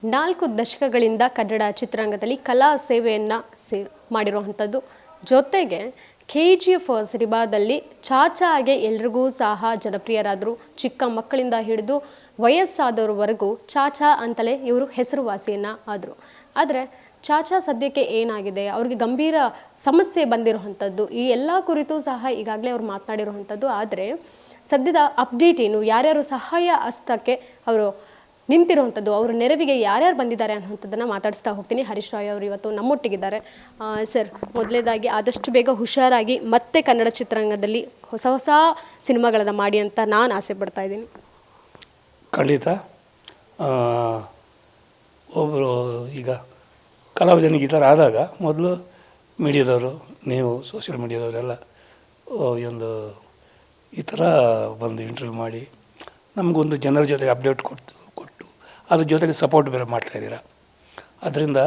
4 ದಶಕಗಳಿಂದ ಕನ್ನಡ ಚಿತ್ರರಂಗದಲ್ಲಿ ಕಲಾ ಸೇವೆಯನ್ನು ಮಾಡಿರುವಂಥದ್ದು. ಜೊತೆಗೆ KGF ಸಿನಿಮಾದಲ್ಲಿ ಚಾಚಾಗೆ ಎಲ್ರಿಗೂ ಸಹ ಜನಪ್ರಿಯರಾದರು. ಚಿಕ್ಕ ಮಕ್ಕಳಿಂದ ಹಿಡಿದು ವಯಸ್ಸಾದವರವರೆಗೂ ಚಾಚಾ ಅಂತಲೇ ಇವರು ಹೆಸರುವಾಸಿಯನ್ನು ಆದರು. ಆದರೆ ಚಾಚಾ ಸದ್ಯಕ್ಕೆ ಏನಾಗಿದೆ, ಅವ್ರಿಗೆ ಗಂಭೀರ ಸಮಸ್ಯೆ ಬಂದಿರುವಂಥದ್ದು, ಈ ಎಲ್ಲ ಕುರಿತು ಸಹ ಈಗಾಗಲೇ ಅವ್ರು ಮಾತನಾಡಿರುವಂಥದ್ದು. ಆದರೆ ಸದ್ಯದ ಅಪ್ಡೇಟ್ ಏನು, ಯಾರ್ಯಾರು ಸಹಾಯ ಹಸ್ತಕ್ಕೆ ಅವರು ನಿಂತಿರುವಂಥದ್ದು, ಅವರ ನೆರವಿಗೆ ಯಾರ್ಯಾರು ಬಂದಿದ್ದಾರೆ ಅನ್ನುವಂಥದ್ದನ್ನು ಮಾತಾಡಿಸ್ತಾ ಹೋಗ್ತೀನಿ. ಹರೀಶ್ ರಾಯ್ ಅವರು ಇವತ್ತು ನಮ್ಮೊಟ್ಟಿಗಿದ್ದಾರೆ. ಸರ್, ಮೊದಲನೇದಾಗಿ ಆದಷ್ಟು ಬೇಗ ಹುಷಾರಾಗಿ ಮತ್ತೆ ಕನ್ನಡ ಚಿತ್ರರಂಗದಲ್ಲಿ ಹೊಸ ಹೊಸ ಸಿನಿಮಾಗಳನ್ನು ಮಾಡಿ ಅಂತ ನಾನು ಆಸೆ ಪಡ್ತಾ ಇದ್ದೀನಿ. ಖಂಡಿತ. ಒಬ್ಬರು ಈಗ ಕಲಾವಿದನಿಗೆ ಈ ಥರ ಆದಾಗ ಮೊದಲು ಮೀಡಿಯಾದವರು, ನೀವು ಸೋಷಿಯಲ್ ಮೀಡಿಯಾದವರೆಲ್ಲ ಒಂದು ಈ ಥರ ಬಂದು ಇಂಟರ್ವ್ಯೂ ಮಾಡಿ ನಮಗೊಂದು ಜನರ ಜೊತೆಗೆ ಅಪ್ಡೇಟ್ ಕೊಟ್ಟು ಅದ್ರ ಜೊತೆಗೆ ಸಪೋರ್ಟ್ ಬೇರೆ ಮಾಡ್ತಾಯಿದ್ದೀರ. ಅದರಿಂದ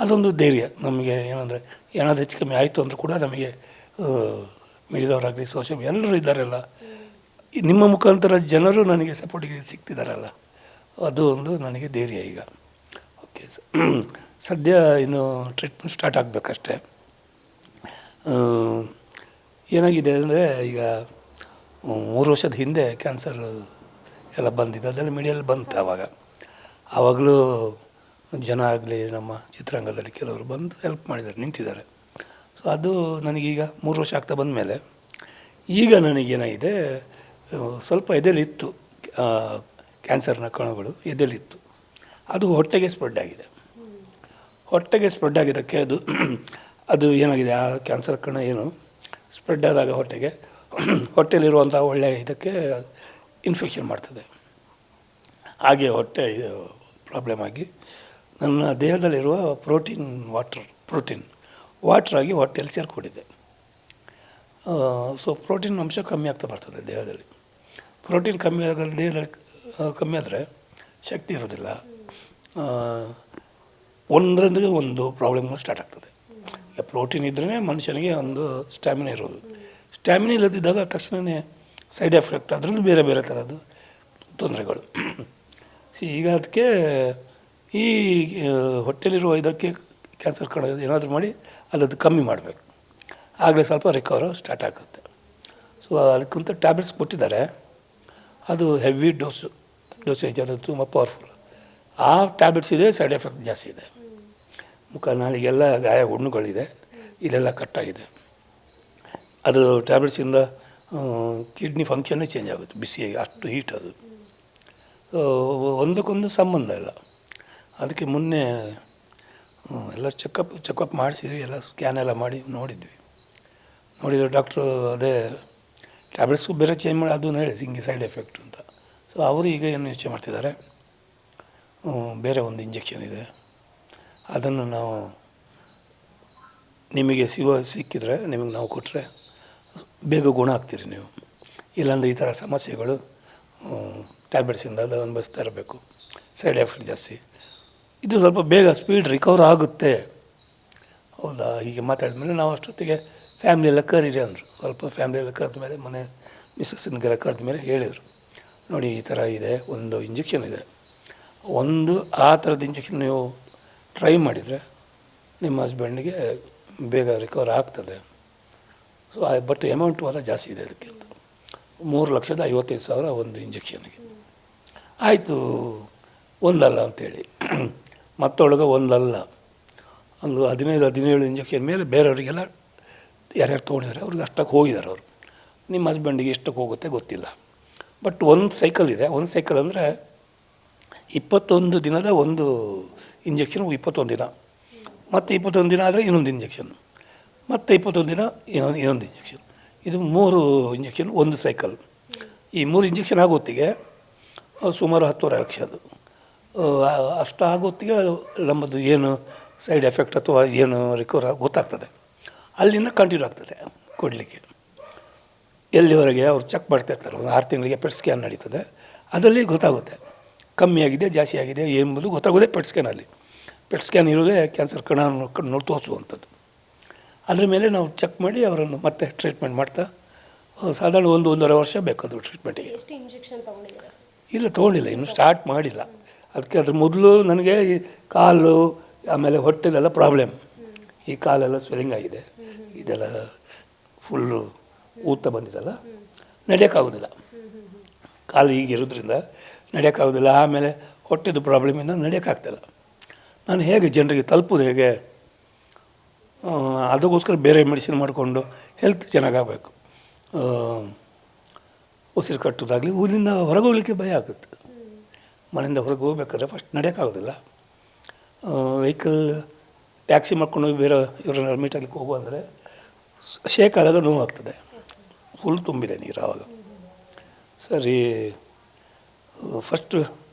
ಅದೊಂದು ಧೈರ್ಯ ನಮಗೆ. ಏನಂದರೆ ಏನಾದರೂ ಹೆಚ್ಚು ಕಮ್ಮಿ ಆಯಿತು ಅಂದರೂ ಕೂಡ ನಮಗೆ ಮೀಡಿಯಾದವರಾಗಲಿ ಸೋಷಿಯಲ್ ಎಲ್ಲರೂ ಇದ್ದಾರಲ್ಲ, ನಿಮ್ಮ ಮುಖಾಂತರ ಜನರು ನನಗೆ ಸಪೋರ್ಟಿಗೆ ಸಿಗ್ತಿದ್ದಾರಲ್ಲ, ಅದು ಒಂದು ನನಗೆ ಧೈರ್ಯ ಈಗ. ಓಕೆ, ಸದ್ಯ ಇನ್ನು ಟ್ರೀಟ್ಮೆಂಟ್ ಸ್ಟಾರ್ಟ್ ಆಗಬೇಕಷ್ಟೆ. ಏನಾಗಿದೆ ಅಂದರೆ ಈಗ 3 ವರ್ಷದ ಹಿಂದೆ ಕ್ಯಾನ್ಸರ್ ಎಲ್ಲ ಬಂದಿದ್ದು, ಅದೆಲ್ಲ ಮೀಡಿಯಲ್ಲಿ ಬಂತು. ಆವಾಗಲೂ ಜನ ಆಗಲಿ ನಮ್ಮ ಚಿತ್ರರಂಗದಲ್ಲಿ ಕೆಲವರು ಬಂದು ಹೆಲ್ಪ್ ಮಾಡಿದ್ದಾರೆ, ನಿಂತಿದ್ದಾರೆ. ಸೊ ಅದು ನನಗೀಗ 3 ವರ್ಷ ಆಗ್ತಾ ಬಂದ ಮೇಲೆ ಈಗ ನನಗೇನಾಗಿದೆ, ಸ್ವಲ್ಪ ಎದೆಲಿತ್ತು ಕ್ಯಾನ್ಸರ್ನ ಕಣಗಳು, ಎದೆಲಿತ್ತು. ಅದು ಹೊಟ್ಟೆಗೆ ಸ್ಪ್ರೆಡ್ ಆಗಿದೆ. ಹೊಟ್ಟೆಗೆ ಸ್ಪ್ರೆಡ್ ಆಗಿದ್ದಕ್ಕೆ ಅದು ಏನಾಗಿದೆ, ಆ ಕ್ಯಾನ್ಸರ್ ಕಣ ಏನು ಸ್ಪ್ರೆಡ್ ಆದಾಗ ಹೊಟ್ಟೆಯಲ್ಲಿರುವಂಥ ಒಳ್ಳೆಯ ಇದಕ್ಕೆ ಇನ್ಫೆಕ್ಷನ್ ಮಾಡ್ತದೆ. ಹಾಗೆ ಹೊಟ್ಟೆ ಪ್ರಾಬ್ಲಮ್ ಆಗಿ ನನ್ನ ದೇಹದಲ್ಲಿರುವ ವಾಟ್ರ್ ಆಗಿ ಹೊಟ್ಟೆಯಲ್ಲಿ ಸೇರಿಕೊಂಡಿದೆ. ಸೊ ಪ್ರೋಟೀನ್ ಅಂಶ ಕಮ್ಮಿ ಆಗ್ತಾ ಬರ್ತದೆ ದೇಹದಲ್ಲಿ. ಪ್ರೋಟೀನ್ ದೇಹದಲ್ಲಿ ಕಮ್ಮಿ ಆದರೆ ಶಕ್ತಿ ಇರೋದಿಲ್ಲ. ಒಂದರಿಂದ ಒಂದು ಪ್ರಾಬ್ಲಮ್ ಸ್ಟಾರ್ಟ್ ಆಗ್ತದೆ. ಈಗ ಪ್ರೋಟೀನ್ ಇದ್ರೇ ಮನುಷ್ಯನಿಗೆ ಒಂದು ಸ್ಟ್ಯಾಮಿನಾ ಇರೋದು. ಸ್ಟ್ಯಾಮಿನಾ ಇಲ್ಲದಿದ್ದಾಗ ತಕ್ಷಣವೇ ಸೈಡ್ ಎಫೆಕ್ಟ್, ಅದರಲ್ಲೂ ಬೇರೆ ಬೇರೆ ಥರದ್ದು ತೊಂದರೆಗಳು. ಈಗ ಅದಕ್ಕೆ ಈ ಹೊಟ್ಟೆಲಿರುವ ಇದಕ್ಕೆ ಕ್ಯಾನ್ಸರ್ ಕಣ ಏನಾದರೂ ಮಾಡಿ ಅದು ಕಮ್ಮಿ ಮಾಡಬೇಕು, ಆಗಲೇ ಸ್ವಲ್ಪ ರಿಕವರ್ ಸ್ಟಾರ್ಟ್ ಆಗುತ್ತೆ. ಸೊ ಅದಕ್ಕಂತ ಟ್ಯಾಬ್ಲೆಟ್ಸ್ ಕೊಟ್ಟಿದ್ದಾರೆ. ಅದು ಹೆವಿ ಡೋಸೇಜ್, ಅದು ತುಂಬ ಪವರ್ಫುಲ್. ಆ ಟ್ಯಾಬ್ಲೆಟ್ಸ್ ಇದೆ, ಸೈಡ್ ಎಫೆಕ್ಟ್ ಜಾಸ್ತಿ ಇದೆ. ಮುಖ ನಾಲಿಗೆಲ್ಲ ಗಾಯ ಹುಣ್ಣುಗಳಿದೆ, ಇದೆಲ್ಲ ಕಟ್ಟಾಗಿದೆ. ಅದು ಟ್ಯಾಬ್ಲೆಟ್ಸಿಂದ ಕಿಡ್ನಿ ಫಂಕ್ಷನ್ನೇ ಚೇಂಜ್ ಆಗುತ್ತೆ, ಬಿಸಿಯಾಗಿ ಅಷ್ಟು ಹೀಟ್. ಅದು ಒಂದಕ್ಕೊಂದು ಸಂಬಂಧ ಇಲ್ಲ. ಅದಕ್ಕೆ ಮೊನ್ನೆ ಎಲ್ಲ ಚೆಕಪ್ ಮಾಡಿಸಿದ್ವಿ, ಎಲ್ಲ ಸ್ಕ್ಯಾನ್ ಎಲ್ಲ ಮಾಡಿ ನೋಡಿದ್ರು ಡಾಕ್ಟ್ರು. ಅದೇ ಟ್ಯಾಬ್ಲೆಟ್ಸ್ಗೂ ಬೇರೆ ಚೇಂಜ್ ಮಾಡಿ ಅದನ್ನು ಹೇಳಿ ಹಿಂಗೆ ಸೈಡ್ ಎಫೆಕ್ಟ್ ಅಂತ. ಸೊ ಅವರು ಈಗ ಏನು ಯೋಚನೆ ಮಾಡ್ತಿದ್ದಾರೆ, ಬೇರೆ ಒಂದು ಇಂಜೆಕ್ಷನ್ ಇದೆ, ಅದನ್ನು ನಾವು ನಿಮಗೆ ಸಿಕ್ಕಿದ್ರೆ ನಿಮಗೆ ನಾವು ಕೊಟ್ಟರೆ ಬೇಗ ಗುಣ ಆಗ್ತೀರಿ ನೀವು. ಇಲ್ಲಾಂದರೆ ಈ ಥರ ಸಮಸ್ಯೆಗಳು ಟ್ಯಾಬ್ಲೆಟ್ಸಿಂದ ಅದು ಅನುಭವಿಸ್ತಾ ಇರಬೇಕು, ಸೈಡ್ ಎಫೆಕ್ಟ್ ಜಾಸ್ತಿ. ಇದು ಸ್ವಲ್ಪ ಬೇಗ ಸ್ಪೀಡ್ ರಿಕವರ್ ಆಗುತ್ತೆ. ಹೌದಾ? ಹೀಗೆ ಮಾತಾಡಿದ ಮೇಲೆ ನಾವು ಅಷ್ಟೊತ್ತಿಗೆ ಫ್ಯಾಮ್ಲಿಯೆಲ್ಲ ಕರೀರಿ ಅಂದರು. ಸ್ವಲ್ಪ ಫ್ಯಾಮ್ಲಿಯೆಲ್ಲ ಕರೆದ ಮೇಲೆ ಮನೆ ಮಿಸ್ಸಸ್ಸಿಗೆಲ್ಲ ಕರೆದ ಮೇಲೆ ಹೇಳಿದರು, ನೋಡಿ ಈ ಥರ ಇದೆ, ಒಂದು ಇಂಜೆಕ್ಷನ್ ಇದೆ, ಆ ಥರದ ಇಂಜೆಕ್ಷನ್ ನೀವು ಟ್ರೈ ಮಾಡಿದರೆ ನಿಮ್ಮ ಹಸ್ಬೆಂಡಿಗೆ ಬೇಗ ರಿಕವರ್ ಆಗ್ತದೆ. ಸೊ ಬಟ್ ಅಮೌಂಟ್ ಮಾತ್ರ ಜಾಸ್ತಿ ಇದೆ ಅದಕ್ಕೆ ಅಂತ. 3,55,000 ಒಂದು ಇಂಜೆಕ್ಷನ್ಗೆ. ಆಯಿತು, ಒಂದಲ್ಲ ಅಂಥೇಳಿ ಮತ್ತೊಳಗೆ ಒಂದಲ್ಲ, ಒಂದು 15-17 ಇಂಜೆಕ್ಷನ್ ಮೇಲೆ ಬೇರೆಯವರಿಗೆಲ್ಲ ಯಾರ್ಯಾರು ತೊಗೊಂಡಿದ್ದಾರೆ ಅವ್ರಿಗೆ ಅಷ್ಟಕ್ಕೆ ಹೋಗಿದ್ದಾರೆ. ಅವರು ನಿಮ್ಮ ಹಸ್ಬೆಂಡಿಗೆ ಎಷ್ಟಕ್ಕೆ ಹೋಗುತ್ತೆ ಗೊತ್ತಿಲ್ಲ. ಬಟ್ ಒಂದು ಸೈಕಲ್ ಇದೆ. ಒಂದು ಸೈಕಲ್ ಅಂದರೆ 21 ದಿನದ ಒಂದು ಇಂಜೆಕ್ಷನ್, 21 ದಿನ, ಮತ್ತು 21 ದಿನ ಆದರೆ ಇನ್ನೊಂದು ಇಂಜೆಕ್ಷನ್, ಮತ್ತು 21 ದಿನ ಇನ್ನೊಂದು ಇಂಜೆಕ್ಷನ್. ಇದು 3 ಇಂಜೆಕ್ಷನ್ ಒಂದು ಸೈಕಲ್. ಈ 3 ಇಂಜೆಕ್ಷನ್ ಆಗೋತ್ತಿಗೆ ಸುಮಾರು 10,000 ಲಕ್ಷದ್ದು. ಅಷ್ಟು ಆಗೋತ್ತಿಗೆ ನಮ್ಮದು ಏನು ಸೈಡ್ ಎಫೆಕ್ಟ್ ಅಥವಾ ಏನು ರಿಕವರ್ ಗೊತ್ತಾಗ್ತದೆ. ಅಲ್ಲಿಂದ ಕಂಟಿನ್ಯೂ ಆಗ್ತದೆ ಕೊಡಲಿಕ್ಕೆ. ಎಲ್ಲಿವರೆಗೆ ಅವ್ರು ಚೆಕ್ ಮಾಡ್ತಾಯಿರ್ತಾರೆ. ಒಂದು 6 ತಿಂಗಳಿಗೆ ಪೆಟ್ ಸ್ಕ್ಯಾನ್ ನಡೀತದೆ. ಅದರಲ್ಲಿ ಗೊತ್ತಾಗುತ್ತೆ ಕಮ್ಮಿ ಆಗಿದೆ ಜಾಸ್ತಿ ಆಗಿದೆ ಎಂಬುದು ಗೊತ್ತಾಗೋದೇ ಪೆಟ್ ಸ್ಕ್ಯಾನಲ್ಲಿ. ಪೆಟ್ ಸ್ಕ್ಯಾನ್ ಇರೋದೇ ಕ್ಯಾನ್ಸರ್ ಕಣ ನೋಡಿ ತೋರಿಸುವಂಥದ್ದು. ಅದರ ಮೇಲೆ ನಾವು ಚೆಕ್ ಮಾಡಿ ಅವರನ್ನು ಮತ್ತೆ ಟ್ರೀಟ್ಮೆಂಟ್ ಮಾಡ್ತಾ ಸಾಧಾರಣ 1-1.5 ವರ್ಷ ಬೇಕು ಅದು ಟ್ರೀಟ್ಮೆಂಟಿಗೆ. ಇಲ್ಲ ತೊಗೊಂಡಿಲ್ಲ, ಇನ್ನೂ ಸ್ಟಾರ್ಟ್ ಮಾಡಿಲ್ಲ. ಅದಕ್ಕೆ ಅದ್ರ ಮೊದಲು ನನಗೆ ಈ ಕಾಲು ಆಮೇಲೆ ಹೊಟ್ಟೆದೆಲ್ಲ ಪ್ರಾಬ್ಲಮ್, ಈ ಕಾಲೆಲ್ಲ ಸ್ವೆಲ್ಲಿಂಗ್ ಆಗಿದೆ, ಇದೆಲ್ಲ ಫುಲ್ಲು ಊತ ಬಂದಿದ್ದಲ್ಲ, ನಡೆಯೋಕ್ಕಾಗೋದಿಲ್ಲ. ಕಾಲು ಹೀಗಿರೋದ್ರಿಂದ ನಡೆಯೋಕ್ಕಾಗೋದಿಲ್ಲ. ಆಮೇಲೆ ಹೊಟ್ಟೆದು ಪ್ರಾಬ್ಲಮಿಂದ ನಡೆಯೋಕ್ಕಾಗ್ತಿಲ್ಲ. ನಾನು ಹೇಗೆ ಜನರಿಗೆ ತಲುಪೋದು ಹೇಗೆ? ಅದಕ್ಕೋಸ್ಕರ ಬೇರೆ ಮೆಡಿಸಿನ್ ಮಾಡಿಕೊಂಡು ಹೆಲ್ತ್ ಚೆನ್ನಾಗಾಗಬೇಕು. ಉಸಿರು ಕಟ್ಟೋದಾಗಲಿ, ಊರಿಂದ ಹೊರಗೆ ಹೋಗ್ಲಿಕ್ಕೆ ಭಯ ಆಗುತ್ತೆ. ಮನೆಯಿಂದ ಹೊರಗೆ ಹೋಗ್ಬೇಕಾದ್ರೆ ಫಸ್ಟ್ ನಡೆಯೋಕ್ಕಾಗೋದಿಲ್ಲ. ವೆಹಿಕಲ್ ಟ್ಯಾಕ್ಸಿ ಮಾಡ್ಕೊಂಡು ಹೋಗಿ ಬೇರೆ ಇವ್ರನ್ನ ಮೀಟ್ ಆಗ್ಲಿಕ್ಕೆ ಹೋಗು ಅಂದರೆ ಶೇಕ್ ಆದಾಗ ನೋವಾಗ್ತದೆ, ಫುಲ್ ತುಂಬಿದೆ ನೀರು. ಆವಾಗ ಸರಿ, ಫಸ್ಟು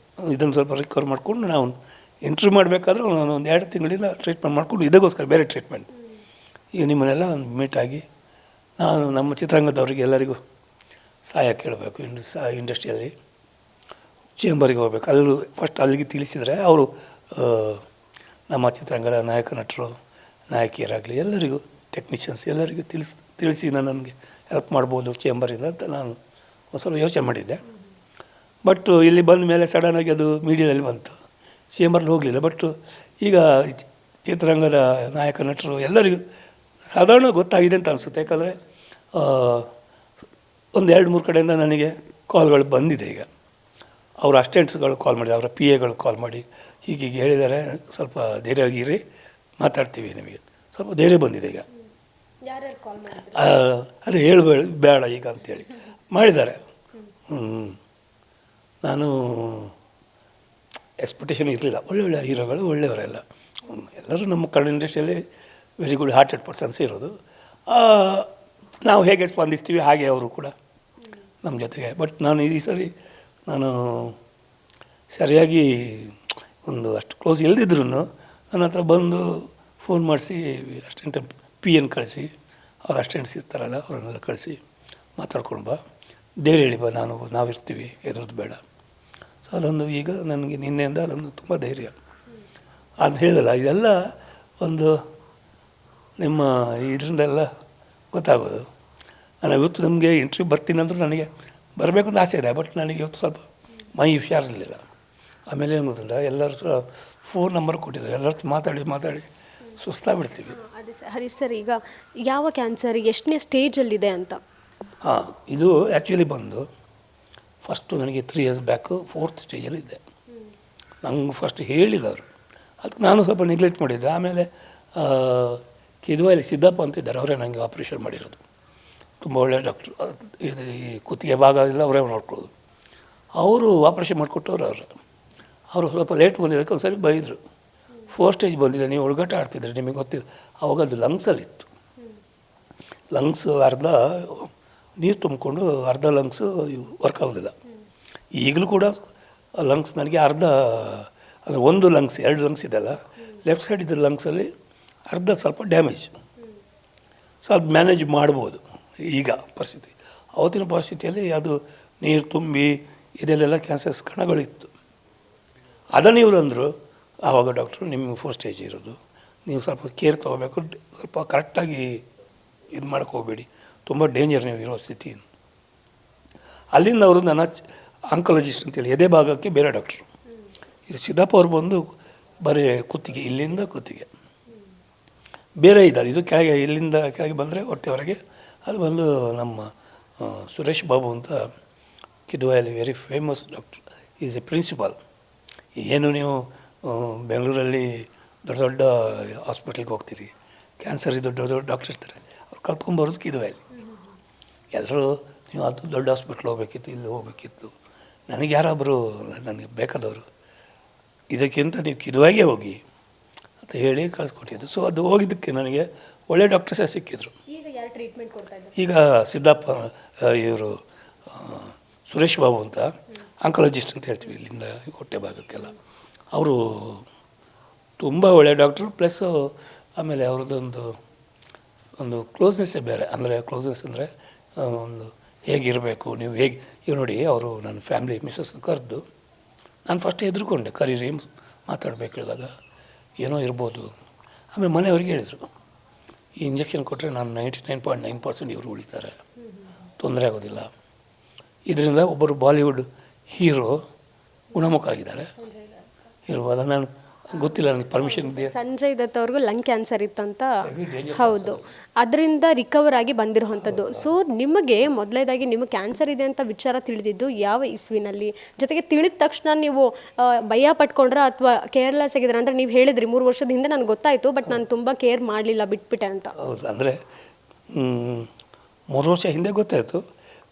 ಇದನ್ನು ಸ್ವಲ್ಪ ರಿಕವರ್ ಮಾಡಿಕೊಂಡು ನಾವು ಎಂಟ್ರಿ ಮಾಡಬೇಕಾದ್ರೆ ಒಂದು 2 ತಿಂಗಳಿಂದ ಟ್ರೀಟ್ಮೆಂಟ್ ಮಾಡಿಕೊಂಡು ಇದಕ್ಕೋಸ್ಕರ ಬೇರೆ ಟ್ರೀಟ್ಮೆಂಟ್. ಈಗ ನಿಮ್ಮನ್ನೆಲ್ಲ ಮೀಟಾಗಿ ನಾನು ನಮ್ಮ ಚಿತ್ರರಂಗದವರಿಗೆ ಎಲ್ಲರಿಗೂ ಸಹಾಯ ಕೇಳಬೇಕು. ಇಂಡಸ್ಟ್ರಿಯಲ್ಲಿ ಚೇಂಬರಿಗೆ ಹೋಗ್ಬೇಕು. ಅಲ್ಲೂ ಫಸ್ಟ್ ಅಲ್ಲಿಗೆ ತಿಳಿಸಿದರೆ ಅವರು ನಮ್ಮ ಚಿತ್ರರಂಗದ ನಾಯಕ ನಟರು, ನಾಯಕಿಯರಾಗಲಿ ಎಲ್ಲರಿಗೂ, ಟೆಕ್ನಿಷಿಯನ್ಸ್ ಎಲ್ಲರಿಗೂ ತಿಳಿಸಿ ನನಗೆ ಹೆಲ್ಪ್ ಮಾಡ್ಬೋದು ಚೇಂಬರಿಂದ ಅಂತ ನಾನು ಒಂದು ಸ್ವಲ್ಪ ಯೋಚನೆ ಮಾಡಿದ್ದೆ. ಬಟ್ ಇಲ್ಲಿ ಬಂದ ಮೇಲೆ ಸಡನ್ನಾಗಿ ಅದು ಮೀಡಿಯಾದಲ್ಲಿ ಬಂತು, ಚೇಂಬರ್ಲಿ ಹೋಗಲಿಲ್ಲ. ಬಟ್ ಈಗ ಚಿತ್ರರಂಗದ ನಾಯಕ ನಟರು ಎಲ್ಲರಿಗೂ ಸಾಧಾರಣ ಗೊತ್ತಾಗಿದೆ ಅಂತ ಅನಿಸುತ್ತೆ. ಯಾಕಂದರೆ ಒಂದು 2-3 ಕಡೆಯಿಂದ ನನಗೆ ಕಾಲ್ಗಳು ಬಂದಿದೆ. ಈಗ ಅವರ ಅಸಿಸ್ಟೆಂಟ್ಸ್ಗಳು ಕಾಲ್ ಮಾಡಿ, ಅವರ ಪಿ ಎಗಳು ಕಾಲ್ ಮಾಡಿ ಹೀಗೀಗೆ ಹೇಳಿದ್ದಾರೆ, ಸ್ವಲ್ಪ ಧೈರ್ಯವಾಗಿರಿ, ಮಾತಾಡ್ತೀವಿ, ನಿಮಗೆ ಸ್ವಲ್ಪ ಧೈರ್ಯ ಬಂದಿದೆ. ಈಗ ಅದೇ ಹೇಳಬೇಡ ಬೇಡ ಈಗ ಅಂತೇಳಿ ಮಾಡಿದ್ದಾರೆ. ನಾನು ಎಕ್ಸ್ಪೆಕ್ಟೇಷನ್ ಇರಲಿಲ್ಲ. ಒಳ್ಳೊಳ್ಳೆ ಹೀರೋಗಳು, ಒಳ್ಳೆಯವರೆಲ್ಲ, ಎಲ್ಲರೂ ನಮ್ಮ ಕನ್ನಡ ಇಂಡಸ್ಟ್ರಿಯಲ್ಲಿ ವೆರಿ ಗುಡ್ ಹಾರ್ಟೆಡ್ ಪರ್ಸನ್ಸ್ ಇರೋದು. ನಾವು ಹೇಗೆ ಸ್ಪಂದಿಸ್ತೀವಿ ಹಾಗೆ ಅವರು ಕೂಡ ನಮ್ಮ ಜೊತೆಗೆ. ಬಟ್ ನಾನು ಈ ಸರಿ ನಾನು ಸರಿಯಾಗಿ ಒಂದು ಅಷ್ಟು ಕ್ಲೋಸ್ ಇಲ್ಲದಿದ್ರು ನನ್ನ ಹತ್ರ ಬಂದು ಫೋನ್ ಮಾಡಿಸಿ ಅಸಿಸ್ಟೆಂಟ್ ಪಿ ಎನ್ ಕಳಿಸಿ, ಅವ್ರ ಅಸಿಸ್ಟೆಂಟ್ಸ್ ಇರ್ತಾರಲ್ಲ ಅವರನ್ನೆಲ್ಲ ಕಳಿಸಿ ಮಾತಾಡ್ಕೊಂಡು ಬಾ, ಧೈರ್ಯ ಹೇಳಿ ಬಾ, ನಾವಿರ್ತೀವಿ, ಎದುರದ್ದು ಬೇಡ. ಸೊ ಅದೊಂದು ಈಗ ನನಗೆ ನಿನ್ನೆಯಿಂದ ಅದೊಂದು ತುಂಬ ಧೈರ್ಯ ಅಂತ ಹೇಳಿದಲ್ಲ. ಇದೆಲ್ಲ ಒಂದು ನಿಮ್ಮ ಇದರಿಂದೆಲ್ಲ ಗೊತ್ತಾಗೋದು. ನಾನು ಇವತ್ತು ನಮಗೆ ಇಂಟ್ರ್ವ್ಯೂ ಬರ್ತೀನಿ ಅಂದರೂ ನನಗೆ ಬರಬೇಕು ಅಂತ ಆಸೆ ಇದೆ. ಬಟ್ ನನಗೆ ಇವತ್ತು ಸ್ವಲ್ಪ ಮೈ ಹುಷಾರಿರಲಿಲ್ಲ. ಆಮೇಲೆ ಏನು ಗೊತ್ತಿಲ್ಲ, ಎಲ್ಲರೂ ಫೋನ್ ನಂಬರ್ ಕೊಟ್ಟಿದ್ದಾರೆ, ಎಲ್ಲರ ಮಾತಾಡಿ ಸುಸ್ತಾಗ್ಬಿಡ್ತೀವಿ. ಅದೇ ಹರೀಶ್ ಸರ್, ಈಗ ಯಾವ ಕ್ಯಾನ್ಸರ್ ಎಷ್ಟನೇ ಸ್ಟೇಜಲ್ಲಿದೆ ಅಂತ? ಇದು ಆ್ಯಕ್ಚುಲಿ ಬಂದು ಫಸ್ಟು ನನಗೆ 3 ಇಯರ್ಸ್ ಬ್ಯಾಕು 4th ಸ್ಟೇಜಲ್ಲಿದ್ದೆ. ನಂಗೆ ಫಸ್ಟ್ ಹೇಳಿದವರು, ಅದಕ್ಕೆ ನಾನು ಸ್ವಲ್ಪ ನೆಗ್ಲೆಕ್ಟ್ ಮಾಡಿದ್ದೆ. ಆಮೇಲೆ ಕಿದ್ವಾಯಲ್ಲಿ ಸಿದ್ದಪ್ಪ ಅಂತಿದ್ದಾರೆ, ಅವರೇ ನನಗೆ ಆಪ್ರೇಷನ್ ಮಾಡಿರೋದು. ತುಂಬ ಒಳ್ಳೆಯ ಡಾಕ್ಟ್ರು. ಇದು ಈ ಕುತ್ತಿಗೆ ಭಾಗ ಎಲ್ಲ ಅವರೇ ನೋಡ್ಕೊಳ್ಳೋದು. ಅವರು ಆಪ್ರೇಷನ್ ಮಾಡಿಕೊಟ್ಟವ್ರು. ಅವರು ಸ್ವಲ್ಪ ಲೇಟ್ ಬಂದಿದ್ದಕ್ಕೆ ಒಂದು ಸರಿ ಬೈದರು. 4th ಸ್ಟೇಜ್ ಬಂದಿದೆ, ನೀವು ಹುಡುಗಾಟ ಆಡ್ತಿದ್ರಿ, ನಿಮಗೆ ಗೊತ್ತಿಲ್ಲ. ಆವಾಗ ಅದು ಲಂಗ್ಸಲ್ಲಿತ್ತು. ಲಂಗ್ಸ್ ಅರ್ಧ ನೀರು ತುಂಬಿಕೊಂಡು ಅರ್ಧ ಲಂಗ್ಸು ವರ್ಕ್ ಆಗೋದಿಲ್ಲ. ಈಗಲೂ ಕೂಡ ಲಂಗ್ಸ್ ನನಗೆ ಅರ್ಧ, ಅದು ಒಂದು ಲಂಗ್ಸ್ 2 ಲಂಗ್ಸ್ ಇದೆಲ್ಲ, ಲೆಫ್ಟ್ ಸೈಡ್ ಇದ್ದ ಲಂಗ್ಸಲ್ಲಿ ಅರ್ಧ ಸ್ವಲ್ಪ ಡ್ಯಾಮೇಜ್. ಸ್ವಲ್ಪ ಮ್ಯಾನೇಜ್ ಮಾಡ್ಬೋದು ಈಗ ಪರಿಸ್ಥಿತಿ. ಅವತ್ತಿನ ಪರಿಸ್ಥಿತಿಯಲ್ಲಿ ಅದು ನೀರು ತುಂಬಿ ಇದೆಲ್ಲ ಕ್ಯಾನ್ಸರ್ಸ್ ಕಣಗಳಿತ್ತು. ಅದನ್ನು ಇವರು ಅಂದರು ಆವಾಗ ಡಾಕ್ಟ್ರು, ನಿಮಗೆ 4th ಸ್ಟೇಜ್ ಇರೋದು, ನೀವು ಸ್ವಲ್ಪ ಕೇರ್ ತೊಗೋಬೇಕು, ಸ್ವಲ್ಪ ಕರೆಕ್ಟಾಗಿ ಇದು ಮಾಡೋಕ್ಕೆ ಹೋಗಬೇಡಿ, ತುಂಬ ಡೇಂಜರ್ ನೀವು ಇರೋ ಸ್ಥಿತಿ. ಅಲ್ಲಿಂದ ಅವರು ನನ್ನ ಆಂಕಾಲಜಿಸ್ಟ್ ಅಂತೇಳಿ ಎದೆ ಭಾಗಕ್ಕೆ ಬೇರೆ ಡಾಕ್ಟ್ರು. ಇದು ಸಿದ್ದಪ್ಪ ಅವ್ರು ಬಂದು ಬರೀ ಕುತ್ತಿಗೆ, ಇಲ್ಲಿಂದ ಕುತ್ತಿಗೆ ಬೇರೆ ಇದ್ದಾರೆ. ಇದು ಕೆಳಗೆ, ಇಲ್ಲಿಂದ ಕೆಳಗೆ ಬಂದರೆ ಹೊಟ್ಟೆವರೆಗೆ ಅದು ಬಂದು ನಮ್ಮ ಸುರೇಶ್ ಬಾಬು ಅಂತ ಕಿದ್ವಾಯಲ್ಲಿ very famous doctor, is a principal. ಏನು ನೀವು ಬೆಂಗಳೂರಲ್ಲಿ ದೊಡ್ಡ ದೊಡ್ಡ ಹಾಸ್ಪಿಟ್ಲಿಗೆ ಹೋಗ್ತೀರಿ, ಕ್ಯಾನ್ಸರ್ ಇದು ದೊಡ್ಡ ದೊಡ್ಡ ಡಾಕ್ಟರ್ ಇರ್ತಾರೆ, ಅವ್ರು ಕರ್ಕೊಂಬರೋದು ಕಿದ್ವಾಯಲ್ಲಿ. ಎಲ್ಲರೂ ನೀವು ಅದು ದೊಡ್ಡ ಹಾಸ್ಪಿಟ್ಲ್ ಹೋಗ್ಬೇಕಿತ್ತು, ಇಲ್ಲಿ ಹೋಗ್ಬೇಕಿತ್ತು. ನನಗೆ ಯಾರೊಬ್ಬರು ನನಗೆ ಬೇಕಾದವರು, ಇದಕ್ಕಿಂತ ನೀವು ಕಿದ್ವಾಗೆ ಹೋಗಿ ಅಂತ ಹೇಳಿ ಕಳಿಸ್ಕೊಟ್ಟಿದ್ದು. ಸೊ ಅದು ಹೋಗಿದ್ದಕ್ಕೆ ನನಗೆ ಒಳ್ಳೆ ಡಾಕ್ಟರ್ಸೇ ಸಿಕ್ಕಿದ್ರು. ಈಗ ಸಿದ್ದಪ್ಪ, ಇವರು ಸುರೇಶ್ ಬಾಬು ಅಂತ ಆಂಕಾಲಜಿಸ್ಟ್ ಅಂತ ಹೇಳ್ತೀವಿ, ಇಲ್ಲಿಂದ ಹೊಟ್ಟೆ ಭಾಗಕ್ಕೆಲ್ಲ, ಅವರು ತುಂಬ ಒಳ್ಳೆಯ ಡಾಕ್ಟ್ರು. ಪ್ಲಸ್ಸು ಆಮೇಲೆ ಅವ್ರದ್ದೊಂದು ಕ್ಲೋಸ್ನೆಸ್ಸೇ ಬೇರೆ. ಅಂದರೆ ಕ್ಲೋಸ್ನೆಸ್ ಅಂದರೆ ಒಂದು ಹೇಗಿರಬೇಕು, ನೀವು ಹೇಗೆ, ಈಗ ನೋಡಿ, ಅವರು ನನ್ನ ಫ್ಯಾಮ್ಲಿ ಮಿಸ್ಸಸ್ನ ಕರೆದು, ನಾನು ಫಸ್ಟ್ ಹೆದರ್ಕೊಂಡೆ, ಕರೀರಿ ಮಾತಾಡಬೇಕು ಹೇಳಿದಾಗ ಏನೋ ಇರ್ಬೋದು. ಆಮೇಲೆ ಮನೆಯವ್ರಿಗೆ ಹೇಳಿದರು, ಈ ಇಂಜೆಕ್ಷನ್ ಕೊಟ್ಟರೆ ನಾನು 99.9% ಇವರು ಉಳಿತಾರೆ, ತೊಂದರೆ ಆಗೋದಿಲ್ಲ. ಇದರಿಂದ ಒಬ್ಬರು ಬಾಲಿವುಡ್ ಹೀರೋ ಗುಣಮುಖ ಆಗಿದ್ದಾರೆ, ಇರ್ಬೋದ, ನಾನು ಗೊತ್ತಿಲ್ಲ, ನನಗೆ ಪರ್ಮಿಷನ್ ಇದೆಯಾ. ಸಂಜಯ್ ದತ್ ಅವ್ರಿಗೂ ಲಂಗ್ ಕ್ಯಾನ್ಸರ್ ಇತ್ತಂತ. ಹೌದು, ಅದರಿಂದ ರಿಕವರ್ ಆಗಿ ಬಂದಿರುವಂಥದ್ದು. ಸೊ ನಿಮಗೆ ಮೊದಲೇದಾಗಿ ನಿಮಗೆ ಕ್ಯಾನ್ಸರ್ ಇದೆ ಅಂತ ವಿಚಾರ ತಿಳಿದಿದ್ದು ಯಾವ ಇಸ್ವಿನಲ್ಲಿ? ಜೊತೆಗೆ ತಿಳಿದ ತಕ್ಷಣ ನೀವು ಭಯ ಪಟ್ಕೊಂಡ್ರ ಅಥವಾ ಕೇರ್ಲೆಸ್ ಆಗಿದ್ರ? ಅಂದರೆ ನೀವು ಹೇಳಿದ್ರಿ 3 ವರ್ಷದ ಹಿಂದೆ ನನಗೆ ಗೊತ್ತಾಯಿತು, ಬಟ್ ನಾನು ತುಂಬ ಕೇರ್ ಮಾಡಲಿಲ್ಲ, ಬಿಟ್ಬಿಟ್ಟೆ ಅಂತ. ಹೌದು, ಅಂದರೆ 3 ವರ್ಷ ಹಿಂದೆ ಗೊತ್ತಾಯಿತು.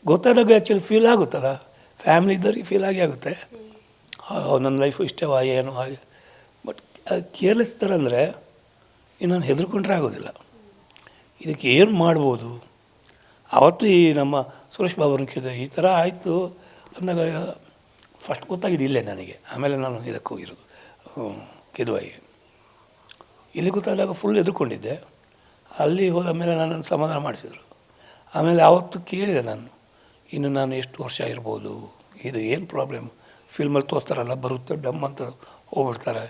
ಗೊತ್ತಾದಾಗ ಆ್ಯಕ್ಚುಲಿ ಫೀಲ್ ಆಗುತ್ತಲ್ಲ, ಫ್ಯಾಮಿಲಿ ಇದ್ದವ್ರಿಗೆ ಫೀಲ್ ಆಗುತ್ತೆ, ನನ್ನ ಲೈಫು ಇಷ್ಟವಾ ಏನು ಹಾಗೆ. ಬಟ್ ಕೇರ್ಲೆಸ್ ಥರ ಅಂದರೆ ನಾನು ಹೆದರ್ಕೊಂಡ್ರೆ ಆಗೋದಿಲ್ಲ. ಇದಕ್ಕೆ ಏನು ಮಾಡ್ಬೋದು? ಆವತ್ತು ಈ ನಮ್ಮ ಸುರೇಶ್ ಬಾಬುರನ್ನ ಕೇಳಿದೆ, ಈ ಥರ ಆಯಿತು ಅಂದಾಗ ಫಸ್ಟ್ ಗೊತ್ತಾಗಿದೆ ಇಲ್ಲೇ ನನಗೆ. ಆಮೇಲೆ ನಾನು ಇದಕ್ಕೆ ಹೋಗಿರೋದು ಕೆದುವಾಯಿಗೆ. ಇಲ್ಲಿ ಗೊತ್ತಾದಾಗ ಫುಲ್ ಎದುರ್ಕೊಂಡಿದ್ದೆ. ಅಲ್ಲಿ ಹೋದ ಮೇಲೆ ನನ್ನನ್ನು ಸಮಾಧಾನ ಮಾಡಿಸಿದರು. ಆಮೇಲೆ ಆವತ್ತು ಕೇಳಿದೆ ನಾನು, ಇನ್ನು ನಾನು ಎಷ್ಟು ವರ್ಷ ಇರ್ಬೋದು, ಇದು ಏನು ಪ್ರಾಬ್ಲಮ್? ಫಿಲ್ಮಲ್ಲಿ ತೋರಿಸ್ತಾರಲ್ಲ, ಬರುತ್ತೆ ಡಮ್ ಅಂತ ಹೋಗ್ಬಿಡ್ತಾರೆ.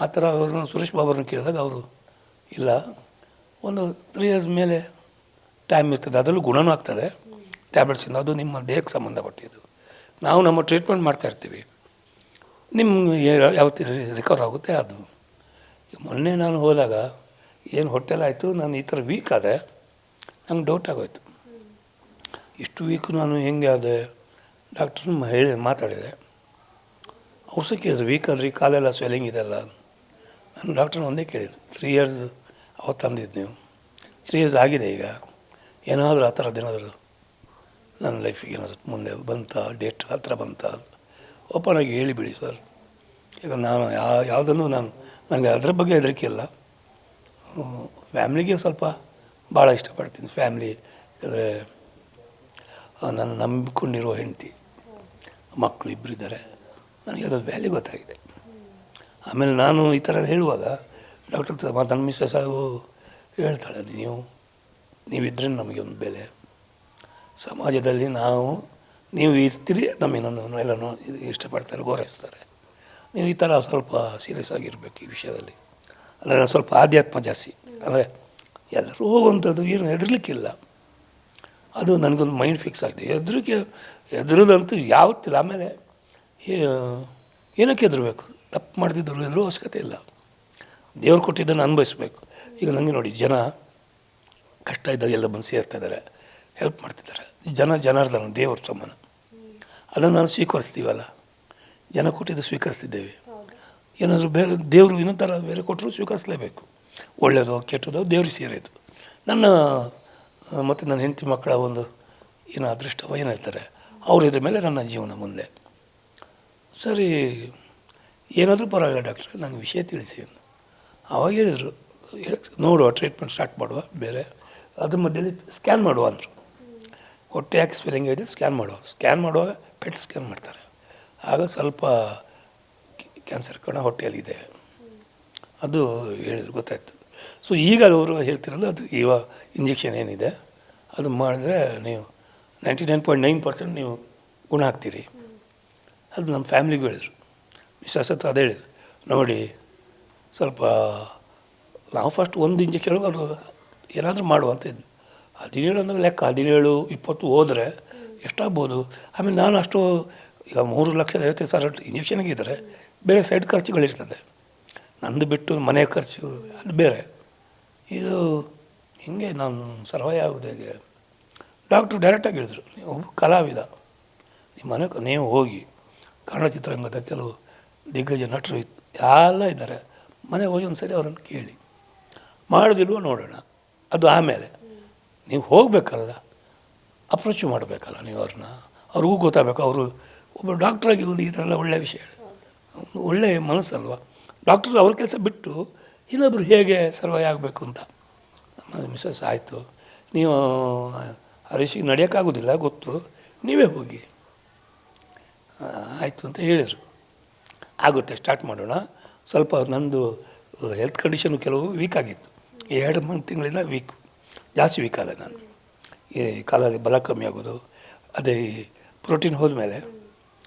ಆ ಥರ ಅವ್ರನ್ನ ಸುರೇಶ್ ಬಾಬುರನ್ನ ಕೇಳಿದಾಗ ಅವರು ಇಲ್ಲ, ಒಂದು 3 ಇಯರ್ಸ್ ಮೇಲೆ ಟೈಮ್ ಇರ್ತದೆ, ಅದರಲ್ಲೂ ಗುಣನೂ ಆಗ್ತದೆ ಟ್ಯಾಬ್ಲೆಟ್ಸಿಂದ, ಅದು ನಿಮ್ಮ ದೇಹಕ್ಕೆ ಸಂಬಂಧಪಟ್ಟಿದ್ದು. ನಾವು ನಮ್ಮ ಟ್ರೀಟ್ಮೆಂಟ್ ಮಾಡ್ತಾಯಿರ್ತೀವಿ, ನಿಮ್ಗೆ ಯಾವತ್ತು ರಿಕವರ್ ಆಗುತ್ತೆ ಅದು. ಮೊನ್ನೆ ನಾನು ಹೋದಾಗ ಏನು ಹೊಟ್ಟೆಲಾಯಿತು, ನಾನು ಈ ಥರ ವೀಕ್ ಆದೆ, ನಂಗೆ ಡೌಟ್ ಆಗೋಯ್ತು, ಇಷ್ಟು ವೀಕು ನಾನು ಹೆಂಗೆ ಆದೆ. ಡಾಕ್ಟ್ರ್ ಮಾತಾಡಿದೆ, ಅವ್ರು ಸಹ ಕೇಳಿದ್ರು, ವೀಕ್ ಅಂದರೆ ಕಾಲೆಲ್ಲ ಸ್ವೆಲ್ಲಿಂಗ್ ಇದೆಲ್ಲ. ನಾನು ಡಾಕ್ಟ್ರನ್ನ ಒಂದೇ ಕೇಳಿದ್ರು, 3 ಇಯರ್ಸ್ ಅವತ್ತು ಅಂದಿದ್ದು ನೀವು, 3 ಇಯರ್ಸ್ ಆಗಿದೆ, ಈಗ ಏನಾದರೂ ಆ ಥರದ್ದೇನಾದರೂ ನನ್ನ ಲೈಫಿಗೆ ಏನಾದರೂ ಮುಂದೆ ಬಂತ, ಡೇಟ್ ಆ ಥರ ಬಂತ? ಓಪನ್ ಆಗಿ ಹೇಳಿಬಿಡಿ ಸರ್. ಈಗ ನಾನು ಯಾವುದನ್ನು ನನಗೆ ಅದರ ಬಗ್ಗೆ ಹೆದರಿಕೆ ಇಲ್ಲ. ಫ್ಯಾಮ್ಲಿಗೆ ಸ್ವಲ್ಪ ಭಾಳ ಇಷ್ಟಪಡ್ತೀನಿ. ಫ್ಯಾಮ್ಲಿ ಅಂದರೆ ನಾನು ನಂಬಿಕೊಂಡಿರೋ ಹೆಂಡತಿ, ಮಕ್ಕಳು ಇಬ್ಬರಿದ್ದಾರೆ, ನನಗೆ ಅದ್ರ ವ್ಯಾಲ್ಯೂ ಗೊತ್ತಾಗಿದೆ. ಆಮೇಲೆ ನಾನು ಈ ಥರ ಹೇಳುವಾಗ ಡಾಕ್ಟರ್ ನನ್ನ ಮಿಸ್ಸಸ್ ಸಾಹೇಬು ಹೇಳ್ತಾಳೆ, ನೀವಿದ್ದರೆ ನಮಗೆ ಒಂದು ಬೆಲೆ, ಸಮಾಜದಲ್ಲಿ ನೀವು ಇರ್ತೀರಿ, ನಮ್ಮನ್ನು ಎಲ್ಲನೂ ಇಷ್ಟಪಡ್ತಾರೆ, ಗೌರವಿಸ್ತಾರೆ. ನೀವು ಈ ಥರ ಸ್ವಲ್ಪ ಸೀರಿಯಸ್ ಆಗಿರಬೇಕು ಈ ವಿಷಯದಲ್ಲಿ. ಅಂದರೆ ನಾನು ಸ್ವಲ್ಪ ಆಧ್ಯಾತ್ಮ ಜಾಸ್ತಿ, ಅಂದರೆ ಎಲ್ಲರೂ ಹೋಗುವಂಥದ್ದು, ಏನು ಹೆದರ್ಲಿಕ್ಕಿಲ್ಲ. ಅದು ನನಗೊಂದು ಮೈಂಡ್ ಫಿಕ್ಸ್ ಆಗಿದೆ. ಹೆದರೋದಂತೂ ಯಾವತ್ತಿಲ್ಲ. ಆಮೇಲೆ ಏನಕ್ಕೆ ಹೆದರಬೇಕು? ತಪ್ಪು ಮಾಡ್ತಿದ್ದರು ಹೆದರೋ ಅವಶ್ಯಕತೆ ಇಲ್ಲ. ದೇವ್ರು ಕೊಟ್ಟಿದ್ದನ್ನು ಅನುಭವಿಸ್ಬೇಕು. ಈಗ ನನಗೆ ನೋಡಿ, ಜನ ಕಷ್ಟ ಇದ್ದಾಗ ಎಲ್ಲ ಬಂದು ಸೇರ್ತಾ ಇದ್ದಾರೆ, ಹೆಲ್ಪ್ ಮಾಡ್ತಿದ್ದಾರೆ. ಜನಾರ್ದನ ದೇವ್ರ ಸಮಾನ, ಅದನ್ನು ನಾನು ಸ್ವೀಕರಿಸ್ತೀವಲ್ಲ, ಜನ ಕೊಟ್ಟಿದ್ದು ಸ್ವೀಕರಿಸ್ತಿದ್ದೇವೆ. ಏನಾದರೂ ಬೇರೆ ದೇವರು ಇನ್ನೊಂದು ಥರ ಬೇರೆ ಕೊಟ್ಟರು ಸ್ವೀಕರಿಸಲೇಬೇಕು. ಒಳ್ಳೆಯದೋ ಕೆಟ್ಟದೋ ದೇವ್ರಿಗೆ ಸೇರಿದ್ದು. ಮತ್ತು ನನ್ನ ಹೆಂಡತಿ ಮಕ್ಕಳ ಒಂದು ಏನೋ ಅದೃಷ್ಟವ ಏನು ಹೇಳ್ತಾರೆ, ಇದ್ರ ಮೇಲೆ ನನ್ನ ಜೀವನ ಮುಂದೆ. ಸರಿ, ಏನಾದರೂ ಪರವಾಗಿಲ್ಲ ಡಾಕ್ಟ್ರೆ, ನನಗೆ ವಿಷಯ ತಿಳಿಸಿ. ಆವಾಗ ಹೇಳಿದರು, ನೋಡುವ, ಟ್ರೀಟ್ಮೆಂಟ್ ಸ್ಟಾರ್ಟ್ ಮಾಡುವ, ಬೇರೆ ಅದ್ರ ಮಧ್ಯದಲ್ಲಿ ಸ್ಕ್ಯಾನ್ ಮಾಡುವ ಅಂದರು. ಹೊಟ್ಟೆ ಯಾಕೆ ಸ್ವೆಲ್ಲಿಂಗ್ ಇದೆ, ಸ್ಕ್ಯಾನ್ ಮಾಡುವಾಗ ಪೆಟ್ ಸ್ಕ್ಯಾನ್ ಮಾಡ್ತಾರೆ. ಆಗ ಸ್ವಲ್ಪ ಕ್ಯಾನ್ಸರ್ ಕಣ ಹೊಟ್ಟೆಯಲ್ಲಿದೆ, ಅದು ಹೇಳಿದ್ರು, ಗೊತ್ತಾಯ್ತು. ಸೊ ಈಗ ಅವರು ಹೇಳ್ತಿರೋದು, ಅದು ಇವಾಗ ಇಂಜೆಕ್ಷನ್ ಏನಿದೆ ಅದು ಮಾಡಿದ್ರೆ ನೀವು 99.9% ನೀವು ಗುಣ ಆಗ್ತೀರಿ. ಅದು ನಮ್ಮ ಫ್ಯಾಮ್ಲಿಗೂ ಹೇಳಿದ್ರು, ಮಿಸ್ಸಸ್ ಹತ್ರ ಅದೇ ಹೇಳಿದ್ರು, ನೋಡಿ ಸ್ವಲ್ಪ ನಾವು ಫಸ್ಟ್ ಒಂದು ಇಂಜೆಕ್ಷನ್ ಅದು ಏನಾದರೂ ಮಾಡುವಂತ ಇದ್ದು, 17 ಅಂದಾಗ ಲೆಕ್ಕ, 17-20 ಹೋದರೆ ಎಷ್ಟಾಗ್ಬೋದು. ಆಮೇಲೆ ನಾನು ಅಷ್ಟು ಈಗ 3,50,000 ಇಂಜೆಕ್ಷನ್ಗೆ ಇದ್ದರೆ ಬೇರೆ ಸೈಡ್ ಖರ್ಚುಗಳಿರ್ತದೆ, ನಂದು ಬಿಟ್ಟು ಮನೆ ಖರ್ಚು ಅದು ಬೇರೆ. ಇದು ಹೀಗೆ ನಾನು ಸರ್ವೈವ್ ಆಗೋದು ಹೇಗೆ? ಡಾಕ್ಟ್ರು ಡೈರೆಕ್ಟಾಗಿ ಹೇಳಿದ್ರು, ನೀವು ಒಬ್ಬ ಕಲಾವಿದ, ನಿಮ್ಮ ಮನೆಗೆ ನೀವು ಹೋಗಿ, ಕನ್ನಡ ಚಿತ್ರರಂಗದ ಕೆಲವು ದಿಗ್ಗಜ ನಟರು ಎಲ್ಲ ಇದ್ದಾರೆ, ಮನೆಗೆ ಹೋಗಿ ಒಂದು ಸರಿ ಅವರನ್ನು ಕೇಳಿ, ಮಾಡೋದಿಲ್ವೋ ನೋಡೋಣ. ಅದು ಆಮೇಲೆ ನೀವು ಹೋಗಬೇಕಲ್ಲ, ಅಪ್ರೋಚ್ ಮಾಡಬೇಕಲ್ಲ ನೀವು ಅವ್ರನ್ನ, ಅವ್ರಿಗೂ ಗೊತ್ತಾಗಬೇಕು. ಅವರು ಒಬ್ಬ ಡಾಕ್ಟ್ರಾಗಿ ಒಂದು ಈ ಥರ ಎಲ್ಲ ಒಳ್ಳೆಯ ವಿಷಯ, ಒಳ್ಳೆಯ ಮನಸ್ಸಲ್ವ ಡಾಕ್ಟ್ರು. ಅವ್ರ ಕೆಲಸ ಬಿಟ್ಟು ಇನ್ನೊಬ್ಬರು ಹೇಗೆ ಸರ್ವೈವ್ ಆಗಬೇಕು ಅಂತ. ನಮ್ಮ ಮಿಸ್ಸಸ್ ಆಯಿತು, ನೀವು ಹರೀಶಿಗೆ ನಡೆಯೋಕ್ಕಾಗೋದಿಲ್ಲ ಗೊತ್ತು, ನೀವೇ ಹೋಗಿ ಆಯಿತು ಅಂತ ಹೇಳಿದರು. ಆಗುತ್ತೆ, ಸ್ಟಾರ್ಟ್ ಮಾಡೋಣ. ಸ್ವಲ್ಪ ನಂದು ಹೆಲ್ತ್ ಕಂಡೀಷನು ಕೆಲವು ವೀಕ್ ಆಗಿತ್ತು, 2 ತಿಂಗಳಿಂದ ಜಾಸ್ತಿ ವೀಕ್ ಆದ ನಾನು. ಈ ಕಾಲದಲ್ಲಿ ಬಲ ಕಮ್ಮಿ ಆಗೋದು, ಅದೇ ಪ್ರೋಟೀನ್ ಹೋದ್ಮೇಲೆ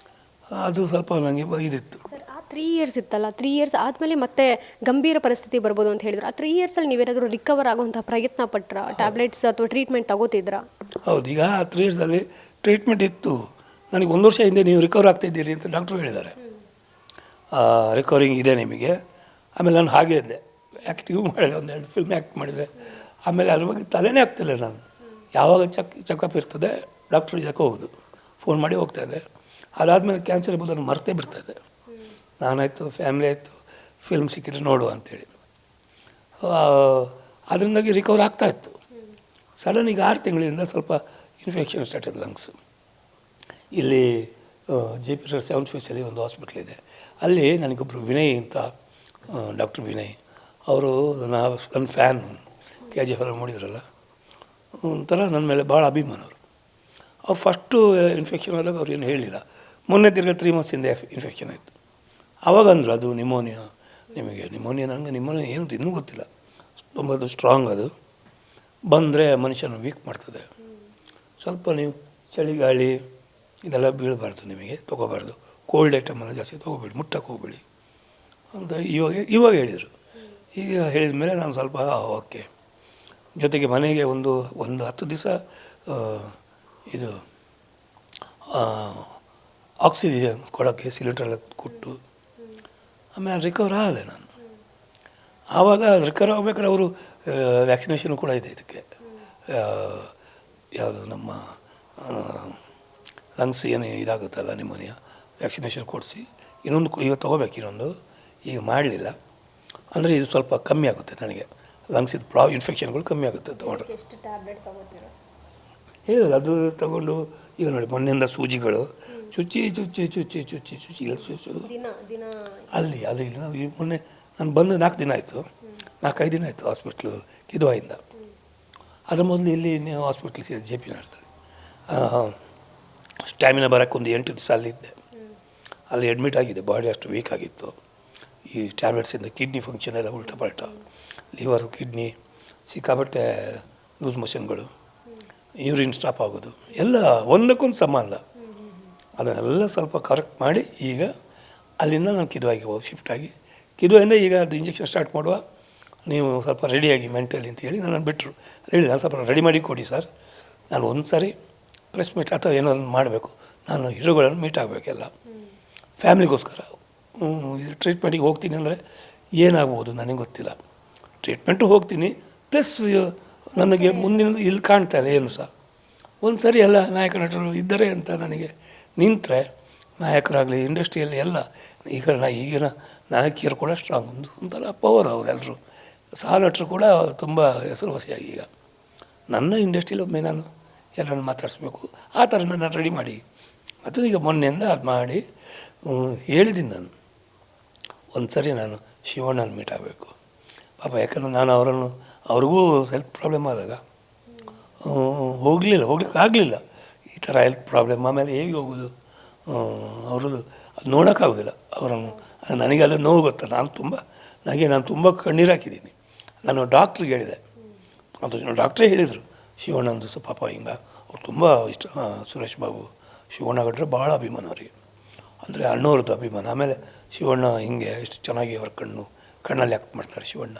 ಅದು ಸ್ವಲ್ಪ ನನಗೆ ಇದಿತ್ತು. ಸರ್, ಆ 3 ಇಯರ್ಸ್ ಇತ್ತಲ್ಲ, 3 ಇಯರ್ಸ್ ಆದಮೇಲೆ ಮತ್ತೆ ಗಂಭೀರ ಪರಿಸ್ಥಿತಿ ಬರ್ಬೋದು ಅಂತ ಹೇಳಿದ್ರು. ಆ 3 ಇಯರ್ಸಲ್ಲಿ ನೀವೇನಾದರೂ ರಿಕವರ್ ಆಗುವಂಥ ಪ್ರಯತ್ನ ಪಟ್ರಾ? ಟ್ಯಾಬ್ಲೆಟ್ಸ್ ಅಥವಾ ಟ್ರೀಟ್ಮೆಂಟ್ ತಗೋತಿದ್ರಾ? ಹೌದು, ಈಗ ಆ 3 ಇಯರ್ಸಲ್ಲಿ ಟ್ರೀಟ್ಮೆಂಟ್ ಇತ್ತು. ನನಗೆ 1 ವರ್ಷ ಹಿಂದೆ ನೀವು ರಿಕವರ್ ಆಗ್ತಾಯಿದ್ದೀರಿ ಅಂತ ಡಾಕ್ಟ್ರು ಹೇಳಿದ್ದಾರೆ. ರಿಕವರಿಂಗ್ ಇದೆ ನಿಮಗೆ. ಆಮೇಲೆ ನಾನು ಹಾಗೇ ಇದ್ದೆ, ಆ್ಯಕ್ಟಿವ್ ಮಾಡಿದೆ, ಒಂದೆರಡು ಫಿಲ್ಮ್ ಆ್ಯಕ್ಟ್ ಮಾಡಿದೆ. ಆಮೇಲೆ ಅದ್ರ ಬಗ್ಗೆ ತಲೆನೇ ಆಗ್ತಿಲ್ಲ ನಾನು. ಯಾವಾಗ ಚೆಕಪ್ ಇರ್ತದೆ ಡಾಕ್ಟ್ರ್ ಇದಕ್ಕೆ ಹೋಗೋದು, ಫೋನ್ ಮಾಡಿ ಹೋಗ್ತಾಯಿದ್ದೆ. ಅದಾದಮೇಲೆ ಕ್ಯಾನ್ಸರ್ ಇರ್ಬೋದು ನಾನು ಮರ್ತೇ ಬಿಡ್ತಾಯಿದ್ದೆ. ನಾನಾಯಿತು, ಫ್ಯಾಮಿಲಿ ಆಯಿತು, ಫಿಲ್ಮ್ ಸಿಕ್ಕಿದ್ರೆ ನೋಡುವ ಅಂಥೇಳಿ. ಅದರಿಂದಾಗಿ ರಿಕವರ್ ಆಗ್ತಾಯಿತ್ತು. ಸಡನ್ ಈಗ 6 ತಿಂಗಳಿಂದ ಸ್ವಲ್ಪ ಇನ್ಫೆಕ್ಷನ್ ಸ್ಟಾರ್ಟ್ ಆಯಿತು ಲಂಗ್ಸು. ಇಲ್ಲಿ ಜೆ ಪಿ ನಗರ 7th ಫೇಸಲ್ಲಿ ಒಂದು ಹಾಸ್ಪಿಟ್ಲ್ ಇದೆ. ಅಲ್ಲಿ ನನಗೊಬ್ಬರು ವಿನಯ್ ಅಂತ, ಡಾಕ್ಟ್ರ್ ವಿನಯ್ ಅವರು ನನ್ನ ಫ್ಯಾನ್. KGF ಎಲ್ಲ ನೋಡಿದ್ರಲ್ಲ, ಒಂಥರ ನನ್ನ ಮೇಲೆ ಭಾಳ ಅಭಿಮಾನ ಅವರು. ಅವ್ರು ಫಸ್ಟು ಇನ್ಫೆಕ್ಷನ್ ಆದಾಗ ಅವ್ರು ಏನು ಹೇಳಿಲ್ಲ. ಮೊನ್ನೆ ತಿರ್ಗಿ 3 ಮಂತ್ಸಿಂದ ಇನ್ಫೆಕ್ಷನ್ ಆಯಿತು. ಆವಾಗ ಅಂದರು ಅದು ನಿಮೋನಿಯಾ, ನಿಮಗೆ ನಿಮೋನಿಯಾ. ನನಗೆ ನಿಮೋನಿಯಾ ಏನು ಇನ್ನೂ ಗೊತ್ತಿಲ್ಲ. ತುಂಬ ಸ್ಟ್ರಾಂಗ್ ಅದು, ಬಂದರೆ ಮನುಷ್ಯನ ವೀಕ್ ಮಾಡ್ತದೆ. ಸ್ವಲ್ಪ ನೀವು ಚಳಿಗಾಳಿ ಇದೆಲ್ಲ ಬೀಳಬಾರ್ದು, ನಿಮಗೆ ತೊಗೋಬಾರ್ದು. ಕೋಲ್ಡ್ ಐಟಮೆಲ್ಲ ಜಾಸ್ತಿ ತೊಗೋಬೇಡಿ, ಮುಟ್ಟಕ್ಕೆ ಹೋಗಬೇಡಿ ಅಂತ ಇವಾಗ ಹೇಳಿದರು. ಈಗ ಹೇಳಿದ ಮೇಲೆ ನಾನು ಸ್ವಲ್ಪ ಓಕೆ. ಜೊತೆಗೆ ಮನೆಗೆ ಒಂದು 10 ದಿವಸ ಇದು ಆಕ್ಸಿಜನ್ ಕೊಡೋಕ್ಕೆ ಸಿಲಿಂಡ್ರೆಲ್ಲ ಕೊಟ್ಟು ಆಮೇಲೆ ರಿಕವರ್ ಆದೆ ನಾನು. ಆವಾಗ ರಿಕವರ್ ಆಗ್ಬೇಕಾದ್ರೆ ಅವರು ವ್ಯಾಕ್ಸಿನೇಷನ್ ಕೂಡ ಇದೆ ಇದಕ್ಕೆ. ಯಾವುದು ನಮ್ಮ ಲಂಗ್ಸ್ ಏನು ಇದಾಗುತ್ತಲ್ಲ ನಿಮೋನಿಯಾ, ವ್ಯಾಕ್ಸಿನೇಷನ್ ಕೊಡಿಸಿ ಇನ್ನೊಂದು ಈಗ ತೊಗೋಬೇಕು. ಇನ್ನೊಂದು ಈಗ ಮಾಡಲಿಲ್ಲ ಅಂದರೆ ಇದು ಸ್ವಲ್ಪ ಕಮ್ಮಿ ಆಗುತ್ತೆ ನನಗೆ. ಲಂಗ್ಸಿದ ಇನ್ಫೆಕ್ಷನ್ಗಳು ಕಮ್ಮಿ ಆಗುತ್ತೆ ತೊಗೊಂಡ್ರೆ. ಎಷ್ಟು ಟ್ಯಾಬ್ಲೆಟ್ ತೊಗೋತೀರಾ? ಹೇಳಿಲ್ಲ, ಅದು ತೊಗೊಂಡು ಈಗ ನೋಡಿ ಮೊನ್ನೆಯಿಂದ ಸೂಜಿಗಳು ಚುಚ್ಚಿ ಇಲ್ಲ ಚುಚ್ಚೋದು ಅಲ್ಲಿ ಇಲ್ಲ. ಈ ಮೊನ್ನೆ ನಾನು ಬಂದು 4 ದಿನ ಆಯಿತು, 4-5 ದಿನ ಆಯಿತು ಹಾಸ್ಪಿಟ್ಲು ಕಿದ್ವಾಯಿಂದ. ಅದ್ರ ಮೊದಲು ಇಲ್ಲಿ ನೀವು ಹಾಸ್ಪಿಟ್ಲ್ ಸೇರಿ ಜೆ ಪಿ ನಗರದಲ್ಲಿ ಸ್ಟ್ಯಾಮಿನಾ ಬರೋಕ್ಕೆ ಒಂದು 8 ದಿವಸ ಅಲ್ಲಿದ್ದೆ. ಅಲ್ಲಿ ಅಡ್ಮಿಟ್ ಆಗಿದೆ, ಬಾಡಿ ಅಷ್ಟು ವೀಕ್ ಆಗಿತ್ತು ಈ ಟ್ಯಾಬ್ಲೆಟ್ಸಿಂದ. ಕಿಡ್ನಿ ಫಂಕ್ಷನ್ ಎಲ್ಲ ಉಲ್ಟಾ ಪಲ್ಟ, ಲಿವರು ಕಿಡ್ನಿ ಸಿಕ್ಕಾಬಟ್ಟೆ ಲೂಸ್ ಮೋಷನ್ಗಳು, ಯೂರಿನ್ ಸ್ಟಾಪ್ ಆಗೋದು ಎಲ್ಲ ಒಂದಕ್ಕೊಂದು ಸಂಬಂಧ. ಅದನ್ನೆಲ್ಲ ಸ್ವಲ್ಪ ಕರೆಕ್ಟ್ ಮಾಡಿ ಈಗ ಅಲ್ಲಿಂದ ನಾನು ಕಿದ್ವಾಯಿಗೆ ಹೋಗಿ ಶಿಫ್ಟ್ ಆಗಿ, ಕಿದ್ವಾಯಿಂದ ಈಗ ಅದು ಇಂಜೆಕ್ಷನ್ ಸ್ಟಾರ್ಟ್ ಮಾಡುವ, ನೀವು ಸ್ವಲ್ಪ ರೆಡಿಯಾಗಿ ಮೆಂಟಲಿ ಅಂತ ಹೇಳಿ ನಾನು ಬಿಟ್ಟರು. ಹೇಳಿ ನಾನು ಸ್ವಲ್ಪ ರೆಡಿ ಮಾಡಿ ಕೊಡಿ ಸರ್, ನಾನು ಒಂದು ಸಾರಿ ಪ್ರೆಸ್ ಮೀಟ್ ಅಥವಾ ಏನಾದ್ರು ಮಾಡಬೇಕು, ನಾನು ಹೀರೋಗಳನ್ನು ಮೀಟ್ ಆಗಬೇಕೆಲ್ಲ ಫ್ಯಾಮ್ಲಿಗೋಸ್ಕರ. ಇದು ಟ್ರೀಟ್ಮೆಂಟಿಗೆ ಹೋಗ್ತೀನಿ ಅಂದರೆ ಏನಾಗ್ಬೋದು ನನಗೆ ಗೊತ್ತಿಲ್ಲ. ಟ್ರೀಟ್ಮೆಂಟು ಹೋಗ್ತೀನಿ, ಪ್ಲಸ್ ನನಗೆ ಮುಂದಿನ ಇಲ್ಲಿ ಕಾಣ್ತಾ ಇಲ್ಲ ಏನು ಸಹ. ಒಂದು ಸರಿ ಎಲ್ಲ ನಾಯಕ ನಟರು ಇದ್ದಾರೆ ಅಂತ ನನಗೆ ನಿಂತರೆ, ನಾಯಕರಾಗಲಿ ಇಂಡಸ್ಟ್ರಿಯಲ್ಲಿ ಎಲ್ಲ ಈಗಿನ ನಾಯಕಿಯರು ಕೂಡ ಸ್ಟ್ರಾಂಗ್, ಒಂಥರ ಪವರ್ ಅವರೆಲ್ಲರೂ. ಸಹ ನಟರು ಕೂಡ ತುಂಬ ಹೆಸರುವಾಸಿಯಾಗಿ ಈಗ ನನ್ನ ಇಂಡಸ್ಟ್ರಿಯಲ್ಲಿ ಒಮ್ಮೆ ನಾನು ಎಲ್ಲರನ್ನು ಮಾತಾಡಿಸ್ಬೇಕು ಆ ಥರ ನಾನು ರೆಡಿ ಮಾಡಿ ಮತ್ತು ಈಗ ಮೊನ್ನೆಯಿಂದ ಅದು ಮಾಡಿ ಹೇಳಿದ್ದೀನಿ. ನಾನು ಒಂದು ಸರಿ ನಾನು ಶಿವಣ್ಣನ ಮೀಟ್ ಆಗಬೇಕು ಪಾಪ. ಯಾಕಂದರೆ ನಾನು ಅವ್ರಿಗೂ ಹೆಲ್ತ್ ಪ್ರಾಬ್ಲಮ್ ಆದಾಗ ಹೋಗ್ಲಿಕ್ಕೆ ಆಗಲಿಲ್ಲ. ಈ ಥರ ಹೆಲ್ತ್ ಪ್ರಾಬ್ಲಮ್ ಆಮೇಲೆ ಹೇಗೆ ಹೋಗೋದು, ಅವ್ರದ್ದು ಅದು ನೋಡೋಕ್ಕಾಗೋದಿಲ್ಲ ಅವರನ್ನು. ನನಗೆ ಅದು ನೋವು ಗೊತ್ತ, ನಾನು ತುಂಬ ಕಣ್ಣೀರು ಹಾಕಿದ್ದೀನಿ. ನಾನು ಡಾಕ್ಟ್ರಿಗೆ ಹೇಳಿದೆ, ಅದು ಡಾಕ್ಟ್ರೇ ಹೇಳಿದರು ಶಿವಣ್ಣಂದು ಪಾಪ ಹಿಂಗೆ. ಅವ್ರು ತುಂಬ ಇಷ್ಟ, ಸುರೇಶ್ ಬಾಬು ಶಿವಣ್ಣ ಗಟ್ರೆ ಭಾಳ ಅಭಿಮಾನ ಅವರಿಗೆ, ಅಂದರೆ ಅಣ್ಣವ್ರದ್ದು ಅಭಿಮಾನ. ಆಮೇಲೆ ಶಿವಣ್ಣ ಹಿಂಗೆ ಎಷ್ಟು ಚೆನ್ನಾಗಿ ಅವ್ರ ಕಣ್ಣಲ್ಲಿ ಆ್ಯಕ್ಟ್ ಮಾಡ್ತಾರೆ ಶಿವಣ್ಣ.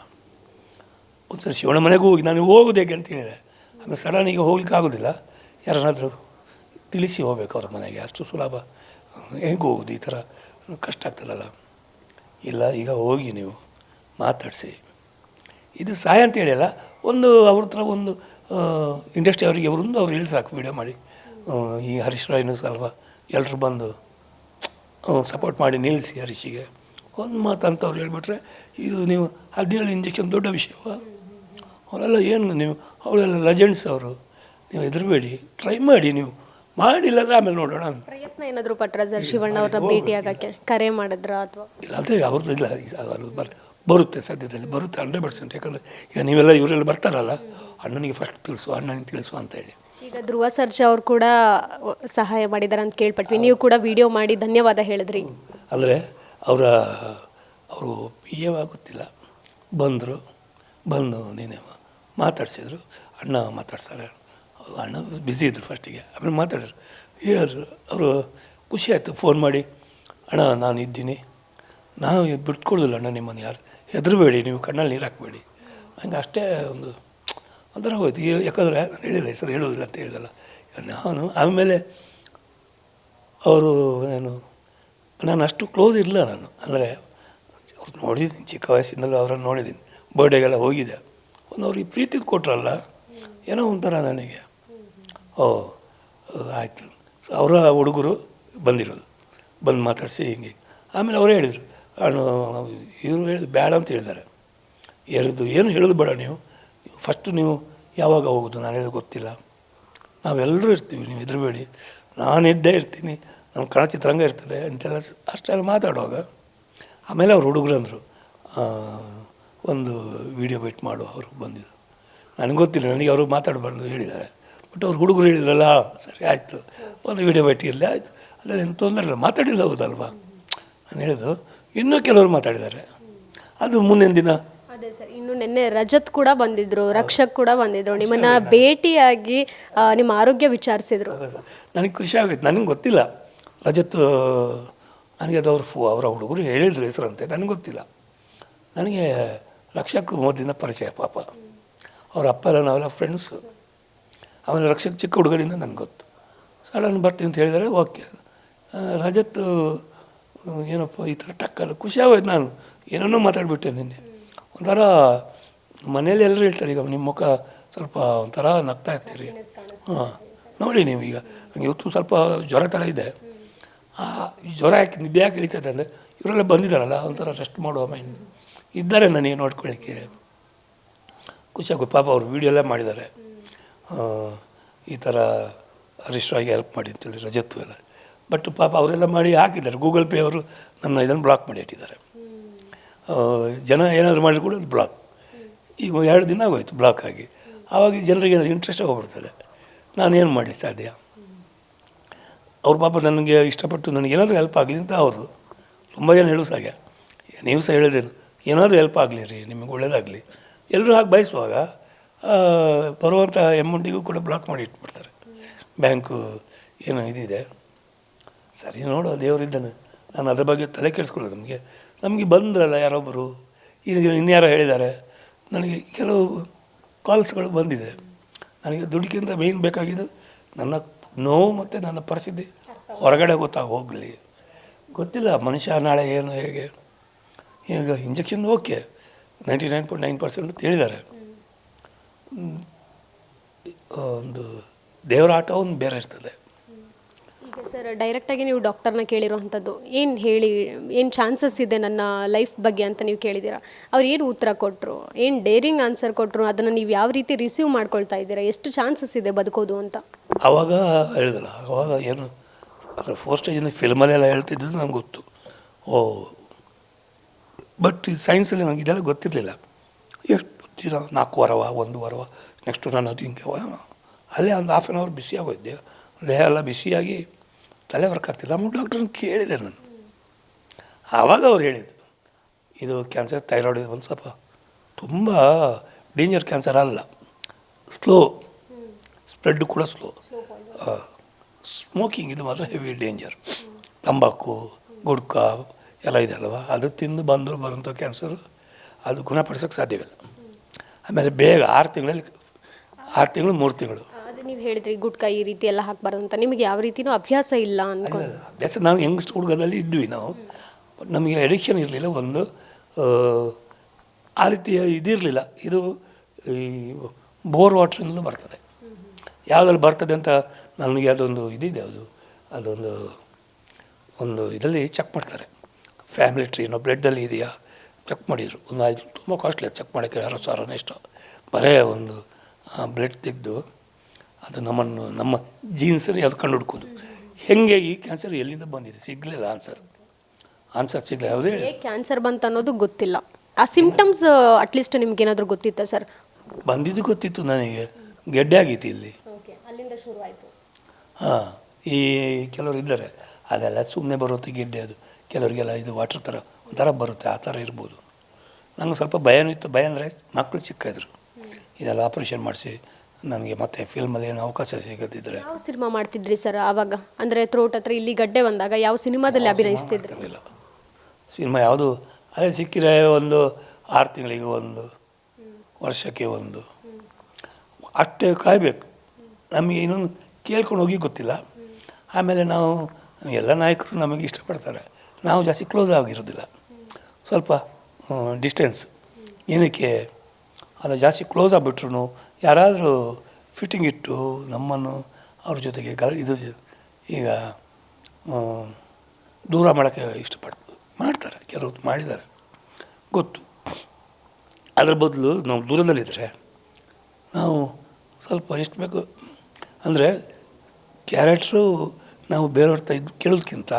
ಒಂದು ಸರಿ ಶಿವಣ್ಣ ಮನೆಗೂ ಹೋಗಿ ನಾನು ಹೋಗೋದು ಹೇಗೆ ಅಂತ ಹೇಳಿದೆ. ಆಮೇಲೆ ಸಡನ್ ಈಗ ಹೋಗ್ಲಿಕ್ಕೆ ಆಗೋದಿಲ್ಲ, ಯಾರನ್ನಾದರೂ ತಿಳಿಸಿ ಹೋಗ್ಬೇಕು ಅವ್ರ ಮನೆಗೆ, ಅಷ್ಟು ಸುಲಭ ಹೇಗೆ ಹೋಗೋದು, ಈ ಥರ ಕಷ್ಟ ಆಗ್ತದಲ್ಲ. ಇಲ್ಲ ಈಗ ಹೋಗಿ ನೀವು ಮಾತಾಡಿಸಿ, ಇದು ಸಹಾಯ ಅಂತ ಹೇಳಿಲ್ಲ, ಒಂದು ಅವ್ರ ಹತ್ರ ಒಂದು ಇಂಡಸ್ಟ್ರಿ ಅವರಿಗೆ ಅವ್ರು ಹೇಳಿ ಸಾಕು ವೀಡಿಯೋ ಮಾಡಿ. ಈ ಹರೀಶ್ ರಾಯ್ನು ಸ್ವಲ್ಪ ಎಲ್ಲರೂ ಬಂದು ಸಪೋರ್ಟ್ ಮಾಡಿ ನಿಲ್ಲಿಸಿ ಹರೀಶಿಗೆ ಒಂದು ಮಾತು ಅಂತ ಅವ್ರು ಹೇಳ್ಬಿಟ್ರೆ, ಇದು ನೀವು 17 ಇಂಜೆಕ್ಷನ್ ದೊಡ್ಡ ವಿಷಯವ, ಅವರೆಲ್ಲ ಏನು ನೀವು ಅವರೆಲ್ಲ ಲೆಜೆಂಡ್ಸ್ ಅವರು, ನೀವು ಹೆದರಬೇಡಿ, ಟ್ರೈ ಮಾಡಿ, ನೀವು ಮಾಡಿಲ್ಲ ಅಂದರೆ ಆಮೇಲೆ ನೋಡೋಣ. ಪ್ರಯತ್ನ ಏನಾದರೂ ಪಟ್ರ ಸರ್ ಶಿವಣ್ಣ ಅವ್ರನ್ನ ಭೇಟಿ ಆಗೋಕ್ಕೆ ಕರೆ ಮಾಡಿದ್ರ ಅಥವಾ? ಇಲ್ಲ ಅದೇ ಅವ್ರದ್ದು ಇಲ್ಲ, ಬರುತ್ತೆ ಸದ್ಯದಲ್ಲಿ ಬರುತ್ತೆ 100%. ಯಾಕಂದರೆ ಈಗ ನೀವೆಲ್ಲ ಇವರೆಲ್ಲ ಬರ್ತಾರಲ್ಲ, ಅಣ್ಣನಿಗೆ ಫಸ್ಟ್ ಅಣ್ಣನಿಗೆ ತಿಳಿಸು ಅಂತ ಹೇಳಿ. ಈಗ ಧ್ರುವ ಸರ್ಜಾ ಅವ್ರು ಕೂಡ ಸಹಾಯ ಮಾಡಿದ್ದಾರೆ ಅಂತ ಕೇಳ್ಪಟ್ವಿ, ನೀವು ಕೂಡ ವಿಡಿಯೋ ಮಾಡಿ ಧನ್ಯವಾದ ಹೇಳಿದ್ರಿ. ಅಂದರೆ ಅವರು ಪಿ ಎ ಆಗುತ್ತಿಲ್ಲ, ಬಂದು ನೀನೇ ಮಾತಾಡ್ಸಿದ್ರು, ಅಣ್ಣ ಮಾತಾಡ್ತಾರೆ. ಅಣ್ಣ ಬ್ಯುಸಿ ಇದ್ದರು ಫಸ್ಟಿಗೆ, ಆಮೇಲೆ ಮಾತಾಡಿದ್ರು, ಹೇಳಿದ್ರು. ಅವರು ಖುಷಿ ಆಯಿತು, ಫೋನ್ ಮಾಡಿ ಅಣ್ಣ ನಾನು ಇದ್ದೀನಿ, ನಾವು ಬಿಟ್ಕೊಡೋದಿಲ್ಲ ಅಣ್ಣ ನಿಮ್ಮನ್ನು, ಯಾರು ಹೆದರಬೇಡಿ, ನೀವು ಕಣ್ಣಲ್ಲಿ ನೀರು ಹಾಕಬೇಡಿ, ಹಂಗೆ ಅಷ್ಟೇ ಒಂಥರ ಹೋಯ್ತು. ಯಾಕಂದರೆ ನಾನು ಹೇಳಿಲ್ಲ ಹೆಸರು ಹೇಳೋದಿಲ್ಲ ಅಂತ ಹೇಳಿದಲ್ಲ ನಾನು. ಆಮೇಲೆ ಅವರು ಏನು ನಾನು ಅಷ್ಟು ಕ್ಲೋಸ್ ಇಲ್ಲ ನಾನು, ಅಂದರೆ ಅವ್ರು ನೋಡಿದ್ದೀನಿ, ಚಿಕ್ಕ ವಯಸ್ಸಿನಲ್ಲೂ ಅವರನ್ನು ನೋಡಿದ್ದೀನಿ, ಬರ್ಡೇಗೆಲ್ಲ ಹೋಗಿದೆ. ಒಂದು ಅವ್ರಿಗೆ ಪ್ರೀತಿದು ಕೊಟ್ರಲ್ಲ, ಏನೋ ಒಂಥರ ನನಗೆ ಓ ಆಯಿತು. ಸೊ ಅವರ ಹುಡುಗರು ಬಂದಿರೋದು, ಬಂದು ಮಾತಾಡಿಸಿ ಹಿಂಗೆ. ಆಮೇಲೆ ಅವರೇ ಹೇಳಿದರು, ಇವರು ಹೇಳಿದ್ರು ಬೇಡ ಅಂತ ಹೇಳಿದ್ದಾರೆ. ಏನು ಹೇಳೋದು ಬೇಡ, ನೀವು ಫಸ್ಟು ನೀವು ಯಾವಾಗ ಹೋಗೋದು? ನಾನು ಹೇಳೋದು ಗೊತ್ತಿಲ್ಲ, ನಾವೆಲ್ಲರೂ ಇರ್ತೀವಿ, ನೀವು ಹೆದರಬೇಡಿ, ನಾನು ಇದ್ದೇ ಇರ್ತೀನಿ, ನಮ್ಮ ಕನ್ನಡ ಚಿತ್ರರಂಗ ಇರ್ತದೆ ಅಂತೆಲ್ಲ ಅಷ್ಟೆಲ್ಲ ಮಾತಾಡುವಾಗ ಆಮೇಲೆ ಅವ್ರು ಹುಡುಗರು ಅಂದರು, ಒಂದು ವಿಡಿಯೋ ಬಿಟ್ ಮಾಡು. ಅವರು ಬಂದಿದ್ದು ನನಗೆ ಗೊತ್ತಿಲ್ಲ, ನನಗೆ ಅವರು ಮಾತಾಡಬಾರ್ದು ಹೇಳಿದ್ದಾರೆ. ಬಟ್ ಅವ್ರು ಹುಡುಗರು ಹೇಳಿದ್ರಲ್ಲ, ಸರಿ ಆಯಿತು, ಒಂದು ವಿಡಿಯೋ ಬಿಟ್ಟು ಇರಲಿ, ಆಯಿತು, ಅದೇನು ತೊಂದರೆ ಇಲ್ಲ, ಮಾತಾಡಿಲ್ಲ ಹೌದಲ್ವಾ. ನಾನು ಹೇಳಿದ್ದು ಇನ್ನೂ ಕೆಲವರು ಮಾತಾಡಿದ್ದಾರೆ, ಅದು ಮುಂದಿನ ದಿನ. ಅದೇ ಸರ್, ಇನ್ನು ನಿನ್ನೆ ರಜತ್ ಕೂಡ ಬಂದಿದ್ರು, ರಕ್ಷಕ್ ಕೂಡ ಬಂದಿದ್ರು, ನಿಮ್ಮನ್ನ ಭೇಟಿಯಾಗಿ ನಿಮ್ಮ ಆರೋಗ್ಯ ವಿಚಾರಿಸಿದ್ರು. ನನಗೆ ಖುಷಿ ಆಗೋಯ್ತು. ನನಗೆ ಗೊತ್ತಿಲ್ಲ ರಜತ್, ನನಗೆ ಅದು ಅವರ ಹುಡುಗರು ಹೇಳಿದ್ರು ಹೆಸರಂತೆ, ನನಗೆ ಗೊತ್ತಿಲ್ಲ. ನನಗೆ ರಕ್ಷಕ್ ಮೊದಲಿನ ಪರಿಚಯ, ಪಾಪ ಅವ್ರ ಅಪ್ಪ ಎಲ್ಲ ನಾವೆಲ್ಲ ಫ್ರೆಂಡ್ಸು. ಆಮೇಲೆ ರಕ್ಷಕ್ ಚಿಕ್ಕ ಹುಡುಗರಿಂದ ನನಗೆ ಗೊತ್ತು. ಸಡನ್ ಬರ್ತೀನಿ ಅಂತ ಹೇಳಿದರೆ ಓಕೆ. ರಜತ್ ಏನಪ್ಪ ಈ ಥರ ಟಕ್ಕಲ್ಲ, ಖುಷಿ ಆಗೋಯ್ತು. ನಾನು ಏನನ್ನೂ ಮಾತಾಡಿಬಿಟ್ಟೆ ನಿನ್ನೆ. ಒಂಥರ ಮನೇಲಿ ಎಲ್ಲರೂ ಹೇಳ್ತಾರೆ, ಈಗ ನಿಮ್ಮ ಮುಖ ಸ್ವಲ್ಪ ಒಂಥರ ನಗ್ತಾ ಇರ್ತೀರಿ. ಹಾಂ, ನೋಡಿ ನೀವು ಈಗ ಇವತ್ತು ಸ್ವಲ್ಪ ಜ್ವರ ಥರ ಇದೆ. ಜ್ವರ ಯಾಕೆ ನಿದ್ದೆ ಯಾಕೆ ಇಳಿತದೆ ಅಂದರೆ ಇವರೆಲ್ಲ ಬಂದಿದ್ದಾರಲ್ಲ, ಒಂಥರ ರೆಸ್ಟ್ ಮಾಡುವ ಮೈಂಡ್ ಇದ್ದಾರೆ ನನಗೆ ನೋಡ್ಕೊಳ್ಳಿಕ್ಕೆ. ಖುಷಿಯಾಗುತ್ತೆ. ಪಾಪ ಅವರು ವೀಡಿಯೋ ಎಲ್ಲ ಮಾಡಿದ್ದಾರೆ, ಈ ಥರ ಅರಿಷ್ಟ್ರಾಗಿ ಹೆಲ್ಪ್ ಮಾಡಿ ಅಂತೇಳಿ ರಜತ್ತು ಎಲ್ಲ. ಬಟ್ ಪಾಪ ಅವರೆಲ್ಲ ಮಾಡಿ ಹಾಕಿದ್ದಾರೆ, ಗೂಗಲ್ ಪೇ ಅವರು ನನ್ನ ಇದನ್ನು ಬ್ಲಾಕ್ ಮಾಡಿ ಇಟ್ಟಿದ್ದಾರೆ. ಜನ ಏನಾದರೂ ಮಾಡಿದ್ರು ಕೂಡ ಬ್ಲಾಕ್. ಈಗ 2 ದಿನ ಆಗೋಯ್ತು ಬ್ಲಾಕ್ ಆಗಿ. ಆವಾಗ ಜನರಿಗೆ ಇಂಟ್ರೆಸ್ಟ್ ಹೋಗ್ಬಿಡ್ತಾರೆ, ನಾನೇನು ಮಾಡಲಿ ಸಾಧ್ಯ. ಅವ್ರ ಪಾಪ ನನಗೆ ಇಷ್ಟಪಟ್ಟು ನನಗೇನಾದರೂ ಹೆಲ್ಪ್ ಆಗಲಿ ಅಂತ ಅವರು ತುಂಬ ಜನ ಹೇಳೋದು ಹಾಗೆ. ನೀವು ಸಹ ಹೇಳಿದೇನು, ಏನಾದರೂ ಹೆಲ್ಪ್ ಆಗಲಿ ರೀ, ನಿಮಗೆ ಒಳ್ಳೇದಾಗಲಿ, ಎಲ್ಲರೂ ಹಾಗೆ ಬಯಸುವಾಗ ಬರುವಂಥ ಅಮೌಂಟಿಗೂ ಕೂಡ ಬ್ಲಾಕ್ ಮಾಡಿ ಇಟ್ಬಿಡ್ತಾರೆ. ಬ್ಯಾಂಕು ಏನು ಇದಿದೆ, ಸರಿ ನೋಡು, ದೇವರಿದ್ದಾನೆ. ನಾನು ಅದ್ರ ಬಗ್ಗೆ ತಲೆ ಕೆಡಿಸ್ಕೊಳ್ಳೋದು. ನಮಗೆ ಬಂದ್ರಲ್ಲ ಯಾರೊಬ್ಬರು, ಈಗ ಇನ್ಯಾರೋ ಹೇಳಿದ್ದಾರೆ, ನನಗೆ ಕೆಲವು ಕಾಲ್ಸ್ಗಳು ಬಂದಿದೆ. ನನಗೆ ದುಡ್ಡಿಗಿಂತ ಮೇಯ್ನ್ ಬೇಕಾಗಿದ್ದು ನನ್ನ ನೋವು ಮತ್ತು ನನ್ನ ಪರಿಸ್ಥಿತಿ ಹೊರಗಡೆ ಹೋಗಲಿ. ಗೊತ್ತಿಲ್ಲ ಮನುಷ್ಯ ನಾಳೆ ಏನು ಹೇಗೆ. ಈಗ ಇಂಜೆಕ್ಷನ್ ಓಕೆ 99.9% ಅಂತ ಹೇಳಿದ್ದಾರೆ. ಒಂದು ದೇವರ ಆಟ ಒಂದು ಬೇರೆ ಇರ್ತದೆ. ಈಗ ಸರ್, ಡೈರೆಕ್ಟಾಗಿ ನೀವು ಡಾಕ್ಟರ್ನ ಕೇಳಿರೋವಂಥದ್ದು, ಏನು ಚಾನ್ಸಸ್ ಇದೆ ನನ್ನ ಲೈಫ್ ಬಗ್ಗೆ ಅಂತ ನೀವು ಕೇಳಿದ್ದೀರಾ. ಅವ್ರು ಏನು ಉತ್ತರ ಕೊಟ್ಟರು, ಏನು ಡೇರಿಂಗ್ ಆನ್ಸರ್ ಕೊಟ್ಟರು, ಅದನ್ನು ನೀವು ಯಾವ ರೀತಿ ರಿಸೀವ್ ಮಾಡ್ಕೊಳ್ತಾ ಇದ್ದೀರಾ, ಎಷ್ಟು ಚಾನ್ಸಸ್ ಇದೆ ಬದುಕೋದು ಅಂತ? ಆವಾಗ ಹೇಳಿದಲ್ಲ, ಆವಾಗ ಏನು ಅದರ 4 ಸ್ಟೇಜಿಂದ ಫಿಲ್ಮಲ್ಲೆಲ್ಲ ಹೇಳ್ತಿದ್ದು ನಂಗೆ ಗೊತ್ತು. ಬಟ್ ಈ ಸೈನ್ಸಲ್ಲಿ ನನಗೆ ಇದೆಲ್ಲ ಗೊತ್ತಿರಲಿಲ್ಲ. ಎಷ್ಟು ದಿನ 4 ವಾರವ 1 ವಾರವ, ನೆಕ್ಸ್ಟು ನಾನು ಅದು ಹಿಂಗೆ ಅಲ್ಲೇ ಒಂದು 1/2 ಅವರ್ ಬಿಸಿ ಆಗೋಯ್ದೆ. ದೇಹ ಎಲ್ಲ ಬಿಸಿಯಾಗಿ ತಲೆ ವರ್ಕ್ ಆಗ್ತಿಲ್ಲ. ನಮ್ಮ ಡಾಕ್ಟ್ರನ್ನ ಕೇಳಿದೆ ನಾನು. ಆವಾಗ ಅವ್ರು ಹೇಳಿದ್ದು, ಇದು ಕ್ಯಾನ್ಸರ್, ಥೈರಾಯ್ಡ್ ಇದು ಒಂದು ಸ್ವಲ್ಪ ತುಂಬ ಡೇಂಜರ್ ಕ್ಯಾನ್ಸರ್ ಅಲ್ಲ, ಸ್ಲೋ ಸ್ಪ್ರೆಡ್ ಕೂಡ ಸ್ಲೋ. ಸ್ಮೋಕಿಂಗ್ ಇದು ಮಾತ್ರ ಹೆವಿ ಡೇಂಜರ್. ತಂಬಾಕು ಗುಡ್ಕಾ ಎಲ್ಲ ಇದೆ ಅಲ್ವ, ಅದು ತಿಂದು ಬರುವಂಥ ಕ್ಯಾನ್ಸರು ಅದು ಗುಣಪಡಿಸೋಕ್ಕೆ ಸಾಧ್ಯವಿಲ್ಲ. ಆಮೇಲೆ ಬೇಗ 6 ತಿಂಗಳಲ್ಲಿ 6 ತಿಂಗಳು 3 ತಿಂಗಳು. ಅದು ನೀವು ಹೇಳಿದ್ರಿ ಗುಟ್ಕಾ ಈ ರೀತಿ ಎಲ್ಲ ಹಾಕಬಾರ್ದು ಅಂತ, ನಿಮಗೆ ಯಾವ ರೀತಿಯೂ ಅಭ್ಯಾಸ ಇಲ್ಲ ಅನ್ಕೊಂಡು? ಅಭ್ಯಾಸ ನಾವು ಯಂಗ್ಸ್ಟ್ ಹುಡುಗದಲ್ಲಿ ಇದ್ವಿ ನಾವು, ಬಟ್ ನಮಗೆ ಅಡಿಕ್ಷನ್ ಇರಲಿಲ್ಲ. ಒಂದು ಆ ರೀತಿಯ ಇದಿರಲಿಲ್ಲ. ಇದು ಈ ಬೋರ್ ವಾಟ್ರಿಂದಲೂ ಬರ್ತದೆ. ಯಾವುದ್ರಲ್ಲಿ ಬರ್ತದೆ ಅಂತ ನನಗೆ ಅದೊಂದು ಇದಿದೆ, ಒಂದು ಇದರಲ್ಲಿ ಚೆಕ್ ಮಾಡ್ತಾರೆ, ಫ್ಯಾಮಿಲಿ ಟ್ರೀನೋ ಬ್ಲಡ್ಡಲ್ಲಿ ಇದೆಯಾ ಚೆಕ್ ಮಾಡಿದರು. ಒಂದು 5 ತುಂಬ ಕಾಸ್ಟ್ಲಿ ಅದು ಚೆಕ್ ಮಾಡೋಕ್ಕೆ, 60,000 ಎಷ್ಟು ಬರೇ ಒಂದು ಬ್ಲಡ್ ತೆಗೆದು ಅದು ನಮ್ಮ ಜೀನ್ಸಲ್ಲಿ ಅದು ಕಂಡು ಹುಡ್ಕೋದು. ಹೆಂಗೆ ಈ ಕ್ಯಾನ್ಸರ್ ಎಲ್ಲಿಂದ ಬಂದಿದೆ ಸಿಗಲಿಲ್ಲ, ಆನ್ಸರ್ ಸಿಗಲಿಲ್ಲ. ಯಾವುದೇ ಕ್ಯಾನ್ಸರ್ ಬಂತು ಅನ್ನೋದು ಗೊತ್ತಿಲ್ಲ. ಆ ಸಿಂಪ್ಟಮ್ಸ್ ಅಟ್ಲೀಸ್ಟ್ ನಿಮ್ಗೇನಾದರೂ ಗೊತ್ತಿತ್ತಾ ಸರ್? ಬಂದಿದ್ದು ಗೊತ್ತಿತ್ತು ನನಗೆ, ಗೆಡ್ಡೆ ಆಗಿತ್ತು ಇಲ್ಲಿ, ಅಲ್ಲಿಂದ ಶುರು ಆಯಿತು. ಹಾಂ, ಈ ಕೆಲವರು ಇದ್ದಾರೆ ಅದೆಲ್ಲ ಸುಮ್ಮನೆ ಬರುತ್ತೆ ಗೆಡ್ಡೆ. ಅದು ಕೆಲವರಿಗೆಲ್ಲ ಇದು ವಾಟರ್ ಥರ ಒಂಥರ ಬರುತ್ತೆ, ಆ ಥರ ಇರ್ಬೋದು. ನನಗೆ ಸ್ವಲ್ಪ ಭಯನೂ ಇತ್ತು. ಭಯ ಅಂದರೆ ಮಕ್ಕಳು ಚಿಕ್ಕ ಇದ್ರು, ಇದೆಲ್ಲ ಆಪ್ರೇಷನ್ ಮಾಡಿಸಿ ನನಗೆ ಮತ್ತೆ ಫಿಲ್ಮಲ್ಲಿ ಏನು ಅವಕಾಶ ಸಿಗದಿದ್ದರೆ. ಯಾವ ಸಿನಿಮಾ ಮಾಡ್ತಿದ್ರಿ ಸರ್ ಆವಾಗ? ಅಂದರೆ ಥ್ರೋಟ್ ಹತ್ರ ಇಲ್ಲಿ ಗಡ್ಡೆ ಬಂದಾಗ ಯಾವ ಸಿನಿಮಾದಲ್ಲಿ ಅಭಿನಯಿಸ್ತಿದ್ರಿ? ಇಲ್ಲ, ಸಿನಿಮಾ ಯಾವುದು ಅದೇ ಸಿಕ್ಕಿದ್ರೆ ಒಂದು 6 ತಿಂಗಳಿಗೆ ಒಂದು, ವರ್ಷಕ್ಕೆ ಒಂದು, ಅಷ್ಟೇ ಕಾಯಬೇಕು. ನಮಗೆ ಇನ್ನೊಂದು ಕೇಳ್ಕೊಂಡು ಹೋಗಿ ಗೊತ್ತಿಲ್ಲ. ಆಮೇಲೆ ನಾವು ಎಲ್ಲ ನಾಯಕರು ನಮಗೆ ಇಷ್ಟಪಡ್ತಾರೆ, ನಾವು ಜಾಸ್ತಿ ಕ್ಲೋಸ್ ಆಗಿರೋದಿಲ್ಲ, ಸ್ವಲ್ಪ ಡಿಸ್ಟೆನ್ಸ್. ಏನಕ್ಕೆ ಅದು ಜಾಸ್ತಿ ಕ್ಲೋಸ್ ಆಗಿಬಿಟ್ರು ಯಾರಾದರೂ ಫಿಟ್ಟಿಂಗ್ ಇಟ್ಟು ನಮ್ಮನ್ನು ಅವ್ರ ಜೊತೆಗೆ ಇದು ಈಗ ದೂರ ಮಾಡೋಕ್ಕೆ ಮಾಡ್ತಾರೆ, ಕೆಲವರು ಮಾಡಿದ್ದಾರೆ ಗೊತ್ತು. ಅದರ ಬದಲು ನಾವು ದೂರದಲ್ಲಿದ್ದರೆ ನಾವು ಸ್ವಲ್ಪ ಎಷ್ಟು ಬೇಕು ಅಂದರೆ ಕ್ಯಾರೆಕ್ಟ್ರು ನಾವು ಬೇರೆಯವ್ರ ಇದ್ದು ಕೇಳೋದಕ್ಕಿಂತ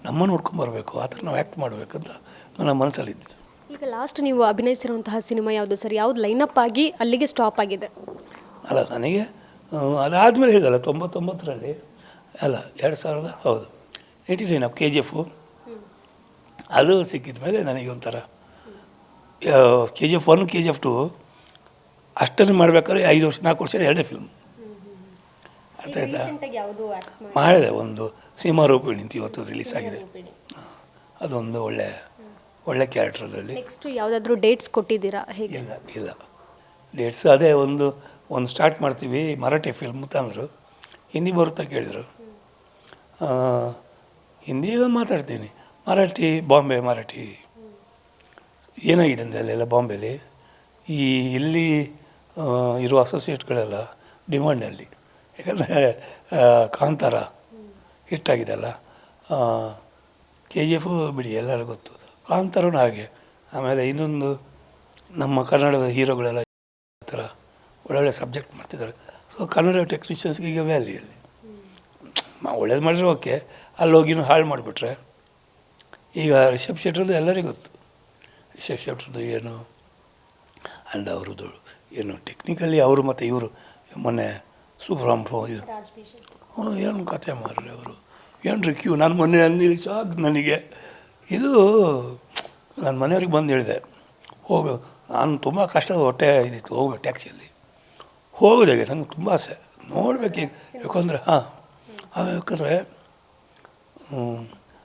ನಮ್ಮನ್ನು ನೋಡ್ಕೊಂಬರ್ಬೇಕು, ಆ ಥರ ನಾವು ಆ್ಯಕ್ಟ್ ಮಾಡಬೇಕಂತ ನನ್ನ ಮನಸ್ಸಲ್ಲಿದ್ದು. ಈಗ ಲಾಸ್ಟ್ ನೀವು ಅಭಿನಯಿಸಿರುವಂತಹ ಸಿನಿಮಾ ಯಾವುದು ಸರ್? ಯಾವ್ದು ಲೈನಪ್ ಆಗಿ ಅಲ್ಲಿಗೆ ಸ್ಟಾಪ್ ಆಗಿದೆ? ಅಲ್ಲ, ನನಗೆ ಅದಾದಮೇಲೆ ಹೇಳಿದಲ್ಲ 99ರಲ್ಲಿ ಅಲ್ಲ 2000 ಹೌದು 89 KGF ಅದು ಸಿಕ್ಕಿದ ಮೇಲೆ ನನಗೆ ಒಂಥರ KGF 1 KGF 2 ಅಷ್ಟನ್ನು ಮಾಡಬೇಕಾದ್ರೆ 5 ವರ್ಷ 4 ವರ್ಷ ಎರಡೇ ಫಿಲ್ಮ್ ಅರ್ಥ ಆಯ್ತಾ. ಮಾಡಿದೆ ಒಂದು ಸೀಮಾರೂಪಿಣಿ ಅಂತ ಇವತ್ತು ರಿಲೀಸ್ ಆಗಿದೆ, ಅದೊಂದು ಒಳ್ಳೆ ಕ್ಯಾರೆಕ್ಟರ್. ಅದರಲ್ಲಿ ನೆಕ್ಸ್ಟ್ ಯಾವುದಾದ್ರೂ ಡೇಟ್ಸ್ ಕೊಟ್ಟಿದ್ದೀರಾ? ಹೇಗೆ? ಇಲ್ಲ ಡೇಟ್ಸ್ ಅದೇ ಒಂದು ಸ್ಟಾರ್ಟ್ ಮಾಡ್ತೀವಿ ಮರಾಠಿ ಫಿಲ್ಮ್ ತಂದರು. ಹಿಂದಿ ಬರುತ್ತಾ ಕೇಳಿದರು, ಹಿಂದಿ ಮಾತಾಡ್ತೀನಿ, ಮರಾಠಿ ಬಾಂಬೆ ಮರಾಠಿ ಏನಾಗಿದೆ ಅಂದರೆ ಅಲ್ಲೆಲ್ಲ ಬಾಂಬೆಲಿ ಇಲ್ಲಿ ಇರುವ ಅಸೋಸಿಯೇಟ್ಗಳೆಲ್ಲ ಡಿಮಾಂಡಲ್ಲಿ, ಯಾಕಂದರೆ ಕಾಂತಾರ ಹಿಟ್ಟಾಗಿದೆಲ್ಲ, KGF ಬಿಡಿ ಎಲ್ಲರೂ ಗೊತ್ತು, ಕಾಂತಾರನೂ ಹಾಗೆ. ಆಮೇಲೆ ಇನ್ನೊಂದು ನಮ್ಮ ಕನ್ನಡದ ಹೀರೋಗಳೆಲ್ಲ ಈ ಥರ ಒಳ್ಳೊಳ್ಳೆ ಸಬ್ಜೆಕ್ಟ್ ಮಾಡ್ತಿದ್ದಾರೆ. ಸೊ ಕನ್ನಡ ಟೆಕ್ನಿಷಿಯನ್ಸ್ಗೆ ಈಗ ವ್ಯಾಲ್ಯೂ ಅಲ್ಲಿ ಒಳ್ಳೇದು ಮಾಡಿದ್ರೆ ಓಕೆ, ಅಲ್ಲಿ ಹೋಗಿನೂ ಹಾಳು ಮಾಡಿಬಿಟ್ರೆ. ಈಗ ರಿಷಬ್ ಶೆಟ್ರದ್ದು ಎಲ್ಲರಿಗೂ ಗೊತ್ತು, ರಿಷಬ್ ಶೆಟ್ರದ್ದು ಏನು ಆ್ಯಂಡ್ ಅವ್ರದ್ದು ಏನು ಟೆಕ್ನಿಕಲಿ ಅವರು ಮತ್ತು ಇವರು ಮೊನ್ನೆ ಸೂಪರ್ ಇದು ಏನು ಕತೆ ಮಾಡ್ರಿ ಅವರು ಏನು ಕ್ಯೂ. ನಾನು ಮೊನ್ನೆ ಅಂದಿಲ್ಲಿ ಸಾಕು ನನಗೆ ಇದು ನನ್ನ ಮನೆಯವ್ರಿಗೆ ಬಂದು ಹೇಳಿದೆ ಹೋಗು, ನಾನು ತುಂಬ ಕಷ್ಟದ ಹೊಟ್ಟೆ ಇದ್ದಿತ್ತು ಹೋಗ್ಬೇಕು ಟ್ಯಾಕ್ಸಿಯಲ್ಲಿ ಹೋಗೋದೇ, ನಂಗೆ ತುಂಬ ಆಸೆ ನೋಡ್ಬೇಕು. ಯಾಕಂದರೆ ಯಾಕಂದರೆ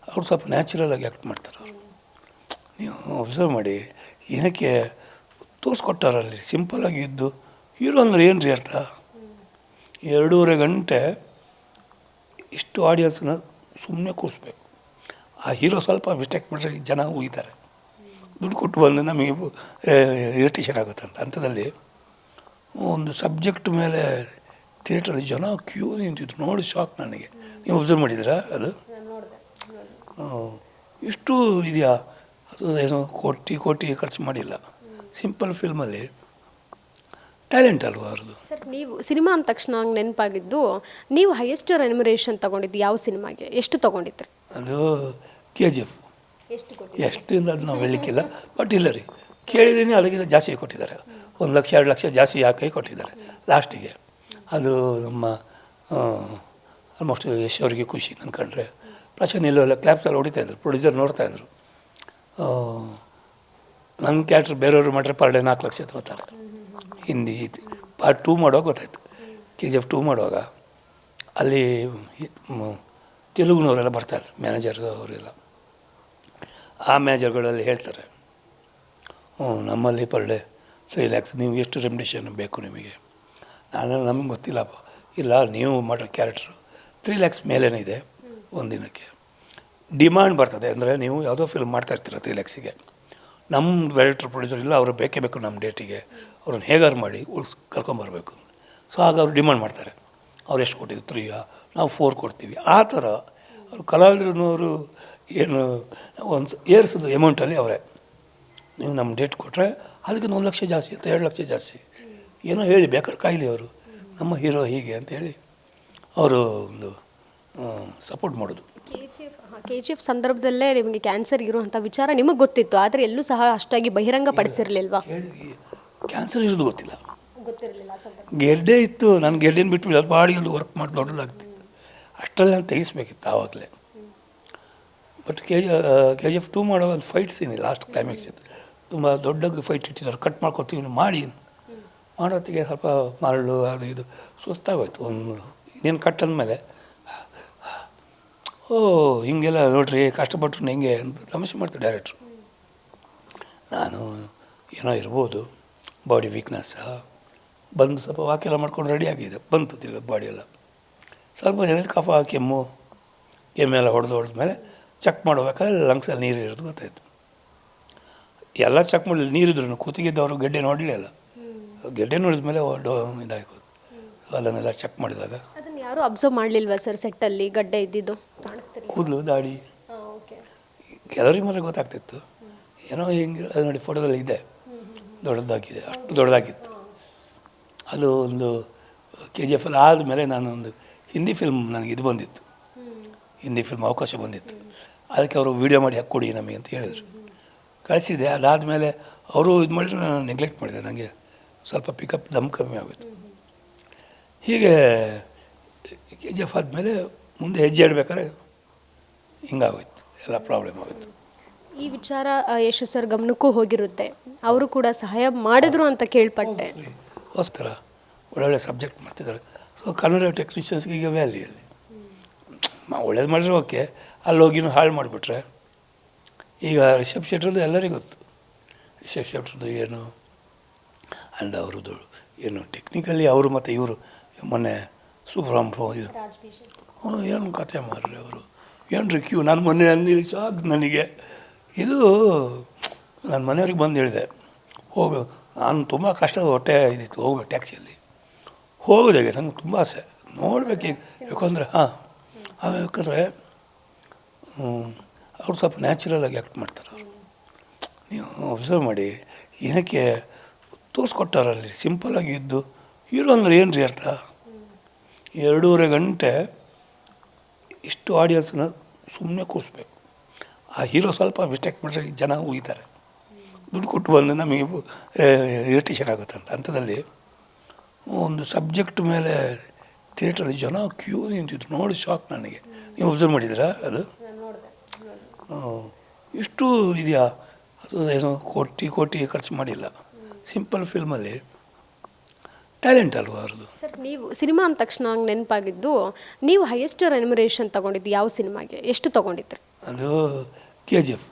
ಅವ್ರು ಸ್ವಲ್ಪ ನ್ಯಾಚುರಲಾಗಿ ಆ್ಯಕ್ಟ್ ಮಾಡ್ತಾರೆ. ನೀವು ಅಬ್ಸರ್ವ್ ಮಾಡಿ, ಏನಕ್ಕೆ ತೋರಿಸ್ಕೊಟ್ಟಾರಲ್ಲಿ ಸಿಂಪಲ್ಲಾಗಿ ಇದ್ದು. ಹೀರೋ ಅಂದರೆ ಏನು ರೀ ಅರ್ಥ? 2.5 ಗಂಟೆ ಇಷ್ಟು ಆಡಿಯನ್ಸನ್ನ ಸುಮ್ಮನೆ ಕೂರಿಸ್ಬೇಕು. ಆ ಹೀರೋ ಸ್ವಲ್ಪ ಮಿಸ್ಟೇಕ್ ಮಾಡಿದ್ರೆ ಜನ ಉಗಿತಾರೆ, ದುಡ್ಡು ಕೊಟ್ಟು ಬಂದು ನಮಗೆ ಇರಿಟೇಷನ್ ಆಗುತ್ತಂತ. ಅಂಥದ್ದಲ್ಲಿ ಒಂದು ಸಬ್ಜೆಕ್ಟ್ ಮೇಲೆ ಥಿಯೇಟರ್ ಜನ ಕ್ಯೂ ನಿಂತಿದ್ರು, ನೋಡಿ ಶಾಕ್ ನನಗೆ. ನೀವು ಅಬ್ಸರ್ವ್ ಮಾಡಿದ್ದೀರಾ? ಅದು ಇಷ್ಟು ಇದೆಯಾ? ಅದು ಏನೋ ಕೋಟಿ ಖರ್ಚು ಮಾಡಿಲ್ಲ, ಸಿಂಪಲ್ ಫಿಲ್ಮಲ್ಲಿ ಟ್ಯಾಲೆಂಟ್ ಅಲ್ವಾ ಅವ್ರದ್ದು. ಸರ್, ನೀವು ಸಿನಿಮಾ ಅಂದ ತಕ್ಷಣ ನಂಗೆ ನೆನಪಾಗಿದ್ದು, ನೀವು ಹೈಯೆಸ್ಟ್ ರೆಮ್ಯುನರೇಷನ್ ತೊಗೊಂಡಿದ್ದು ಯಾವ ಸಿನಿಮಾಗೆ? ಎಷ್ಟು ತೊಗೊಂಡಿದ್ರಿ? ಅದು KGF. ಎಷ್ಟರಿಂದ ಅದು ನಾವು ಹೇಳಲಿಕ್ಕಿಲ್ಲ, ಬಟ್ ಇಲ್ಲ ರೀ, ಕೇಳಿದ್ದೀನಿ ಅದಕ್ಕಿಂತ ಜಾಸ್ತಿ ಕೊಟ್ಟಿದ್ದಾರೆ. 1 ಲಕ್ಷ 2 ಲಕ್ಷ ಜಾಸ್ತಿ ಹಾಕಿ ಕೊಟ್ಟಿದ್ದಾರೆ ಲಾಸ್ಟಿಗೆ. ಅದು ನಮ್ಮ ಆಲ್ಮೋಸ್ಟ್ ಯಶ್ ಅವರಿಗೆ ಖುಷಿ ಅಂದ್ಕೊಂಡ್ರೆ. ಪ್ರಶಾಂತ್ ಎಲ್ಲೋ ಕ್ಲಾಪ್ಸಲ್ಲಿ ಹೊಡಿತಾಯಿದ್ರು, ಪ್ರೊಡ್ಯೂಸರ್ ನೋಡ್ತಾಯಿದ್ರು. ನನ್ನ ಕ್ಯಾರೆಕ್ಟರ್ ಬೇರೆಯವರು ಮಾಡಿದ್ರೆ ಪರ್ ಡೇ 4 ಲಕ್ಷ ತಗೋತಾರೆ. ಹಿಂದಿ ಪಾರ್ಟ್ 2 ಮಾಡುವಾಗ ಗೊತ್ತಾಯಿತು, KGF 2 ಮಾಡುವಾಗ ಅಲ್ಲಿ ತೆಲುಗುನವರೆಲ್ಲ ಬರ್ತಾಯಿದ್ರು, ಮ್ಯಾನೇಜರ್ ಅವರೆಲ್ಲ. ಆ ಮ್ಯಾನೇಜರ್ಗಳಲ್ಲಿ ಹೇಳ್ತಾರೆ, ನಮ್ಮಲ್ಲಿ ಪರ್ ಡೇ 3 lakhs, ನೀವು ಎಷ್ಟು ರೆಮ್ಯುನರೇಷನ್ ಬೇಕು ನಿಮಗೆ? ನಮಗೆ ಗೊತ್ತಿಲ್ಲಪ್ಪ. ಇಲ್ಲ, ನೀವು ಮಾಡೋ ಕ್ಯಾರೆಕ್ಟ್ರು 3 lakhs ಮೇಲೇ ಇದೆ ಒಂದಿನಕ್ಕೆ. ಡಿಮಾಂಡ್ ಬರ್ತದೆ ಅಂದರೆ ನೀವು ಯಾವುದೋ ಫಿಲ್ಮ್ ಮಾಡ್ತಾಯಿರ್ತೀರ 3 lakhsಗೆ, ನಮ್ಮ ಡೈರೆಕ್ಟ್ರ್ ಪ್ರೊಡ್ಯೂಸರ್ ಇಲ್ಲ, ಅವರು ಬೇಕೇ ಬೇಕು ನಮ್ಮ ಡೇಟಿಗೆ, ಅವ್ರನ್ನ ಹೇಗಾರು ಮಾಡಿ ಕರ್ಕೊಂಬರ್ಬೇಕು. ಸೊ ಆಗ ಅವರು ಡಿಮಾಂಡ್ ಮಾಡ್ತಾರೆ, ಅವ್ರು ಎಷ್ಟು ಕೊಟ್ಟಿದ್ದು 3, ನಾವು 4 ಕೊಡ್ತೀವಿ. ಆ ಥರ ಅವರು ಕಲಾವಿದ್ರನವರು ಏನು ಒಂದು ಏರಿಸೋದು ಅಮೌಂಟಲ್ಲಿ ಅವರೇ. ನೀವು ನಮ್ಮ ಡೇಟ್ ಕೊಟ್ಟರೆ ಅದಕ್ಕೆ 1 ಲಕ್ಷ ಜಾಸ್ತಿ ಅಂತ 2 ಲಕ್ಷ ಜಾಸ್ತಿ ಏನೋ ಹೇಳಿ ಬೇಕಾದ್ರೆ ಕಾಯಿಲಿ ಅವರು ನಮ್ಮ ಹೀರೋ ಹೀಗೆ ಅಂತೇಳಿ ಅವರು ಒಂದು ಸಪೋರ್ಟ್ ಮಾಡೋದು. KGF ಸಂದರ್ಭದಲ್ಲೇ ನಿಮಗೆ ಕ್ಯಾನ್ಸರ್ ಇರುವಂಥ ವಿಚಾರ ನಿಮಗೆ ಗೊತ್ತಿತ್ತು, ಆದರೆ ಎಲ್ಲೂ ಸಹ ಅಷ್ಟಾಗಿ ಬಹಿರಂಗ ಪಡಿಸಿರಲಿಲ್ವಾ? ಕ್ಯಾನ್ಸರ್ ಇರೋದು ಗೊತ್ತಿರಲಿಲ್ಲ. ಗೆಡ್ಡೆ ಇತ್ತು, ನಾನು ಗೆಡ್ಡೆನ ಬಿಟ್ಟು ಬಾಡಿಯಲ್ಲಿ ವರ್ಕ್ ಮಾಡಿ ದೊಡ್ಡದಾಗ್ತಿತ್ತು, ಅಷ್ಟರಲ್ಲಿ ನಾನು ತೆಗಿಸ್ಬೇಕಿತ್ತು ಆವಾಗಲೇ. ಬಟ್ KGF 2 ಮಾಡೋ ಒಂದು ಫೈಟ್ ಸೀನ್ ಲಾಸ್ಟ್ ಕ್ಲೈಮ್ಯಾಕ್ಸ್ ಇತ್ತು, ತುಂಬ ದೊಡ್ಡ ಫೈಟ್ ಇಟ್ಟಿದ್ದಾರೆ, ಕಟ್ ಮಾಡ್ಕೊತೀವಿ ಮಾಡಿ ಮಾಡೋತ್ತಿಗೆ ಸ್ವಲ್ಪ ಮರಳು ಅದು ಇದು ಸುಸ್ತಾಗೋಯ್ತು. ಇನ್ನೇನು ಕಟ್ ಅಂದಮೇಲೆ ಹಿಂಗೆಲ್ಲ ನೋಡ್ರಿ ಕಷ್ಟಪಟ್ಟರು ಹೆಂಗೆ ಅಂತ ತಮಾಷೆ ಮಾಡ್ತೀವಿ ಡೈರೆಕ್ಟ್ರು. ನಾನು ಏನೋ ಇರ್ಬೋದು, ಬಾಡಿ ವೀಕ್ನೆಸ್ ಬಂದು ಸ್ವಲ್ಪ ವಾಕೆಲ್ಲ ಮಾಡ್ಕೊಂಡು ರೆಡಿಯಾಗಿದೆ, ಬಂತು ತಿರ್ಗ ಬಾಡಿ ಎಲ್ಲ ಸ್ವಲ್ಪ ಕಫ ಕೆಮ್ಮೆಲ್ಲ ಹೊಡೆದ್ಮೇಲೆ ಚೆಕ್ ಮಾಡಬೇಕಾದ್ರೆ ಲಂಗ್ಸಲ್ಲಿ ನೀರು ಇರೋದು ಗೊತ್ತಾಯಿತು. ಎಲ್ಲ ಚೆಕ್ ಮಾಡಲಿ, ನೀರಿದ್ರು ಕೂತಿಗಿದ್ದವರು ಗೆಡ್ಡೆ ನೋಡಲಿಲ್ಲ. ಗೆಡ್ಡೆ ನೋಡಿದ ಮೇಲೆ ಇದಾಯ್ತು. ಸೊ ಅದನ್ನೆಲ್ಲ ಚೆಕ್ ಮಾಡಿದಾಗ ಅದನ್ನು ಯಾರು ಅಬ್ಸರ್ವ್ ಮಾಡಲಿಲ್ವಾ ಸರ್ ಸೆಟ್ಟಲ್ಲಿ ಗಡ್ಡೆ ಇದ್ದಿದ್ದು? ಕಾಣಿಸ್ತಿರ್ಲಿಲ್ಲ. ಕೂದಲು ದಾಡಿ ಓಕೆ. ಕೆಲವರಿಗೆ ಮಾತ್ರ ಗೊತ್ತಾಗ್ತಿತ್ತು. ಏನೋ ಹಿಂಗೆ ಅದು ನೋಡಿ ಫೋಟೋದಲ್ಲಿ ಇದೆ, ದೊಡ್ಡದಾಗಿದೆ, ಅಷ್ಟು ದೊಡ್ಡದಾಗಿತ್ತು. ಅದು ಒಂದು KGF ಅಲ್ಲಿ ಆದಮೇಲೆ ನಾನು ಒಂದು ಹಿಂದಿ ಫಿಲ್ಮ್ ನನಗೆ ಇದು ಬಂದಿತ್ತು, ಹಿಂದಿ ಫಿಲ್ಮ್ ಅವಕಾಶ ಬಂದಿತ್ತು. ಅದಕ್ಕೆ ಅವರು ವೀಡಿಯೋ ಮಾಡಿ ಹಾಕ್ಕೊಡಿ ನಮಗೆ ಅಂತ ಹೇಳಿದರು. ಕಳಿಸಿದೆ. ಅದಾದಮೇಲೆ ಅವರು ಇದು ಮಾಡಿದ್ರು, ನಾನು ನೆಗ್ಲೆಕ್ಟ್ ಮಾಡಿದೆ. ನನಗೆ ಸ್ವಲ್ಪ ಪಿಕಪ್ ದಮ್ ಕಮ್ಮಿ ಆಗೋಯ್ತು. ಹೀಗೆ KGF ಆದಮೇಲೆ ಮುಂದೆ ಹೆಜ್ಜೆ ಇಡಬೇಕಾದ್ರೆ ಹಿಂಗಾಗೋಯ್ತು, ಎಲ್ಲ ಪ್ರಾಬ್ಲಮ್ ಆಗೋಯ್ತು. ಈ ವಿಚಾರ ಯಶ್ ಸರ್ ಗಮನಕ್ಕೂ ಹೋಗಿರುತ್ತೆ, ಅವರು ಕೂಡ ಸಹಾಯ ಮಾಡಿದ್ರು ಅಂತ ಕೇಳ್ಪಟ್ಟೆ. ಹೊಸ್ತರ ಒಳ್ಳೊಳ್ಳೆ ಸಬ್ಜೆಕ್ಟ್ ಮಾಡ್ತಿದ್ದಾರೆ. ಸೊ ಕನ್ನಡ ಟೆಕ್ನಿಷಿಯನ್ಸ್ಗೆ ಈಗ ವ್ಯಾಲ್ಯೂ ಅಲ್ಲಿ ಒಳ್ಳೇದು ಮಾಡಿದ್ರೆ ಓಕೆ, ಅಲ್ಲಿ ಹೋಗಿನೂ ಹಾಳು ಮಾಡಿಬಿಟ್ರೆ. ಈಗ ರಿಷಬ್ ಶೆಟ್ರದ್ದು ಎಲ್ಲರಿಗೂ ಗೊತ್ತು, ರಿಷಬ್ ಶೆಟ್ರದ್ದು ಏನು ಆ್ಯಂಡ್ ಅವ್ರದ್ದು ಏನು ಟೆಕ್ನಿಕಲಿ ಅವರು ಮತ್ತು ಇವರು ಮೊನ್ನೆ ಸೂಪರ್ ಇದು ಏನು ಕತೆ ಮಾಡ್ರಿ ಅವರು, ಏನು ರೀ ಕ್ಯೂ. ನಾನು ಮೊನ್ನೆ ಅಂದಿಲ್ಲ ಶಾಕ್ ನನಗೆ. ಇದು ನನ್ನ ಮನೆಯವ್ರಿಗೆ ಬಂದು ಹೇಳಿದೆ, ಹೋಗು, ನಾನು ತುಂಬ ಕಷ್ಟದ ಹೊಟ್ಟೆ ಇದ್ದಿತ್ತು, ಹೋಗ್ಬೇಕು ಟ್ಯಾಕ್ಸಿಯಲ್ಲಿ. ಹೋಗೋದಾಗೆ ನಂಗೆ ತುಂಬ ಆಸೆ ನೋಡ್ಬೇಕು. ಯಾಕಂದರೆ ಯಾಕಂದರೆ ಅವ್ರು ಸ್ವಲ್ಪ ನ್ಯಾಚುರಲಾಗಿ ಆ್ಯಕ್ಟ್ ಮಾಡ್ತಾರೆ. ನೀವು ಅಬ್ಸರ್ವ್ ಮಾಡಿ, ಏನಕ್ಕೆ ತೋರಿಸ್ಕೊಟ್ಟಾರಲ್ಲಿ ಸಿಂಪಲ್ಲಾಗಿ ಇದ್ದು. ಹೀರೋ ಅಂದ್ರೆ ಏನು ರೀ ಅರ್ಥ? 2.5 ಗಂಟೆ ಇಷ್ಟು ಆಡಿಯನ್ಸ್ನ ಸುಮ್ಮನೆ ಕೂರಿಸ್ಬೇಕು. ಆ ಹೀರೋ ಸ್ವಲ್ಪ ಮಿಸ್ಟೇಕ್ ಮಾಡಿದ್ರೆ ಜನ ಉಗಿತಾರೆ, ದುಡ್ಡು ಕೊಟ್ಟು ಬಂದು ನಮಗೆ ಇರಿಟೇಷನ್ ಆಗುತ್ತಂತ. ಅಂಥದ್ದಲ್ಲಿ ಒಂದು ಸಬ್ಜೆಕ್ಟ್ ಮೇಲೆ ಥಿಯೇಟ್ರಲ್ಲಿ ಜನ ಕ್ಯೂ ನಿಂತಿದ್ರು, ನೋಡಿ ಶಾಕ್ ನನಗೆ. ನೀವು ಅಬ್ಸರ್ವ್ ಮಾಡಿದ್ದೀರಾ ಅದು? ಇಷ್ಟು ಇದೆಯಾ? ಅದು ಏನೋ ಕೋಟಿ ಖರ್ಚು ಮಾಡಿಲ್ಲ, ಸಿಂಪಲ್ ಫಿಲ್ಮಲ್ಲಿ ಟ್ಯಾಲೆಂಟ್ ಅಲ್ವಾ ಅವ್ರದ್ದು. ಸರ್, ನೀವು ಸಿನಿಮಾ ಅಂದ ತಕ್ಷಣ ನಂಗೆ ನೆನಪಾಗಿದ್ದು, ನೀವು ಹೈಯೆಸ್ಟ್ ರೆಮ್ಯುನರೇಷನ್ ತೊಗೊಂಡಿದ್ದು ಯಾವ ಸಿನಿಮಾಗೆ, ಎಷ್ಟು ತೊಗೊಂಡಿದ್ರಿ? ಅದು KGF.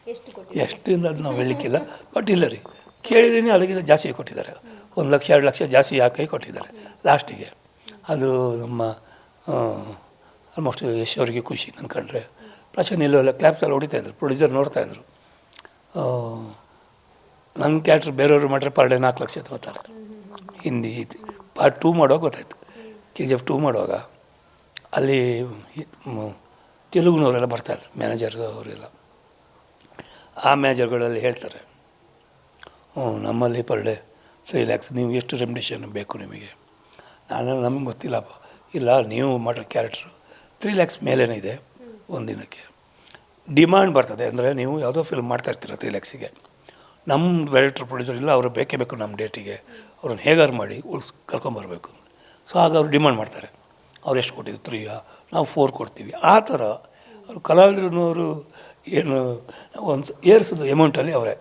ಎಷ್ಟು ಎಷ್ಟರಿಂದ ಅದು ನಾವು ಹೇಳಲಿಕ್ಕಿಲ್ಲ, ಬಟ್ ಇಲ್ಲ ರೀ, ಕೇಳಿದ್ದೀನಿ ಅದಕ್ಕಿಂತ ಜಾಸ್ತಿ ಕೊಟ್ಟಿದ್ದಾರೆ. 1 ಲಕ್ಷ 2 ಲಕ್ಷ ಜಾಸ್ತಿ ಯಾಕೆ ಕೊಟ್ಟಿದ್ದಾರೆ ಲಾಸ್ಟಿಗೆ. ಅದು ನಮ್ಮ ಆಲ್ಮೋಸ್ಟ್ ಯಶ್ ಅವರಿಗೆ ಖುಷಿ ಅಂದ್ಕೊಂಡ್ರೆ. ಪ್ರಶಾಂತ್ ಇಲ್ಲವೆಲ್ಲ ಕ್ಲಾಪ್ಸಲ್ಲಿ ಹೊಡಿತಾಯಿದ್ರು, ಪ್ರೊಡ್ಯೂಸರ್ ನೋಡ್ತಾಯಿದ್ರು. ನನ್ನ ಕ್ಯಾರೆಕ್ಟ್ರ್ ಬೇರೆಯವರು ಮಾಡ್ರೆ ಪರ್ ಡೇ 4 ಲಕ್ಷ ತಗೋತಾರೆ. ಹಿಂದಿ ಪಾರ್ಟ್ 2 ಮಾಡುವಾಗ ಗೊತ್ತಾಯಿತು, KGF 2 ಮಾಡುವಾಗ ಅಲ್ಲಿ ತೆಲುಗುನವರೆಲ್ಲ ಬರ್ತಾಯಿದ್ರು, ಮ್ಯಾನೇಜರ್ ಅವರೆಲ್ಲ. ಆ ಮ್ಯಾನೇಜರ್ಗಳಲ್ಲಿ ಹೇಳ್ತಾರೆ, ನಮ್ಮಲ್ಲಿ ಪರ್ ಡೇ 3 lakhs, ನೀವು ಎಷ್ಟು ರೆಮ್ಯುನರೇಷನ್ ಬೇಕು ನಿಮಗೆ? ನಮಗೆ ಗೊತ್ತಿಲ್ಲಪ್ಪ. ಇಲ್ಲ, ನೀವು ಮಾಡೋ ಕ್ಯಾರೆಕ್ಟ್ರು 3 lakhs ಮೇಲೇ ಇದೆ ಒಂದಿನಕ್ಕೆ. ಡಿಮ್ಯಾಂಡ್ ಬರ್ತದೆ ಅಂದರೆ ನೀವು ಯಾವುದೋ ಫಿಲ್ಮ್ ಮಾಡ್ತಾಯಿರ್ತೀರ 3 lakhsಗೆ, ನಮ್ಮ ಡೈರೆಕ್ಟ್ರ್ ಪ್ರೊಡ್ಯೂಸರ್ ಇಲ್ಲ, ಅವರು ಬೇಕೇ ಬೇಕು ನಮ್ಮ ಡೇಟಿಗೆ, ಅವ್ರನ್ನ ಹೇಗಾರು ಮಾಡಿ ಕರ್ಕೊಂಬರ್ಬೇಕು. ಸೊ ಆಗ ಅವ್ರು ಡಿಮ್ಯಾಂಡ್ ಮಾಡ್ತಾರೆ, ಅವ್ರು ಎಷ್ಟು ಕೊಟ್ಟಿದ್ದು 3, ನಾವು 4 ಕೊಡ್ತೀವಿ. ಆ ಥರ ಅವರು ಕಲಾವಿದ್ರನ್ನವರು ಏನು ಒಂದು ಏರಿಸೋದು ಅಮೌಂಟಲ್ಲಿ ಅವರೇ.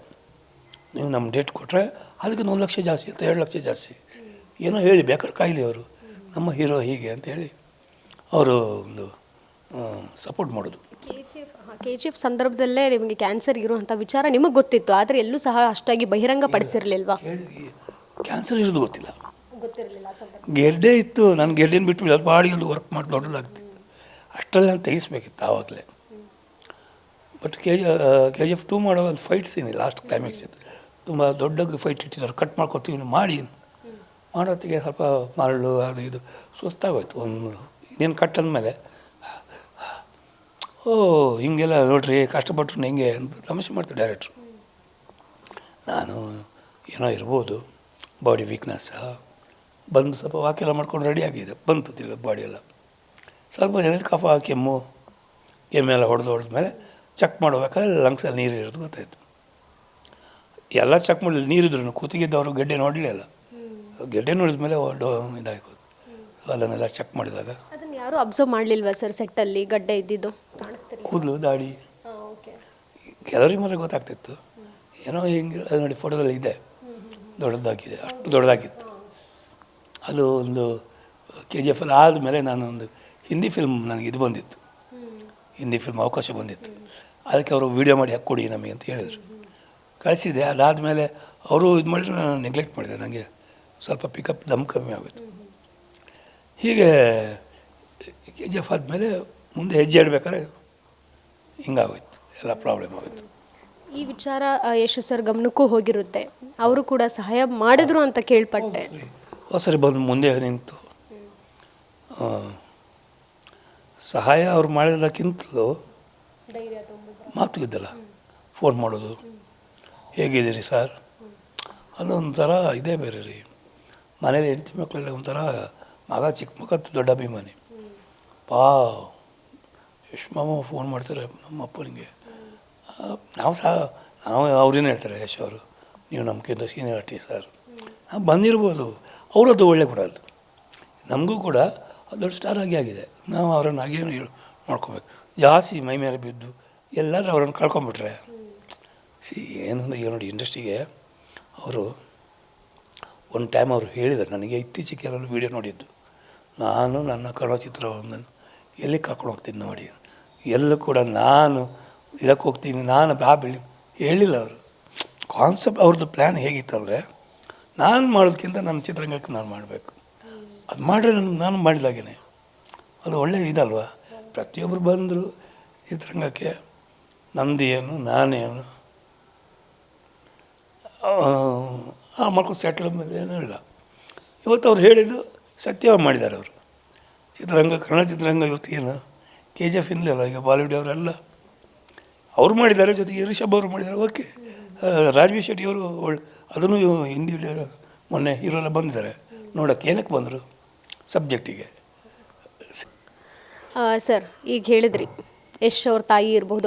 ನೀವು ನಮ್ಮ ಡೇಟ್ ಕೊಟ್ಟರೆ ಅದಕ್ಕೆ 1 ಲಕ್ಷ ಜಾಸ್ತಿ ಅಂತ 2 ಲಕ್ಷ ಜಾಸ್ತಿ ಏನೋ ಹೇಳಿ ಬೇಕಾದ್ರೆ ಕಾಯಿಲಿ ಅವರು, ನಮ್ಮ ಹೀರೋ ಹೀಗೆ ಅಂತ ಹೇಳಿ ಅವರು ಒಂದು ಸಪೋರ್ಟ್ ಮಾಡೋದು. KGF ಸಂದರ್ಭದಲ್ಲೇ ನಿಮಗೆ ಕ್ಯಾನ್ಸರ್ ಇರುವಂಥ ವಿಚಾರ ನಿಮಗೆ ಗೊತ್ತಿತ್ತು, ಆದರೆ ಎಲ್ಲೂ ಸಹ ಅಷ್ಟಾಗಿ ಬಹಿರಂಗ ಪಡಿಸಿರಲಿಲ್ವಾ? ಕ್ಯಾನ್ಸರ್ ಇರೋದು ಗೊತ್ತಿಲ್ಲ, ಗೆಡ್ಡೆ ಇತ್ತು. ನಾನು ಗೆಡ್ಡೆನ ಬಿಟ್ಟು ಅದು ಬಾಡಿ ಒಂದು ವರ್ಕ್ ಮಾಡಿ ದೊಡ್ಡದಾಗ್ತಿತ್ತು, ಅಷ್ಟರಲ್ಲಿ ನಾನು ತೆಗಿಸ್ಬೇಕಿತ್ತು ಆವಾಗಲೇ. ಬಟ್ KGF 2 ಮಾಡೋ ಒಂದು ಫೈಟ್ ಸೀನ್ ಲಾಸ್ಟ್ ಕ್ಲೈಮ್ಯಾಕ್ಸ್ ಇತ್ತು, ತುಂಬ ದೊಡ್ಡ ಫೈಟ್ ಇಟ್ಟಿದ್ದಾರೆ, ಕಟ್ ಮಾಡ್ಕೊತೀವಿ ಮಾಡಿ ಮಾಡೋತ್ತಿಗೆ ಸ್ವಲ್ಪ ಮರಳು ಅದು ಇದು ಸುಸ್ತಾಗೋಯ್ತು. ಒಂದು ಇನ್ನೇನು ಕಟ್ ಅಂದಮೇಲೆ ಹಿಂಗೆಲ್ಲ ನೋಡ್ರಿ ಕಷ್ಟಪಟ್ಟರು ಹೆಂಗೆ ಅಂತ ತಮಾಷೆ ಮಾಡ್ತೀವಿ ಡೈರೆಕ್ಟ್ರು. ನಾನು ಏನೋ ಇರ್ಬೋದು, ಬಾಡಿ ವೀಕ್ನೆಸ್ಸ ಬಂದು ಸ್ವಲ್ಪ ವಾಕೆಲ್ಲ ಮಾಡ್ಕೊಂಡು ರೆಡಿ ಆಗಿದೆ, ಬಂತು ತಿರ್ಗ ಬಾಡಿ ಎಲ್ಲ ಸ್ವಲ್ಪ ಏನಾದ್ರು ಕಫ ಕೆಮ್ಮೆಲ್ಲ ಹೊಡೆದ್ಮೇಲೆ ಚೆಕ್ ಮಾಡಬೇಕಾದ್ರೆ ಲಂಗ್ಸಲ್ಲಿ ನೀರು ಇರೋದು ಗೊತ್ತಾಯಿತು. ಎಲ್ಲ ಚೆಕ್ ಮಾಡಲಿ, ನೀರಿದ್ರು ಕೂತಿಗಿದ್ದವರು ಗೆಡ್ಡೆ ನೋಡಲಿಲ್ಲ, ಗೆಡ್ಡೆ ನೋಡಿದ ಮೇಲೆ ಇದಾಯ್ತು. ಅದನ್ನೆಲ್ಲ ಚೆಕ್ ಮಾಡಿದಾಗ ಅದನ್ನು ಯಾರು ಅಬ್ಸರ್ವ್ ಮಾಡಲಿಲ್ವಾ ಸರ್ ಸೆಟ್ಟಲ್ಲಿ ಗಡ್ಡೆ ಇದ್ದಿದ್ದು? ಕೂದಲು ದಾಡಿ ಕೆಲವರಿಗೆ ಮಾತ್ರ ಗೊತ್ತಾಗ್ತಿತ್ತು. ಏನೋ ಹಿಂಗೆ ಅದು ನೋಡಿ ಫೋಟೋದಲ್ಲಿ ಇದೆ, ದೊಡ್ಡದಾಗಿದೆ, ಅಷ್ಟು ದೊಡ್ಡದಾಗಿತ್ತು. ಅದು ಒಂದು KGF ಅಲ್ಲಿ ಆದಮೇಲೆ ನಾನು ಒಂದು ಹಿಂದಿ ಫಿಲ್ಮ್ ನನಗೆ ಇದು ಬಂದಿತ್ತು, ಹಿಂದಿ ಫಿಲ್ಮ್ ಅವಕಾಶ ಬಂದಿತ್ತು. ಅದಕ್ಕೆ ಅವರು ವೀಡಿಯೋ ಮಾಡಿ ಹಾಕ್ಕೊಡಿ ನಮಗೆ ಅಂತ ಹೇಳಿದರು. ಕಳಿಸಿದೆ. ಅದಾದಮೇಲೆ ಅವರು ಇದು ಮಾಡಿದ್ರು, ನಾನು ನೆಗ್ಲೆಕ್ಟ್ ಮಾಡಿದೆ. ನನಗೆ ಸ್ವಲ್ಪ ಪಿಕಪ್ ದಮ್ ಕಮ್ಮಿ ಆಗೋಯ್ತು. ಹೀಗೆ KGF ಆದಮೇಲೆ ಮುಂದೆ ಹೆಜ್ಜೆ ಇಡಬೇಕಾದ್ರೆ ಹಿಂಗಾಗೋಯ್ತು, ಎಲ್ಲ ಪ್ರಾಬ್ಲಮ್ ಆಗೋಯ್ತು. ಈ ವಿಚಾರ ಯಶ್ ಸರ್ ಗಮನಕ್ಕೂ ಹೋಗಿರುತ್ತೆ, ಅವರು ಕೂಡ ಸಹಾಯ ಮಾಡಿದ್ರು ಅಂತ ಕೇಳ್ಪಟ್ಟೆ. ಸರಿ ಬಂದು ಮುಂದೆ ನಿಂತು ಸಹಾಯ ಅವ್ರು ಮಾಡಿರೋದಕ್ಕಿಂತಲೂ ಮಾತು ಇದ್ದಲ್ಲ, ಫೋನ್ ಮಾಡೋದು, ಹೇಗಿದ್ದೀರಿ ಸರ್, ಅದೊಂಥರ ಇದೇ ಬೇರೆ ರೀ. ಮನೇಲಿ ಹೆಂಡತಿ ಮಕ್ಕಳೆಲ್ಲ ಒಂಥರ ಮಗ ಚಿಕ್ಕ ಮಗ ದೊಡ್ಡ ಅಭಿಮಾನಿ. ಯಶ್ ಮಾಮ ಫೋನ್ ಮಾಡ್ತಾರೆ ನಮ್ಮ ಅಪ್ಪನಿಗೆ. ನಾವು ಅವ್ರೇನು ಹೇಳ್ತಾರೆ, ಯಶ್ ಅವರು ನೀವು ನಮ್ಗಿಂತ ಸೀನಿಯರ್ ಆರ್ಟಿಸ್ಟ್ ಸರ್, ನಾವು ಬಂದಿರ್ಬೋದು, ಅವರದ್ದು ಒಳ್ಳೆ ಕೂಡ ಅದು, ನಮಗೂ ಕೂಡ ದೊಡ್ಡ ಸ್ಟಾರ್ ಆಗಿದೆ. ನಾವು ಅವರನ್ನು ಹಾಗೇನು ಮಾಡ್ಕೋಬೇಕು. ಜಾಸ್ತಿ ಮೈ ಮೇಲೆ ಬಿದ್ದು ಎಲ್ಲರೂ ಅವ್ರನ್ನ ಕಳ್ಕೊಂಬಿಟ್ರೆ ಏನಂದ್ರೆ ಈಗ ನೋಡಿ ಇಂಡಸ್ಟ್ರಿಗೆ ಅವರು ಒಂದು ಟೈಮ್ ಅವರು ಹೇಳಿದ್ದಾರೆ ನನಗೆ, ಇತ್ತೀಚೆಗೆ ಕೆಲವು ವೀಡಿಯೋ ನೋಡಿದ್ದು, ನಾನು ನನ್ನ ಕನ್ನಡಚಿತ್ರವೊಂದನ್ನು ಎಲ್ಲಿ ಕರ್ಕೊಂಡು ಹೋಗ್ತೀನಿ ನೋಡಿ, ಎಲ್ಲೂ ಕೂಡ ನಾನು ಇದಕ್ಕೆ ಹೋಗ್ತೀನಿ, ನಾನು ಬೆಳಿ ಹೇಳಿಲ್ಲ ಅವರು. ಕಾನ್ಸೆಪ್ಟ್ ಅವ್ರದ್ದು ಪ್ಲ್ಯಾನ್ ಹೇಗಿತ್ತಂದರೆ, ನಾನು ಮಾಡೋದಕ್ಕಿಂತ ನನ್ನ ಚಿತ್ರರಂಗಕ್ಕೆ ನಾನು ಮಾಡಬೇಕು, ಅದು ಮಾಡಿದ್ರೆ ನಾನು ಮಾಡಿದಾಗೇ ಅದು ಒಳ್ಳೆಯ ಇದಲ್ವ. ಪ್ರತಿಯೊಬ್ಬರು ಬಂದರು ಚಿತ್ರರಂಗಕ್ಕೆ, ನಂದು ಏನು ನಾನೇನು ಮಾಡ್ಕೊಂಡು ಸೆಟ್ಲ್ ಮೇಲೆ ಏನೂ ಇಲ್ಲ. ಇವತ್ತು ಅವ್ರು ಹೇಳಿದ್ದು ಸತ್ಯವಾಗಿ ಮಾಡಿದ್ದಾರೆ ಅವರು. ಚಿತ್ರರಂಗ, ಕನ್ನಡ ಚಿತ್ರರಂಗ ಇವತ್ತು ಏನು KGF ಇಂದಲೇ ಈಗ ಬಾಲಿವುಡ್ ಅವರೆಲ್ಲ ಅವ್ರು ಮಾಡಿದ್ದಾರೆ, ಜೊತೆಗೆ ರಿಷಬ್ ಅವರು ಮಾಡಿದ್ದಾರೆ. ಓಕೆ, ರಾಜ್ಬಿ ಶೆಟ್ಟಿ ಅವರು ಅದನ್ನು ಹಿಂದಿ ಮೊನ್ನೆ ಹೀರೋಲ್ಲ ಬಂದಿದ್ದಾರೆ ನೋಡೋಕ್ಕೆ. ಏನಕ್ಕೆ ಬಂದರು? ಸಬ್ಜೆಕ್ಟಿಗೆ. ಸರ್, ಈಗ ಹೇಳಿದ್ರಿ ಯಶ್ ಅವ್ರ ತಾಯಿ ಇರಬಹುದು,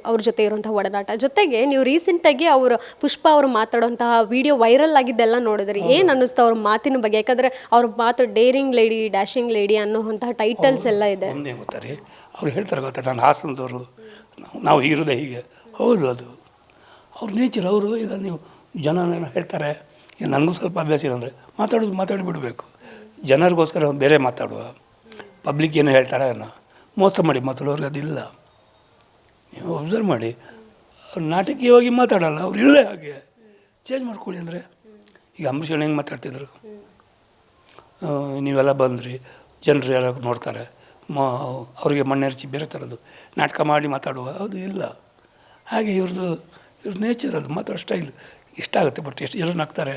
ಅವ್ರ ಜೊತೆ ಇರುವಂಥ ಒಡನಾಟ, ಜೊತೆಗೆ ನೀವು ರೀಸೆಂಟಾಗಿ ಅವರು ಪುಷ್ಪ ಅವರು ಮಾತಾಡುವಂತಹ ವಿಡಿಯೋ ವೈರಲ್ ಆಗಿದ್ದೆಲ್ಲ ನೋಡಿದ್ರಿ. ಏನು ಅನ್ನಿಸ್ತು ಅವ್ರ ಮಾತಿನ ಬಗ್ಗೆ? ಯಾಕಂದರೆ ಅವ್ರ ಮಾತು ಡೇರಿಂಗ್ ಲೇಡಿ, ಡ್ಯಾಶಿಂಗ್ ಲೇಡಿ ಅನ್ನೋಂತಹ ಟೈಟಲ್ಸ್ ಎಲ್ಲ ಇದೆ. ಒಂದೇ ಗೊತ್ತಾರೆ, ಅವ್ರು ಹೇಳ್ತಾರೆ ಗೊತ್ತಾ, ನಾನು ಹಾಸನದವರು, ನಾವು ಇರೋದೇ ಹೀಗೆ. ಹೌದು, ಅದು ಅವ್ರ ನೇಚರ್. ಅವರು ಈಗ ನೀವು ಜನನೇನೋ ಹೇಳ್ತಾರೆ, ಈಗ ನನಗೂ ಸ್ವಲ್ಪ ಅಭ್ಯಾಸ ಏನಂದರೆ ಮಾತಾಡಿಬಿಡಬೇಕು. ಜನರಿಗೋಸ್ಕರ ಬೇರೆ ಮಾತಾಡುವ, ಪಬ್ಲಿಕ್ ಏನು ಹೇಳ್ತಾರೆ ಅನ್ನೋ ಮೋಸ ಮಾಡಿ ಮಾತಾಡೋರಿಗೆ ಅದಿಲ್ಲ. ನೀವು ಅಬ್ಸರ್ವ್ ಮಾಡಿ, ಅವ್ರು ನಾಟಕೀಯವಾಗಿ ಮಾತಾಡೋಲ್ಲ, ಅವ್ರು ಇಲ್ಲೇ ಹಾಗೆ ಚೇಂಜ್ ಮಾಡ್ಕೊಳ್ಳಿ. ಅಂದರೆ ಈಗ ಅಂಬರೀಷ್ ಹೆಂಗೆ ಮಾತಾಡ್ತಿದ್ರು, ನೀವೆಲ್ಲ ಬಂದ್ರಿ, ಜನರು ಯಾರು ನೋಡ್ತಾರೆ, ಅವರಿಗೆ ಮಣ್ಣೆರಚಿ ಬೇರೆ ಥರದ್ದು ನಾಟಕ ಮಾಡಿ ಮಾತಾಡುವ ಅದು ಇಲ್ಲ. ಹಾಗೆ ಇವ್ರ ನೇಚರ್, ಅದು ಮಾತಾಡೋ ಸ್ಟೈಲ್ ಇಷ್ಟ ಆಗುತ್ತೆ. ಬಟ್ ಎಷ್ಟು ಜನ ನಗ್ತಾರೆ,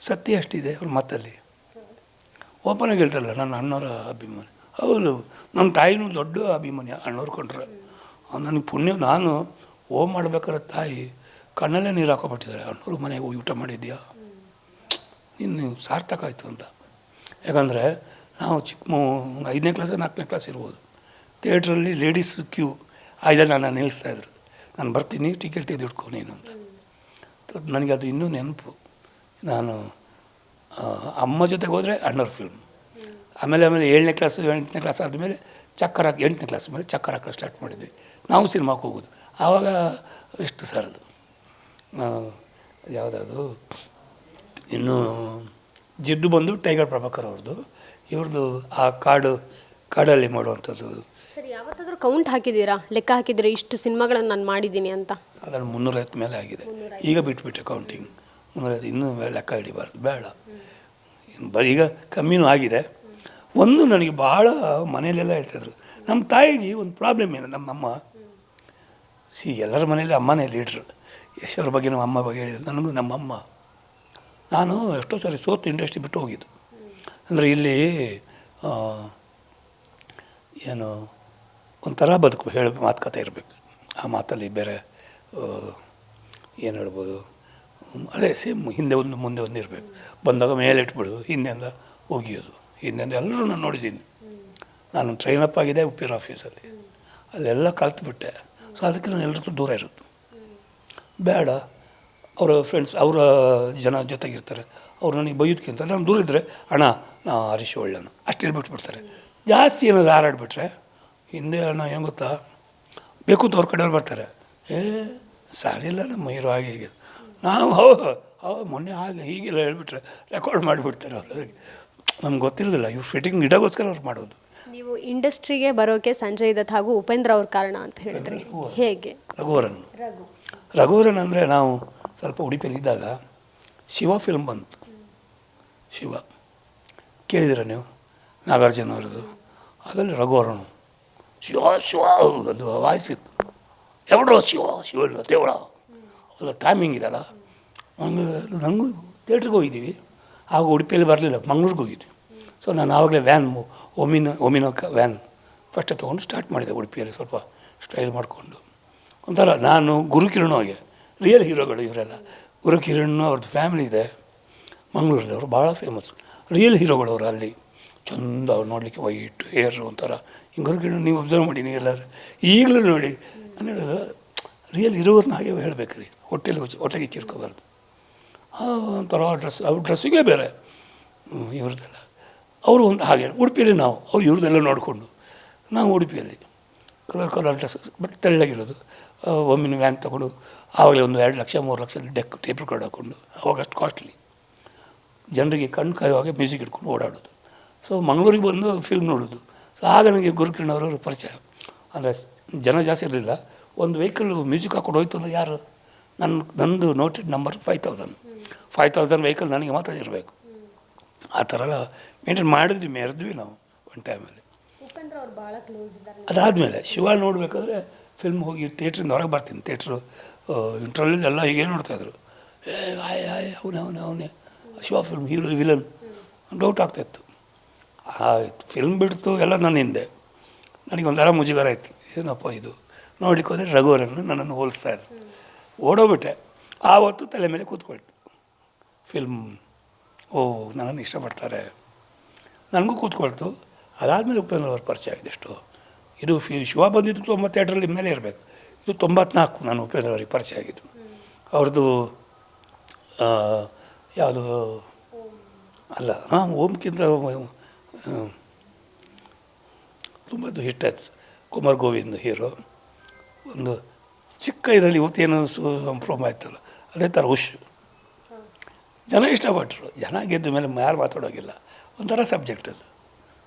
ಸತ್ಯ ಅಷ್ಟಿದೆ ಅವ್ರ ಮಾತಲ್ಲಿ. ಓಪನಾಗಿ ಹೇಳ್ತಾರಲ್ಲ, ನನ್ನ ಅಣ್ಣವರ ಅಭಿಮಾನಿ. ಹೌದು, ನಮ್ಮ ತಾಯಿನೂ ದೊಡ್ಡ ಅಭಿಮಾನಿ ಅಣ್ಣವ್ರು ಕೊಂಡ್ರೆ. ನನಗೆ ಪುಣ್ಯ, ನಾನು ಮಾಡ್ಬೇಕಾದ್ರೆ ತಾಯಿ ಕಣ್ಣಲ್ಲೇ ನೀರು ಹಾಕೊಬಿಟ್ಟಿದ್ದಾರೆ. ಅಣ್ಣವ್ರ ಮನೆಗೆ ಹೋಗಿ ಊಟ ಮಾಡಿದ್ಯಾ, ಇನ್ನು ಸಾರ್ಥಕ ಆಯಿತು ಅಂತ. ಯಾಕಂದರೆ ನಾವು ಚಿಕ್ಕ 5ನೇ ಕ್ಲಾಸ್ 4ನೇ ಕ್ಲಾಸ್ ಇರ್ಬೋದು, ಥಿಯೇಟ್ರಲ್ಲಿ ಲೇಡೀಸ್ ಕ್ಯೂ ಇದನ್ನು ನಾನು ನಿಲ್ಲಿಸ್ತಾಯಿದ್ರು. ನಾನು ಬರ್ತೀನಿ, ಟಿಕೆಟ್ ತೆಗೆದಿಟ್ಕೊ ನೀನು ಅಂತ. ನನಗೆ ಅದು ಇನ್ನೂ ನೆನಪು. ನಾನು ಅಮ್ಮ ಜೊತೆಗೆ ಹೋದರೆ ಅಣ್ಣವ್ರ ಫಿಲ್ಮ್, ಆಮೇಲೆ 7ನೇ ಕ್ಲಾಸ್ 8ನೇ ಕ್ಲಾಸ್ ಆದಮೇಲೆ ಚಕ್ಕರ್ ಹಾಕಿ 8ನೇ ಕ್ಲಾಸ್ ಮೇಲೆ ಚಕ್ಕರ್ ಹಾಕಲು ಸ್ಟಾರ್ಟ್ ಮಾಡಿದ್ವಿ. ನಾವು ಸಿನಿಮಾಕ್ಕೆ ಹೋಗೋದು. ಆವಾಗ ಎಷ್ಟು ಸರ್ ಅದು ಯಾವುದದು ಇನ್ನೂ ಜಿದ್ದು ಬಂದು ಟೈಗರ್ ಪ್ರಭಾಕರ್ ಅವ್ರದ್ದು, ಇವ್ರದ್ದು ಆ ಕಾಡಲ್ಲಿ ಮಾಡುವಂಥದ್ದು. ಸರ್, ಯಾವತ್ತಾದರೂ ಕೌಂಟ್ ಹಾಕಿದ್ದೀರಾ, ಲೆಕ್ಕ ಹಾಕಿದ್ದೀರಾ ಇಷ್ಟು ಸಿನಿಮಾಗಳನ್ನು ನಾನು ಮಾಡಿದ್ದೀನಿ ಅಂತ? ಸಾಧಾರಣ 350 ಮೇಲೆ ಆಗಿದೆ. ಈಗ ಬಿಟ್ಬಿಟ್ಟೆ ಕೌಂಟಿಂಗ್. 350 ಇನ್ನೂ ಲೆಕ್ಕ ಹಿಡಿಬಾರ್ದು, ಬೇಡ. ಈಗ ಕಮ್ಮಿನೂ ಆಗಿದೆ. ಒಂದು ನನಗೆ ಭಾಳ ಮನೆಯಲ್ಲೆಲ್ಲ ಹೇಳ್ತಾಯಿದ್ರು, ನಮ್ಮ ತಾಯಿಗೆ ಒಂದು ಪ್ರಾಬ್ಲಮ್ ಏನು, ನಮ್ಮಮ್ಮ ಎಲ್ಲರ ಮನೇಲಿ ಅಮ್ಮನೇ ಲೀಡ್ರು. ಯಶ್ ಅವ್ರ ಬಗ್ಗೆ ನಮ್ಮ ಅಮ್ಮ ಬಗ್ಗೆ ಹೇಳಿದ್ರು. ನನಗೂ ನಮ್ಮಮ್ಮ, ನಾನು ಎಷ್ಟೋ ಸಾರಿ ಸೋತು ಇಂಡಸ್ಟ್ರಿ ಬಿಟ್ಟು ಹೋಗಿದ್ದು. ಅಂದರೆ ಇಲ್ಲಿ ಏನು ಒಂಥರ ಬದುಕು ಮಾತುಕತೆ ಇರಬೇಕು. ಆ ಮಾತಲ್ಲಿ ಬೇರೆ ಏನು ಹೇಳ್ಬೋದು, ಅದೇ ಸೇಮ್ ಹಿಂದೆ ಒಂದು ಮುಂದೆ ಒಂದು ಇರಬೇಕು. ಬಂದಾಗ ಮೇಲೆ ಇಟ್ಬಿಡೋದು, ಹಿಂದೆಯಿಂದ ಒಗಿಯೋದು, ಹಿಂದೆಯಿಂದ ಎಲ್ಲರೂ ನಾನು ನೋಡಿದ್ದೀನಿ. ನಾನು ಟ್ರೈನಪ್ ಆಗಿದೆ ಉಪ್ಪಿನ ಆಫೀಸಲ್ಲಿ, ಅಲ್ಲೆಲ್ಲ ಕಲ್ತ್ಬಿಟ್ಟೆ. ಸೊ ಅದಕ್ಕೆ ನಾನು ಎಲ್ಲರಿಗೂ ದೂರ ಇರೋದು ಬೇಡ. ಅವರ ಫ್ರೆಂಡ್ಸ್, ಅವರ ಜನ ಜೊತೆಗಿರ್ತಾರೆ, ಅವ್ರು ನನಗೆ ಬೈಯೋದಕ್ಕಿಂತ ನಾನು ದೂರ ಇದ್ದರೆ, ಅಣ್ಣ ನಾ ಹರೀಶ್ ಒಳ್ಳೆನು ಅಷ್ಟು ಹೇಳ್ಬಿಟ್ಬಿಡ್ತಾರೆ. ಜಾಸ್ತಿ ಏನಾದ್ರು ಹಾರಾಡ್ಬಿಟ್ರೆ ಹಿಂದೆ ಅಣ್ಣ ಏನು ಗೊತ್ತಾ, ಬೇಕು ಅಂತ ಅವ್ರ ಕಡೆಯವ್ರು ಬರ್ತಾರೆ, ಸಾರಿ ಇಲ್ಲ ನಮ್ಮ ಹೀರೋ ಹಾಗೆ ಹೀಗೆ. ನಾವು ಹೌದು ಮೊನ್ನೆ ಹಾಗೆ ಹೀಗೆಲ್ಲ ಹೇಳ್ಬಿಟ್ರೆ ರೆಕಾರ್ಡ್ ಮಾಡಿಬಿಡ್ತಾರೆ ಅವರು. ನಮ್ಗೆ ಗೊತ್ತಿರೋದಿಲ್ಲ, ಇವ್ರು ಫಿಟ್ಟಿಂಗ್ ಇಡೋಗೋಸ್ಕರ ಅವ್ರು ಮಾಡೋದು. ನೀವು ಇಂಡಸ್ಟ್ರಿಗೆ ಬರೋಕ್ಕೆ ಸಂಜಯ್ ದತ್ ಹಾಗೂ ಉಪೇಂದ್ರ ಅವ್ರ ಕಾರಣ ಅಂತ ಹೇಳಿದ್ರಿ, ಹೇಗೆ? ರಘುವರನ್ ಅಂದರೆ ನಾವು ಸ್ವಲ್ಪ ಉಡುಪಿಯಲ್ಲಿದ್ದಾಗ ಶಿವ ಫಿಲ್ಮ್ ಬಂತು. ಶಿವ ಕೇಳಿದಿರ ನೀವು? ನಾಗಾರ್ಜುನ ಅವ್ರದ್ದು. ಅದರಲ್ಲಿ ರಘುವರನು ಶಿವ ಶಿವ ಅದು ವಾಯಿಸಿತ್ತು ಎವಡೋ ಶಿವ ಶಿವ ದೇವಳ ಅದು ಟೈಮಿಂಗ್ ಇದೆಲ್ಲ ನನಗೂ ಥಿಯೇಟ್ರಿಗೆ ಹೋಗಿದ್ದೀವಿ. ಆಗ ಉಡುಪಿಯಲ್ಲಿ ಬರಲಿಲ್ಲ, ಮಂಗ್ಳೂರಿಗೆ ಹೋಗಿದ್ವಿ. ಸೊ ನಾನು ಆವಾಗಲೇ ವ್ಯಾನ್ ಒಮಿನೋ ವ್ಯಾನ್ ಫಸ್ಟ್ ತೊಗೊಂಡು ಸ್ಟಾರ್ಟ್ ಮಾಡಿದೆ ಉಡುಪಿಯಲ್ಲಿ, ಸ್ವಲ್ಪ ಸ್ಟೈಲ್ ಮಾಡಿಕೊಂಡು. ಒಂಥರ ನಾನು ಗುರುಕಿರಣ್ ಹಾಗೆ ರಿಯಲ್ ಹೀರೋಗಳು ಇವರೆಲ್ಲ. ಗುರುಕಿರಣ್ ಅವ್ರದ್ದು ಫ್ಯಾಮಿಲಿ ಇದೆ ಮಂಗಳೂರಲ್ಲಿ, ಅವರು ಭಾಳ ಫೇಮಸ್ ರಿಯಲ್ ಹೀರೋಗಳು ಅವರು. ಅಲ್ಲಿ ಚಂದ ಅವ್ರು ನೋಡಲಿಕ್ಕೆ ವೈಟ್ ಹೇರ್ ಒಂಥರ ಹಿಂಗೆ. ಗುರುಕಿರಣ್ ನೀವು ಅಬ್ಸರ್ವ್ ಮಾಡಿ, ನೀವು ಎಲ್ಲರೂ ಈಗಲೂ ನೋಡಿ. ನಾನು ಹೇಳೋದು ರಿಯಲ್ ಇರೋರನ್ನ ಹಾಗೆ ಹೇಳ್ಬೇಕು ರೀ, ಹೊಟ್ಟೆಗೆ ಚಿರ್ಕೋಬಾರ್ದು. ಒಂಥರ ಅವ್ರ ಡ್ರೆಸ್ಸಿಗೆ ಬೇರೆ ಇವ್ರದ್ದೆಲ್ಲ. ಅವರು ಒಂದು ಹಾಗೆ ಉಡುಪಿಯಲ್ಲಿ ನಾವು ಅವ್ರು ಇವ್ರದ್ದೆಲ್ಲ ನೋಡಿಕೊಂಡು ನಾವು ಉಡುಪಿಯಲ್ಲಿ ಕಲರ್ ಡ್ರೆಸ್ ಬಟ್ ತೆಳ್ಳಗಿರೋದು. ಒಮ್ಮಿನ ವ್ಯಾನ್ ತೊಗೊಂಡು ಆವಾಗಲೇ ಒಂದು 2 ಲಕ್ಷ 3 ಲಕ್ಷ ಟೇಪ್ ರೆಕಾರ್ಡ್ ಹಾಕ್ಕೊಂಡು, ಅವಾಗ ಅಷ್ಟು ಕಾಸ್ಟ್ಲಿ, ಜನರಿಗೆ ಕಣ್ಣು ಕಾಯುವಾಗ ಮ್ಯೂಸಿಕ್ ಇಟ್ಕೊಂಡು ಓಡಾಡೋದು. ಸೊ ಮಂಗಳೂರಿಗೆ ಬಂದು ಫಿಲ್ಮ್ ನೋಡೋದು. ಸೊ ಆಗ ನನಗೆ ಗುರುಕಿರಣ್ ಅವರವರು ಪರಿಚಯ. ಅಂದರೆ ಜನ ಜಾಸ್ತಿ ಇರಲಿಲ್ಲ. ಒಂದು ವೆಹಿಕಲ್ ಮ್ಯೂಸಿಕ್ ಹಾಕೊಂಡು ಹೋಯ್ತು ಅಂದರೆ ಯಾರು, ನಂದು ನೋಟೆಡ್ ನಂಬರ್ 5000 ವೆಹಿಕಲ್ ನನಗೆ ಮಾತ್ರ ಇರಬೇಕು. ಆ ಥರ ಎಲ್ಲ ಮೇಂಟೈನ್ ಮಾಡಿದ್ವಿ, ಮೆರೆದ್ವಿ ನಾವು ಒಂದು ಟೈಮಲ್ಲಿ. ಅದಾದಮೇಲೆ ಶಿವ ನೋಡಬೇಕಾದ್ರೆ ಫಿಲ್ಮ್ ಹೋಗಿ ಥಿಯೇಟ್ರಿಂದ ಹೊರಗೆ ಬರ್ತೀನಿ. ಥಿಯೇಟ್ರು ಇಂಟ್ರಲ್ಲಿ ಎಲ್ಲ ಹೀಗೆ ನೋಡ್ತಾಯಿದ್ರು, ಅವನೇ Shiva film hero villain doubt ಆಗ್ತಾಯಿತ್ತು. ಆಯಿತು ಫಿಲ್ಮ್ ಬಿಡ್ತು ಎಲ್ಲ ನನ್ನ ಹಿಂದೆ. ನನಗೊಂಥರ ಮುಜುಗರ ಆಯಿತು, ಏನಪ್ಪ ಇದು ನೋಡ್ಲಿಕ್ಕೆ ಹೋದರೆ ರಘುವರನ್ನು ನನ್ನನ್ನು ಹೋಲಿಸ್ತಾಯಿದ್ರು. ಓಡೋಗ್ಬಿಟ್ಟೆ. ಆವತ್ತು ತಲೆ ಮೇಲೆ ಕೂತ್ಕೊಳ್ತು ಫಿಲ್ಮ್. ನನ್ನನ್ನು ಇಷ್ಟಪಡ್ತಾರೆ, ನನಗೂ ಕೂತ್ಕೊಳ್ತು. ಅದಾದಮೇಲೆ ಉಪೇಂದ್ರ ಅವ್ರ ಪರಿಚಯ ಆಗಿದೆ. ಎಷ್ಟು ಇದು ಶಿವ ಬಂದಿದ್ದು 92ರಲ್ಲಿ ಮೇಲೆ ಇರಬೇಕು. ಇದು 94 ನಾನು ಉಪೇಂದ್ರ ಅವ್ರಿಗೆ ಪರಿಚಯ ಆಗಿದ್ದು. ಅವ್ರದ್ದು ಯಾವುದು ಅಲ್ಲ, ಓಮ್ಗಿಂತ ತುಂಬದ್ದು ಹಿಟ್ ಆಯ್ತು. ಕುಮಾರ್ ಗೋವಿಂದ್ ಹೀರೋ. ಒಂದು ಚಿಕ್ಕ ಇದರಲ್ಲಿ ಇವತ್ತೇನು ಸಂಭ್ರಮ ಆಯ್ತಲ್ಲ, ಅದೇ ಥರ ಹುಷ್. ಜನ ಇಷ್ಟಪಟ್ಟರು. ಜನ ಗೆದ್ದ ಮೇಲೆ ಯಾರು ಮಾತಾಡೋಗಿಲ್ಲ, ಒಂಥರ ಸಬ್ಜೆಕ್ಟ್ ಅದು.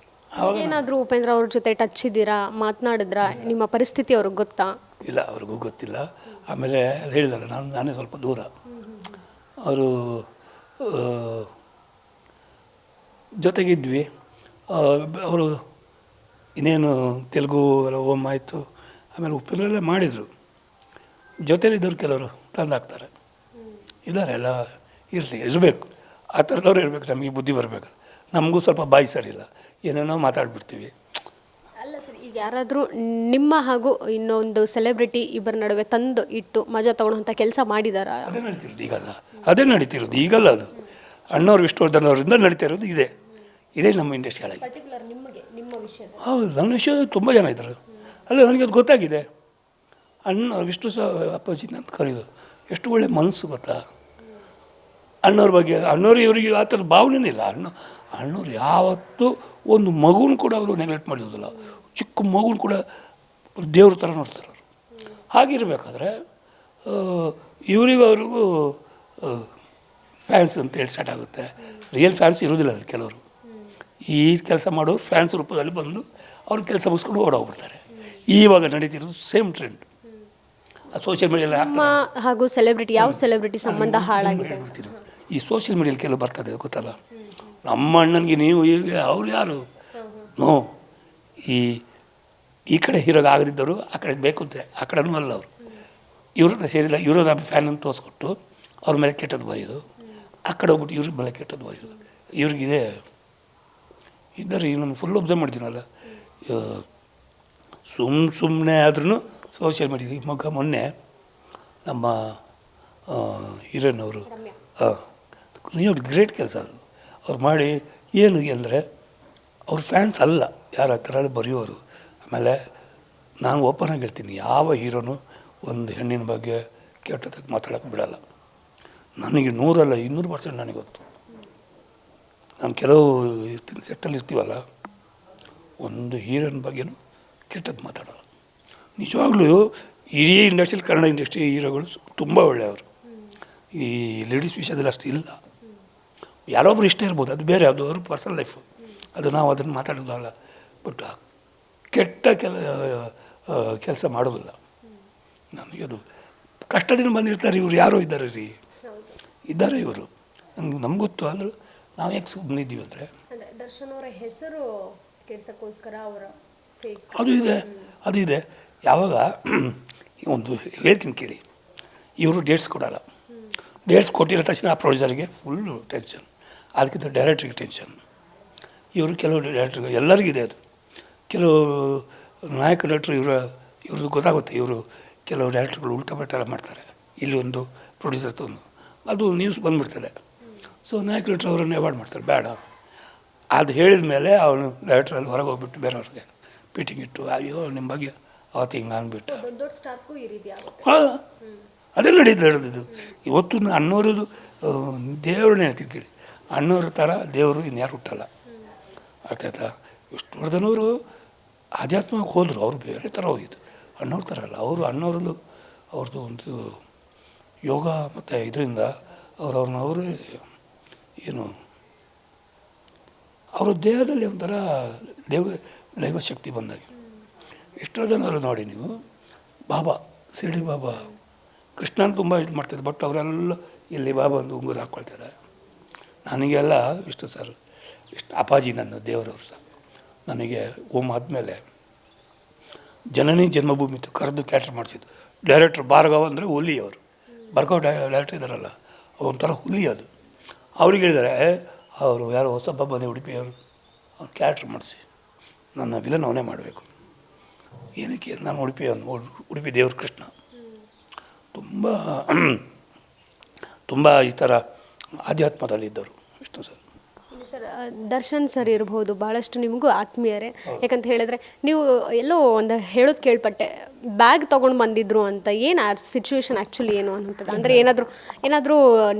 ಏನಾದರೂ ಉಪೇಂದ್ರ ಅವ್ರ ಜೊತೆ ಟಚ್ ಇದ್ದೀರಾ, ಮಾತನಾಡಿದ್ರಾ? ನಿಮ್ಮ ಪರಿಸ್ಥಿತಿ ಅವ್ರಿಗೆ ಗೊತ್ತಾ? ಇಲ್ಲ, ಅವ್ರಿಗೂ ಗೊತ್ತಿಲ್ಲ. ಆಮೇಲೆ ಅದು ಹೇಳಿದಲ್ಲ, ನಾನೇ ಸ್ವಲ್ಪ ದೂರ. ಅವರು ಜೊತೆಗಿದ್ವಿ. ಅವರು ಇನ್ನೇನು ತೆಲುಗು ಎಲ್ಲ ಓಮ್ ಆಯಿತು. ಆಮೇಲೆ ಉಪೇಂದ್ರಲ್ಲೇ ಮಾಡಿದರು. ಜೊತೆಲಿದ್ದವ್ರು ಕೆಲವರು ತಂದಾಕ್ತಾರೆ, ಇದ್ದಾರೆ ಎಲ್ಲ ಇರಬೇಕು. ಆ ಥರದವ್ರು ಇರಬೇಕು. ನಮಗೆ ಬುದ್ಧಿ ಬರಬೇಕು. ನಮಗೂ ಸ್ವಲ್ಪ ಬಾಯಿ ಸರಿಯಿಲ್ಲ, ಏನೇನೋ ಮಾತಾಡ್ಬಿಡ್ತೀವಿ. ಅಲ್ಲ ಸರ್, ಈಗ ಯಾರಾದರೂ ನಿಮ್ಮ ಹಾಗೂ ಇನ್ನೊಂದು ಸೆಲೆಬ್ರಿಟಿ ಇಬ್ಬರ ನಡುವೆ ತಂದು ಇಟ್ಟು ಮಜಾ ತಗೊಳ್ಳೋಂಥ ಕೆಲಸ ಮಾಡಿದಾರಾ? ಅದೇ ನಡೀತಿರೋದು ಈಗ ಸಹ, ಅದೇ ನಡೀತಿರೋದು ಈಗಲ್ಲ. ಅದು ಅಣ್ಣವ್ರು ವಿಷ್ಣುವರ್ಧನ್ ಅವರಿಂದ ನಡೀತಾ ಇರೋದು ಇದೇ ನಮ್ಮ ಇಂಡಸ್ಟ್ರಿ ಹಾಳಾಗಿ. ಹೌದು, ನನ್ನ ವಿಷಯದಲ್ಲಿ ತುಂಬ ಜನ ಇದ್ದರು. ಅಲ್ಲ, ನನಗೆ ಅದು ಗೊತ್ತಾಗಿದೆ. ವಿಷ್ಣು ಸಹ ಅಪ್ಪಾಜಿ ಅಂತ ಕರೆಯೋದು. ಎಷ್ಟು ಒಳ್ಳೆ ಮನಸ್ಸು ಗೊತ್ತಾ ಅಣ್ಣವ್ರ ಬಗ್ಗೆ. ಅಣ್ಣವ್ರು ಇವರಿಗೆ ಆ ಥರದ ಭಾವನೆನೇ ಇಲ್ಲ. ಅಣ್ಣವ್ರು ಯಾವತ್ತೂ ಒಂದು ಮಗುನ ಕೂಡ ಅವರು ನೆಗ್ಲೆಕ್ಟ್ ಮಾಡಿರೋದಿಲ್ಲ. ಚಿಕ್ಕ ಮಗುನ ಕೂಡ ದೇವ್ರ ಥರ ನೋಡ್ತಾರೆ ಅವರು. ಹಾಗಿರಬೇಕಾದ್ರೆ ಇವರಿಗೂ ಅವ್ರಿಗೂ ಫ್ಯಾನ್ಸ್ ಅಂತೇಳಿ ಸ್ಟಾರ್ಟ್ ಆಗುತ್ತೆ. ರಿಯಲ್ ಫ್ಯಾನ್ಸ್ ಇರೋದಿಲ್ಲ ಅದು. ಕೆಲವರು ಈ ಕೆಲಸ ಮಾಡೋರು ಫ್ಯಾನ್ಸ್ ರೂಪದಲ್ಲಿ ಬಂದು ಅವ್ರ ಕೆಲಸ ಮುಗಿಸ್ಕೊಂಡು ಓಡೋಗ್ಬಿಡ್ತಾರೆ. ಇವಾಗ ನಡೀತಿರೋದು ಸೇಮ್ ಟ್ರೆಂಡ್. ಸೋಷಿಯಲ್ ಮೀಡಿಯಲ್ಲಿ ಹಾಗೂ ಸೆಲೆಬ್ರಿಟಿ, ಯಾವ ಸೆಲೆಬ್ರಿಟಿ ಸಂಬಂಧ ಹಾಳಾಗಿದೆ? ಈ ಸೋಷಿಯಲ್ ಮೀಡಿಯಲ್ಲಿ ಕೆಲವು ಬರ್ತದೆ, ಗೊತ್ತಲ್ಲ. ನಮ್ಮ ಅಣ್ಣನಿಗೆ ನೀವು ಈಗ ಅವ್ರು ಯಾರು ನೋ, ಈ ಕಡೆ ಹೀರೋಗೆ ಆಗದಿದ್ದರು ಆ ಕಡೆ ಬೇಕು ಅಂತೆ, ಆ ಕಡೆನೂ ಅಲ್ಲ. ಅವರು ಇವ್ರನ್ನ ಸೇರಿಲ್ಲ. ಇವರು ನಮ್ಮ ಫ್ಯಾನ್ ಅಂತ ತೋರಿಸ್ಕೊಟ್ಟು ಅವ್ರ ಮೇಲೆ ಕೆಟ್ಟದ್ದು ಬರೆಯೋದು, ಆ ಕಡೆ ಹೋಗ್ಬಿಟ್ಟು ಇವ್ರ ಮೇಲೆ ಕೆಟ್ಟದ್ದು ಬರೆಯೋದು. ಇವ್ರಿಗಿದೆ ಇದ್ದಾರೆ. ಈಗ ನಾನು ಫುಲ್ ಅಬ್ಸರ್ವ್ ಮಾಡ್ತೀನಲ್ಲ, ಸುಮ್ಮನೆ ಆದ್ರೂ ಸೋಷಿಯಲ್ ಮೀಡಿಯಾ. ಮಗ ಮೊನ್ನೆ ನಮ್ಮ ಹೀರೋಯಿನ್ ಅವರು ಗ್ರೇಟ್ ಕೆಲಸ ಅದು ಅವ್ರು ಮಾಡಿ. ಏನು ಅಂದರೆ ಅವ್ರ ಫ್ಯಾನ್ಸ್ ಅಲ್ಲ, ಯಾರು ಆ ಥರ ಬರೆಯೋರು. ಆಮೇಲೆ ನಾನು ಓಪನ್ ಆಗಿ ಹೇಳ್ತೀನಿ, ಯಾವ ಹೀರೋನು ಒಂದು ಹೆಣ್ಣಿನ ಬಗ್ಗೆ ಕೆಟ್ಟದಾಗಿ ಮಾತಾಡೋಕ್ಕೆ ಬಿಡೋಲ್ಲ. ನನಗೆ 100 ಅಲ್ಲ 200% ನನಗೆ ಗೊತ್ತು. ನಾನು ಕೆಲವು ಇರ್ತೀನಿ, ಸೆಟ್ಟಲ್ಲಿ ಇರ್ತೀವಲ್ಲ, ಒಂದು ಹೀರೋಯಿನ್ ಬಗ್ಗೆನೂ ಕೆಟ್ಟದ್ದು ಮಾತಾಡೋಲ್ಲ. ನಿಜವಾಗ್ಲೂ ಇಡೀ ಇಂಡಸ್ಟ್ರಿಯಲ್ಲಿ ಕನ್ನಡ ಇಂಡಸ್ಟ್ರಿ ಹೀರೋಗಳು ತುಂಬ ಒಳ್ಳೆಯವರು. ಈ ಲೇಡೀಸ್ ವಿಷಯದಲ್ಲಿ ಅಷ್ಟು ಇಲ್ಲ. ಯಾರೊಬ್ರು ಇಷ್ಟ ಇರ್ಬೋದು, ಅದು ಬೇರೆ, ಅದು ಅವ್ರ ಪರ್ಸನಲ್ ಲೈಫು, ಅದು ನಾವು ಅದನ್ನು ಮಾತಾಡೋದಲ್ಲ. ಬಟ್ ಕೆಟ್ಟ ಕೆಲಸ ಮಾಡೋದಿಲ್ಲ. ನನಗೆ ಅದು ಕಷ್ಟದಿಂದ ಬಂದಿರ್ತಾರೆ. ಇವರು ಯಾರೋ ಇದ್ದಾರೆ ರೀ, ಇದ್ದಾರೆ ಇವರು. ನಮ್ಗೆ ಗೊತ್ತು. ಅಂದರೂ ನಾವು ಯಾಕೆ ಸುಮ್ಮನೆ ಇದ್ದೀವಿ ಅಂದರೆ ದರ್ಶನ್ ಅವರ ಹೆಸರು ಕೆಡ್ಸೋಕ್ಕೋಸ್ಕರ ಅವರ ಅದು ಇದೆ, ಅದು ಇದೆ. ಯಾವಾಗ ಒಂದು ಹೇಳ್ತೀನಿ ಕೇಳಿ, ಇವರು ಡೇಟ್ಸ್ ಕೊಡೋಲ್ಲ. ಡೇಟ್ಸ್ ಕೊಟ್ಟಿರೋ ತಕ್ಷಣ ಆ ಪ್ರೊಡ್ಯೂಸರ್ಗೆ ಫುಲ್ಲು ಟೆನ್ಷನ್, ಅದಕ್ಕಿಂತ ಡೈರೆಕ್ಟ್ರಿಗೆ ಟೆನ್ಷನ್. ಇವರು ಕೆಲವು ಡೈರೆಕ್ಟ್ರಿಗೆ ಎಲ್ಲರಿಗಿದೆ ಅದು. ಕೆಲವು ನಾಯಕ ಡೈರೆಕ್ಟ್ರು ಇವ್ರದ್ದು ಗೊತ್ತಾಗುತ್ತೆ. ಇವರು ಕೆಲವು ಡೈರೆಕ್ಟ್ರುಗಳು ಉಲ್ಟಾ ಮಾಡ್ತಾರೆ. ಇಲ್ಲಿ ಒಂದು ಪ್ರೊಡ್ಯೂಸರ್ ತಂದು ಅದು ನ್ಯೂಸ್ ಬಂದುಬಿಡ್ತದೆ. ಸೊ ನಾಯಕ ಡೈರೆಕ್ಟ್ರು ಅವರನ್ನು ಅವಾಯ್ಡ್ ಮಾಡ್ತಾರೆ, ಬೇಡ. ಅದು ಹೇಳಿದ ಮೇಲೆ ಅವನು ಡೈರೆಕ್ಟ್ರಲ್ಲಿ ಹೊರಗೆ ಹೋಗ್ಬಿಟ್ಟು ಬೇರೆಯವ್ರಿಗೆ ಪೀಟಿಂಗ್ ಇಟ್ಟು, ಅಯ್ಯೋ ನಿಮ್ಮ ಬಗ್ಗೆ ಅವತ್ತು ಹಿಂಗೆ ಅಂದ್ಬಿಟ್ಟ. ಹಾಂ, ಅದೇ ನಡೆದಿದ್ದು. ಇವತ್ತು ಅಣ್ಣವ್ರದ್ದು ದೇವ್ರನ್ನ ಹೇಳ್ತೀನಿ ಕೇಳಿ, ಅಣ್ಣವ್ರ ಥರ ದೇವರು ಇನ್ಯಾರು ಹುಟ್ಟಲ್ಲ. ಅರ್ಥ ಆಯ್ತಾ? ವಿಷ್ಣುವರ್ಧನವರು ಆಧ್ಯಾತ್ಮಕ್ಕೆ ಹೋದರು, ಅವರು ಬೇರೆ ಥರ ಹೋಗಿದ್ದು. ಅಣ್ಣವ್ರ ಥರ ಅಲ್ಲ, ಅಣ್ಣವ್ರದ್ದು ಅವ್ರದ್ದು ಒಂದು ಯೋಗ ಮತ್ತು ಇದರಿಂದ ಅವರೇ ಏನು ಅವರ ದೇಹದಲ್ಲಿ ಒಂಥರ ದೈವ ಶಕ್ತಿ ಬಂದಾಗೆ. ವಿಷ್ಣುವರ್ಧನವರು ನೋಡಿ ನೀವು, ಬಾಬಾ ಶಿರ್ಡಿ ಬಾಬಾ ಕೃಷ್ಣನ ತುಂಬ ಇದು ಮಾಡ್ತಿದ್ರು. ಬಟ್ ಅವರೆಲ್ಲ ಇಲ್ಲಿ ಬಾಬಾ ಒಂದು ಉಂಗುರ ಹಾಕ್ಕೊಳ್ತಾರೆ. ನನಗೆಲ್ಲ ಇಷ್ಟು ಸರ್, ಇಷ್ಟು ಅಪ್ಪಾಜಿ ನನ್ನ ದೇವರವ್ರು ಸಹ ನನಗೆ ಓಮ್ ಆದಮೇಲೆ ಜನನಿ ಜನ್ಮಭೂಮಿ ಕರೆದು ಕ್ಯಾಟ್ರ್ ಮಾಡಿಸಿದ್ದು. ಡೈರೆಕ್ಟ್ರ್ ಭಾರ್ಗವ ಅಂದರೆ ಹುಲಿ, ಅವರು ಭಾರ್ಗವ ಡೈರೆಕ್ಟ್ರ್ ಇದ್ದಾರಲ್ಲ, ಒಂಥರ ಹುಲಿ ಅದು. ಅವ್ರಿಗೆ ಹೇಳಿದ್ದಾರೆ, ಅವರು ಯಾರೋ ಹೊಸಬ್ಬ ಬಂದೆ ಉಡುಪಿಯವರು, ಅವ್ರು ಕ್ಯಾಟ್ರ್ ಮಾಡಿಸಿ ನನ್ನ ವಿಲನ್ ಅವನೇ ಮಾಡಬೇಕು. ಏನಕ್ಕೆ? ನಾನು ಉಡುಪಿ ದೇವ್ರ ಕೃಷ್ಣ ತುಂಬ ಈ ಥರ ಆಧ್ಯಾತ್ಮದಲ್ಲಿದ್ದರು Vishnu sir. Sir, Darshan sir ಇರ್ಬೋದು, ಭಾಳಷ್ಟು ನಿಮಗೂ ಆತ್ಮೀಯರೇ. ಯಾಕಂತ ಹೇಳಿದ್ರೆ ನೀವು ಎಲ್ಲೋ ಒಂದು ಹೇಳೋದು ಕೇಳ್ಪಟ್ಟೆ, ಬ್ಯಾಗ್ ತೊಗೊಂಡು ಬಂದಿದ್ರು ಅಂತ. ಏನು ಆ ಸಿಚುವೇಶನ್ ಆ್ಯಕ್ಚುಲಿ ಏನು ಅನ್ನೋಂಥದ್ದು? ಅಂದರೆ ಏನಾದರೂ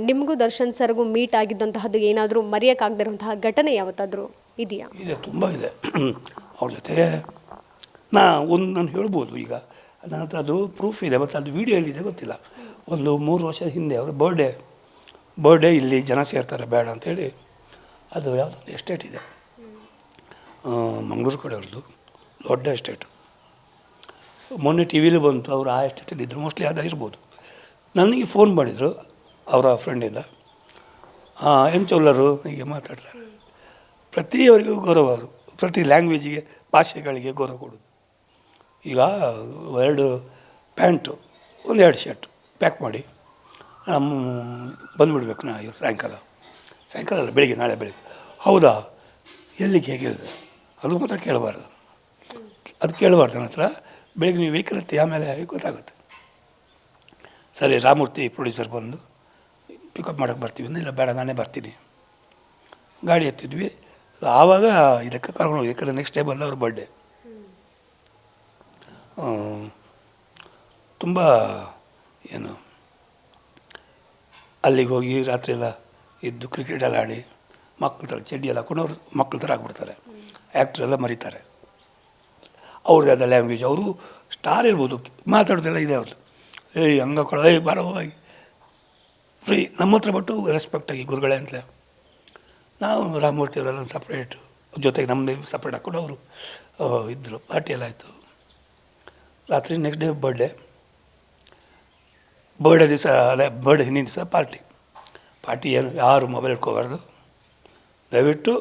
ನಿಮಗೂ ದರ್ಶನ್ ಸರ್ಗೂ ಮೀಟ್ ಆಗಿದ್ದಂತಹದ್ದು ಏನಾದರೂ ಮರೆಯೋಕ್ಕಾಗದಿರುವಂತಹ ಘಟನೆ ಯಾವತ್ತಾದರೂ ಇದೆಯಾ? ಇದೆ, ತುಂಬ ಇದೆ. ಅವ್ರ ಜೊತೆ ನಾನು ಹೇಳ್ಬೋದು. ಈಗ ನನ್ನ ಹತ್ರ ಅದು ಪ್ರೂಫ್ ಇದೆ, ಮತ್ತು ಅದು ವೀಡಿಯೋ ಎಲ್ಲಿದೆ ಗೊತ್ತಿಲ್ಲ. ಒಂದು 3 ವರ್ಷದ ಹಿಂದೆ ಅವರ ಬರ್ಡೇ ಇಲ್ಲಿ ಜನ ಸೇರ್ತಾರೆ ಬೇಡ ಅಂಥೇಳಿ, ಅದು ಯಾವುದೊಂದು ಎಸ್ಟೇಟ್ ಇದೆ ಮಂಗಳೂರು ಕಡೆ, ಅವ್ರದ್ದು ದೊಡ್ಡ ಎಸ್ಟೇಟು. ಮೊನ್ನೆ ಟಿ ವಿಲಿ ಬಂತು, ಅವರು ಆ ಎಸ್ಟೇಟಲ್ಲಿ ಇದ್ದರು, ಮೋಸ್ಟ್ಲಿ ಅದಾಗಿರ್ಬೋದು. ನನಗೆ ಫೋನ್ ಮಾಡಿದರು ಅವರ ಫ್ರೆಂಡಿಂದ, ಎಂಚೊಲ್ಲರು ಹೀಗೆ ಮಾತಾಡ್ತಾರೆ. ಪ್ರತಿಯವರಿಗೂ ಗೌರವ, ಪ್ರತಿ ಲ್ಯಾಂಗ್ವೇಜಿಗೆ, ಭಾಷೆಗಳಿಗೆ ಗೌರವ ಕೊಡೋದು. ಈಗ 2 ಪ್ಯಾಂಟು 1-2 ಶರ್ಟು ಪ್ಯಾಕ್ ಮಾಡಿ ಬಂದುಬಿಡ್ಬೇಕು ನಾ ಈಗ ಸಾಯಂಕಾಲ ಅಲ್ಲ, ನಾಳೆ ಬೆಳಿಗ್ಗೆ. ಹೌದಾ, ಎಲ್ಲಿಗೆ ಹೇಗೆ ಹೇಳಿದೆ? ಅದು ಮಾತ್ರ ಕೇಳಬಾರ್ದು, ನನ್ನ ಹತ್ರ. ಬೆಳಿಗ್ಗೆ ನೀವು ವೆಹಿಕಲ್ ಹತ್ತಿ, ಆಮೇಲೆ ಗೊತ್ತಾಗುತ್ತೆ. ಸರಿ, ರಾಮೂರ್ತಿ ಪ್ರೊಡ್ಯೂಸರ್ ಬಂದು ಪಿಕಪ್ ಮಾಡೋಕ್ಕೆ ಬರ್ತೀವಿ. ಇಲ್ಲ ಬೇಡ, ನಾನೇ ಬರ್ತೀನಿ. ಗಾಡಿ ಎತ್ತಿದ್ವಿ. ಆವಾಗ ಇದಕ್ಕೆ ಕರ್ಕೊಂಡು ಹೋಗಿ, ಯಾಕಂದರೆ ನೆಕ್ಸ್ಟ್ ಡೇ ಬಂದು ಅವ್ರ ಬರ್ಡೇ. ತುಂಬ ಏನು ಅಲ್ಲಿಗೆ ಹೋಗಿ ರಾತ್ರಿ ಎಲ್ಲ ಇದ್ದು ಕ್ರಿಕೆಟ್ ಎಲ್ಲ ಆಡಿ, ಮಕ್ಕಳ ಥರ ಚಡ್ಡಿ ಎಲ್ಲ ಹಾಕೊಂಡು ಅವ್ರು ಮಕ್ಕಳ ಥರ ಆಗ್ಬಿಡ್ತಾರೆ. ಆ್ಯಕ್ಟ್ರೆಲ್ಲ ಮರೀತಾರೆ. ಅವ್ರದ್ದು ಅದ ಲ್ಯಾಂಗ್ವೇಜ್, ಅವರು ಸ್ಟಾರ್ ಇರ್ಬೋದು, ಮಾತಾಡೋದೆಲ್ಲ ಇದೆ ಅವ್ರದ್ದು. ಹಂಗಾಕೊಳ್ಳೋ, ಬಾರೋ ಹೋಗಿ ಫ್ರೀ ನಮ್ಮ ಹತ್ರ ಬಟ್ಟು ರೆಸ್ಪೆಕ್ಟಾಗಿ ಗುರುಗಳೇ ಅಂತಲೇ. ನಾವು ರಾಮಮೂರ್ತಿ ಅವರೆಲ್ಲ ಸಪ್ರೇಟು, ಜೊತೆಗೆ ನಮ್ಮದೇ ಸಪ್ರೇಟ್ ಹಾಕ್ಕೊಂಡು ಅವರು ಇದ್ದರು. ಪಾರ್ಟಿ ಎಲ್ಲ ಆಯಿತು. ರಾತ್ರಿ ನೆಕ್ಸ್ಟ್ ಡೇ ಬರ್ಡೇ ದಿವಸ, ಅದೇ ಬರ್ಡೇ ಹಿಂದಿನ ದಿವಸ ಪಾರ್ಟಿ ಏನು ಯಾರು ಮೊಬೈಲ್ ಇಟ್ಕೋಬಾರ್ದು ದಯವಿಟ್ಟು.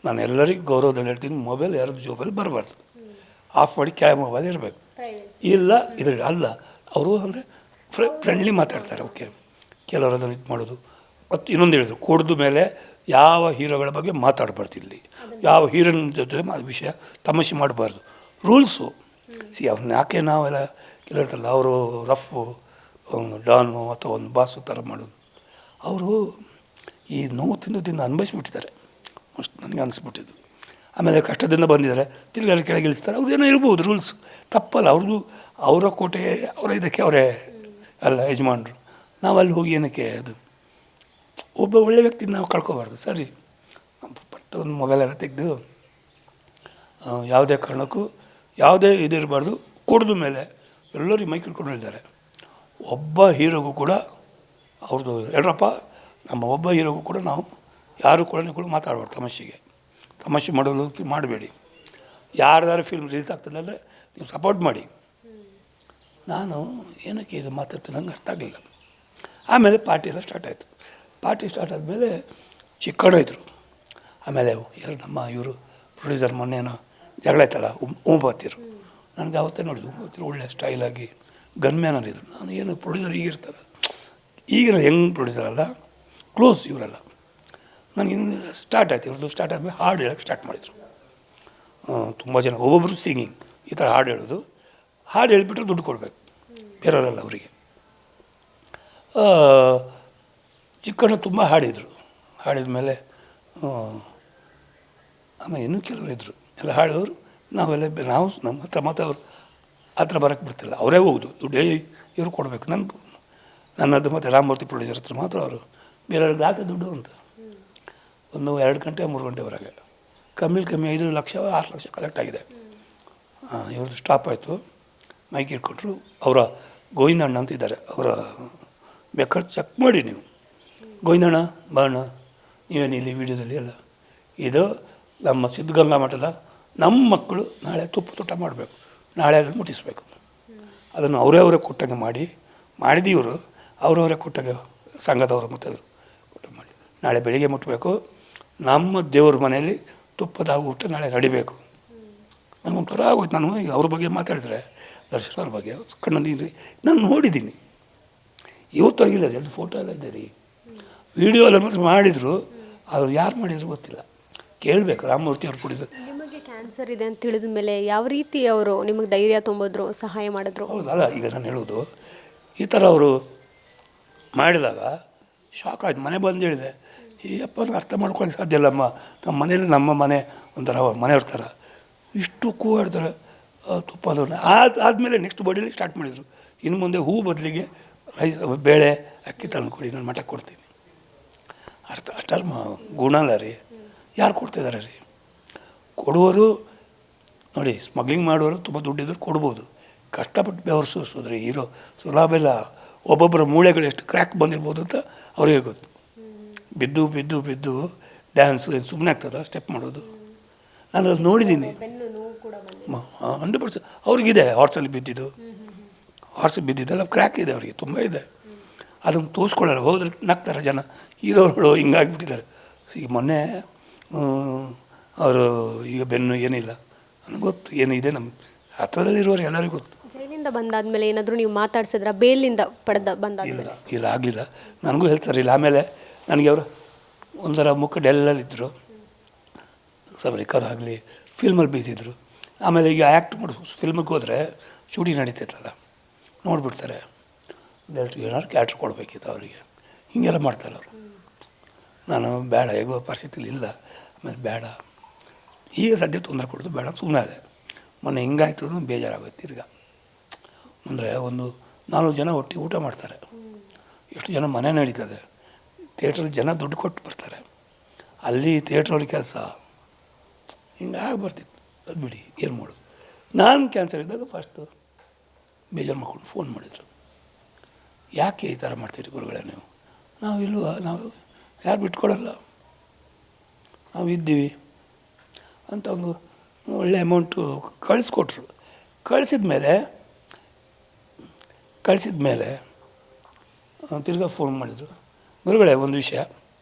ನಾನು ಎಲ್ಲರಿಗೂ ಗೌರವದಲ್ಲಿ ಹೇಳ್ತೀನಿ, ಮೊಬೈಲ್ ಯಾರದ್ದು ಜೋಬಲ್ಲಿ ಬರಬಾರ್ದು, ಆಫ್ ಮಾಡಿ ಕೆಳಗೆ ಮೊಬೈಲ್ ಇರಬೇಕು. ಇಲ್ಲ ಇದ್ರ ಅಲ್ಲ, ಅವರು ಅಂದರೆ ಫ್ರೆಂಡ್ಲಿ ಮಾತಾಡ್ತಾರೆ. ಓಕೆ, ಕೆಲವರು ಅದನ್ನು ಇದು ಮಾಡೋದು. ಮತ್ತು ಇನ್ನೊಂದು ಹೇಳಿದ್ರು, ಕುಡಿದ ಮೇಲೆ ಯಾವ ಹೀರೋಗಳ ಬಗ್ಗೆ ಮಾತಾಡಬಾರ್ದು, ಇಲ್ಲಿ ಯಾವ ಹೀರೋನ ಜೊತೆ ವಿಷಯ ತಮಾಷೆ ಮಾಡಬಾರ್ದು, ರೂಲ್ಸು. ಅವ್ರನ್ನ ಯಾಕೆ ನಾವೆಲ್ಲ ಕೆಲವು ಹೇಳ್ತಾರಲ್ಲ, ಅವರು ರಫು ಡಾನು ಅಥವಾ ಒಂದು ಬಾಸು ಥರ ಮಾಡೋದು. ಅವರು ಈ ನೋವು ತಿಂದು ಅನುಭವಿಸ್ಬಿಟ್ಟಿದ್ದಾರೆ, ಅಷ್ಟು ನನಗೆ ಅನಿಸ್ಬಿಟ್ಟಿದ್ದು. ಆಮೇಲೆ ಕಷ್ಟದಿಂದ ಬಂದಿದ್ದಾರೆ, ತಿರ್ಗಾರ ಕೆಳಗೆ ಇಳಿಸ್ತಾರೆ. ಅವ್ರದ್ದೇನೋ ಇರ್ಬೋದು ರೂಲ್ಸ್, ತಪ್ಪಲ್ಲ. ಅವರ ಕೋಟೆ, ಅವರ ಇದಕ್ಕೆ ಅವರೇ ಅಲ್ಲ ಯಜಮಾನರು. ನಾವು ಅಲ್ಲಿ ಹೋಗಿ ಏನಕ್ಕೆ? ಅದು ಒಬ್ಬ ಒಳ್ಳೆ ವ್ಯಕ್ತಿನ ನಾವು ಕಳ್ಕೊಬಾರ್ದು. ಸರಿ, ಪಟ್ಟ ಒಂದು ಮೊಬೈಲೆಲ್ಲ ತೆಗೆದು ಯಾವುದೇ ಕಾರಣಕ್ಕೂ ಯಾವುದೇ ಇದಿರಬಾರ್ದು. ಕುಡಿದ ಮೇಲೆ ಎಲ್ಲರಿಗೂ ಮೈಕ್ ಇಟ್ಕೊಂಡು ಹೇಳಿದ್ದಾರೆ. ಒಬ್ಬ ಹೀರೋಗೂ ಕೂಡ ಅವ್ರದ್ದು ಹೇಳ್ರಪ್ಪ, ನಮ್ಮ ಒಬ್ಬ ಹೀರೋಗೂ ಕೂಡ ನಾವು ಯಾರು ಕೂಡ ಮಾತಾಡಬಾರ್ದು. ತಮಾಷೆ ಮಾಡೋದು ಮಾಡಬೇಡಿ. ಯಾರ್ದಾರು ಫಿಲ್ಮ್ ರಿಲೀಸ್ ಆಗ್ತದೆ ಅಂದರೆ ನೀವು ಸಪೋರ್ಟ್ ಮಾಡಿ. ನಾನು ಏನಕ್ಕೆ ಇದು ಮಾತಾಡ್ತೀನಿ ನಂಗೆ ಅರ್ಥ ಆಗಲಿಲ್ಲ. ಆಮೇಲೆ ಪಾರ್ಟಿ ಎಲ್ಲ ಸ್ಟಾರ್ಟ್ ಆಯಿತು. ಪಾರ್ಟಿ ಸ್ಟಾರ್ಟ್ ಆದಮೇಲೆ ಚಿಕ್ಕಣ್ಣ ಇದ್ದರು. ಆಮೇಲೆ ಯಾರು ನಮ್ಮ ಇವರು ಪ್ರೊಡ್ಯೂಸರ್ ಮೊನ್ನೆನೋ ಜಗಳ ಆಯ್ತಲ್ಲ ಓಂಬತ್ತಿರು ನನಗೆ ಅವತ್ತೇ ನೋಡಿದ್ದು ಓಂಬತ್ತಿರು ಒಳ್ಳೆ ಸ್ಟೈಲಾಗಿ ಗನ್ಮ್ಯಾನಲ್ಲಿ ಇದ್ರು. ನಾನು ಏನು ಪ್ರೊಡ್ಯೂಸರ್ ಈಗಿರ್ತಾರೆ, ಈಗಿನ ಹೆಂಗೆ ಪ್ರೊಡ್ಯೂಸರ್ ಅಲ್ಲ, ಕ್ಲೋಸ್ ಇವರೆಲ್ಲ. ನನಗೆ ಇನ್ನು ಸ್ಟಾರ್ಟ್ ಆಯ್ತು, ಇವ್ರದ್ದು ಸ್ಟಾರ್ಟ್ ಆದಮೇಲೆ ಹಾಡು ಹೇಳೋಕ್ಕೆ ಸ್ಟಾರ್ಟ್ ಮಾಡಿದರು. ತುಂಬ ಜನ ಒಬ್ಬೊಬ್ಬರು ಸಿಂಗಿಂಗ್ ಈ ಥರ ಹಾಡು ಹೇಳೋದು, ಹಾಡು ಹೇಳಿಬಿಟ್ರೆ ದುಡ್ಡು ಕೊಡಬೇಕು ಬೇರೆಯವರೆಲ್ಲ ಅವರಿಗೆ. ಚಿಕ್ಕಣ್ಣ ತುಂಬ ಹಾಡಿದರು. ಹಾಡಿದ ಮೇಲೆ ಆಮೇಲೆ ಇನ್ನೂ ಕೆಲವರು ಇದ್ದರು, ಎಲ್ಲ ಹಾಡಿದವರು. ನಾವು ನಮ್ಮ ಹತ್ರ ಮತ್ತು ಅವರು ಹತ್ರ ಬರೋಕ್ಕೆ ಬಿಡ್ತಿಲ್ಲ, ಅವರೇ ಹೋಗುದು ದುಡ್ಡು ಇವರು ಕೊಡಬೇಕು. ನನ್ನದು ಮತ್ತು ರಾಮಮೂರ್ತಿ ಪ್ರೊಡ್ಯೂಸರ್ ಹತ್ರ ಮಾತ್ರ ಅವರು ಬೇರೆಯವ್ರಿಗೆ ಹಾಕಿ ದುಡ್ಡು ಅಂತ. ಒಂದು 2 ಗಂಟೆ 3 ಗಂಟೆವರೆಗೆ ಕಮ್ಮಿ 5 ಲಕ್ಷ 6 ಲಕ್ಷ ಕಲೆಕ್ಟ್ ಆಗಿದೆ. ಇವ್ರದ್ದು ಸ್ಟಾಪ್ ಆಯಿತು, ಮೈಕ್ ಇಟ್ಕೊಟ್ರು. ಅವರ ಗೋವಿಂದಣ್ಣ ಅಂತಿದ್ದಾರೆ, ಅವರ ಬೇಕಾದ್ರೆ ಚೆಕ್ ಮಾಡಿ ನೀವು. ಗೋವಿಂದಣ್ಣ ಬಾಣ ನೀವೇನು ಇಲ್ಲಿ ವೀಡಿಯೋದಲ್ಲಿ ಎಲ್ಲ ಇದು ನಮ್ಮ ಸಿದ್ಧಗಂಗಾ ಮಠದ ನಮ್ಮ ಮಕ್ಕಳು ನಾಳೆ ತುಪ್ಪ ಮಾಡಬೇಕು, ನಾಳೆ ಅದನ್ನು ಮುಟ್ಟಿಸ್ಬೇಕು. ಅದನ್ನು ಅವರೇ ಕೊಟ್ಟಂಗೆ ಮಾಡಿದೀವರು ಅವರವರೇ ಕೊಟ್ಟಂಗೆ ಸಂಘದವರು ಮತ್ತು ಕೊಟ್ಟ ಮಾಡಿ ನಾಳೆ ಬೆಳಿಗ್ಗೆ ಮುಟ್ಟಬೇಕು. ನಮ್ಮ ದೇವ್ರ ಮನೆಯಲ್ಲಿ ತುಪ್ಪದ ಊಟ ನಾಳೆ ನಡಿಬೇಕು. ನನಗೊಂಥರ ಆಗೋಯ್ತು. ನಾನು ಈಗ ಅವ್ರ ಬಗ್ಗೆ ಮಾತಾಡಿದ್ರೆ ದರ್ಶನ್ ಅವ್ರ ಬಗ್ಗೆ ಕಣ್ಣಲ್ಲಿ ನಾನು ನೋಡಿದ್ದೀನಿ, ಇವತ್ತೊಳಗಿಲ್ಲ, ಎಲ್ಲ ಫೋಟೋ ಎಲ್ಲ ಇದೆ ರೀ, ವಿಡಿಯೋ ಎಲ್ಲ ಮಾತ್ರ ಮಾಡಿದರು. ಅವ್ರು ಯಾರು ಮಾಡಿದ್ರು ಗೊತ್ತಿಲ್ಲ, ಕೇಳಬೇಕು. ರಾಮಮೂರ್ತಿ ಅವ್ರು ಕೊಡಿದ್ರು. ನಿಮಗೆ ಕ್ಯಾನ್ಸರ್ ಇದೆ ಅಂತ ತಿಳಿದ ಮೇಲೆ ಯಾವ ರೀತಿ ಅವರು ನಿಮಗೆ ಧೈರ್ಯ ತುಂಬಿದ್ರು, ಸಹಾಯ ಮಾಡಿದ್ರು? ಹೌದಲ್ಲ, ಈಗ ನಾನು ಹೇಳೋದು ಈ ಥರ ಅವರು ಮಾಡಿದಾಗ ಶಾಕ್ ಆಯ್ತು. ಮನೆ ಬಂದು ಹೇಳಿದೆ, ಈ ಅಪ್ಪನ ಅರ್ಥ ಮಾಡ್ಕೊಳ್ಳೋಕ್ಕೆ ಸಾಧ್ಯ ಇಲ್ಲಮ್ಮ, ನಮ್ಮ ಮನೇಲಿ ನಮ್ಮ ಮನೆ ಒಂಥರ ಮನೆಯವ್ರ ಥರ ಇಷ್ಟು ಕೂಗಾಡ್ತಾರೆ ತುಪ್ಪದವ್ರನ್ನ. ಆದಮೇಲೆ ನೆಕ್ಸ್ಟ್ ಬಾಡಿಯಲ್ಲಿ ಸ್ಟಾರ್ಟ್ ಮಾಡಿದರು, ಇನ್ನು ಮುಂದೆ ಹೂ ಬದಲಿಗೆ ರೈಸ್ ಬೇಳೆ ಅಕ್ಕಿ ತಂದು ಕೊಡಿ, ನಾನು ಮಠಕ್ಕೆ ಕೊಡ್ತೀನಿ. ಅಷ್ಟಾರ ಗುಣ ಅಲ್ಲ ರೀ, ಯಾರು ಕೊಡ್ತಿದ್ದಾರೆ ರೀ? ಕೊಡುವರು ನೋಡಿ, ಸ್ಮಗ್ಲಿಂಗ್ ಮಾಡುವರು ತುಂಬ ದುಡ್ಡಿದ್ರು ಕೊಡ್ಬೋದು, ಕಷ್ಟಪಟ್ಟು ಬೆವರು ಸುರಿಸೋದ್ರಿ ಹೀರೋ ಸುಲಭ ಇಲ್ಲ. ಒಬ್ಬೊಬ್ಬರ ಮೂಳೆಗಳು ಎಷ್ಟು ಕ್ರ್ಯಾಕ್ ಬಂದಿರ್ಬೋದು ಅಂತ ಅವ್ರಿಗೆ ಗೊತ್ತು. ಬಿದ್ದು ಬಿದ್ದು ಬಿದ್ದು ಡ್ಯಾನ್ಸು ಏನು ಸುಮ್ಮನೆ ಆಗ್ತದ ಸ್ಟೆಪ್ ಮಾಡೋದು? ನಾನು ಅದು ನೋಡಿದ್ದೀನಿ 100%. ಅವ್ರಿಗಿದೆ ಹಾರ್ಸಲ್ಲಿ ಬಿದ್ದಿದ್ದೆಲ್ಲ ಕ್ರ್ಯಾಕ್ ಇದೆ ಅವರಿಗೆ, ತುಂಬ ಇದೆ. ಅದನ್ನು ತೋರಿಸ್ಕೊಳ್ಳಲ್ಲ, ಹೋದ್ರೆ ನಗ್ತಾರೆ ಜನ, ಹೀರೋಗಳು ಹಿಂಗಾಗಿಬಿಟ್ಟಿದ್ದಾರೆ. ಈಗ ಮೊನ್ನೆ ಅವರು ಈಗ ಬೆನ್ನು ಏನಿಲ್ಲ ನನಗೆ ಗೊತ್ತು, ಏನಿದೆ ನಮ್ಮ ಹತ್ರದಲ್ಲಿರೋರು ಎಲ್ಲರಿಗೂ ಗೊತ್ತು. ಜೈಲಿಂದ ಬಂದಾದ್ಮೇಲೆ ಏನಾದರೂ ನೀವು ಮಾತಾಡ್ಸಿದ್ರ? ಬೇಲಿಂದ ಬಂದಾದ್ಮೇಲೆ ಇಲ್ಲ ಆಗಲಿಲ್ಲ, ನನಗೂ ಹೇಳ್ತಾರೆ ಇಲ್ಲ. ಆಮೇಲೆ ನನಗೆ ಅವರು ಒಂಥರ ಮುಖ ಡೆಲ್ಲಲ್ಲಿದ್ದರು, ಸ್ವಲ್ಪ ರಿಕವರ್ ಆಗಲಿ, ಫಿಲ್ಮಲ್ಲಿ ಬೀಸಿದ್ರು. ಆಮೇಲೆ ಈಗ ಆ್ಯಕ್ಟ್ ಮಾಡಿ ಫಿಲ್ಮಿಗೆ ಹೋದರೆ ಶೂಟಿಂಗ್ ನಡೀತೈತಲ್ಲ, ನೋಡಿಬಿಡ್ತಾರೆ, ಡೈರೆಕ್ಟ್ಗೆ ಏನಾದ್ರು ಕ್ಯಾಟ್ರ್ ಕೊಡಬೇಕಿತ್ತು ಅವರಿಗೆ, ಹೀಗೆಲ್ಲ ಮಾಡ್ತಾರೆ ಅವರು. ನಾನು ಬೇಡ, ಹೇಗೋ ಪರಿಸ್ಥಿತಿಲಿ ಇಲ್ಲ, ಆಮೇಲೆ ಬೇಡ, ಈಗ ಸದ್ಯ ತೊಂದರೆ ಕೊಡೋದು ಬೇಡ, ಸುಮ್ಮನೆ ಅದೇ. ಮೊನ್ನೆ ಹಿಂಗಾಯ್ತು ಬೇಜಾರಾಗೋಯ್ತು ತಿರ್ಗ. ಅಂದರೆ ಒಂದು 4 ಜನ ಒಟ್ಟಿಗೆ ಊಟ ಮಾಡ್ತಾರೆ, ಎಷ್ಟು ಜನ ಮನೆ ನಡೀತದೆ, ಥಿಯೇಟ್ರಲ್ಲಿ ಜನ ದುಡ್ಡು ಕೊಟ್ಟು ಬರ್ತಾರೆ, ಅಲ್ಲಿ ಥಿಯೇಟ್ರವ್ರಿಗೆ ಕೆಲಸ ಹಿಂಗಾಗಿ ಬರ್ತಿತ್ತು. ಅದು ಬಿಡಿ, ಏನು ಮಾಡೋದು. ನಾನು ಕ್ಯಾನ್ಸರ್ ಇದ್ದಾಗ ಫಸ್ಟು ಬೇಜಾರು ಮಾಡ್ಕೊಂಡು ಫೋನ್ ಮಾಡಿದರು, ಯಾಕೆ ಈ ಥರ ಮಾಡ್ತೀರಿ ಗುರುಗಳೇ ನೀವು? ನಾವು ಇಲ್ವಾ, ನಾವು ಯಾರು ಬಿಟ್ಕೊಡಲ್ಲ, ನಾವು ಇದ್ದೀವಿ ಅಂತ ಒಂದು ಒಳ್ಳೆ ಅಮೌಂಟು ಕಳಿಸ್ಕೊಟ್ರು. ಕಳಿಸಿದ ಮೇಲೆ ತಿರ್ಗಾ ಫೋನ್ ಮಾಡಿದರು, ಗುರುಗಳೇ ಒಂದು ವಿಷಯ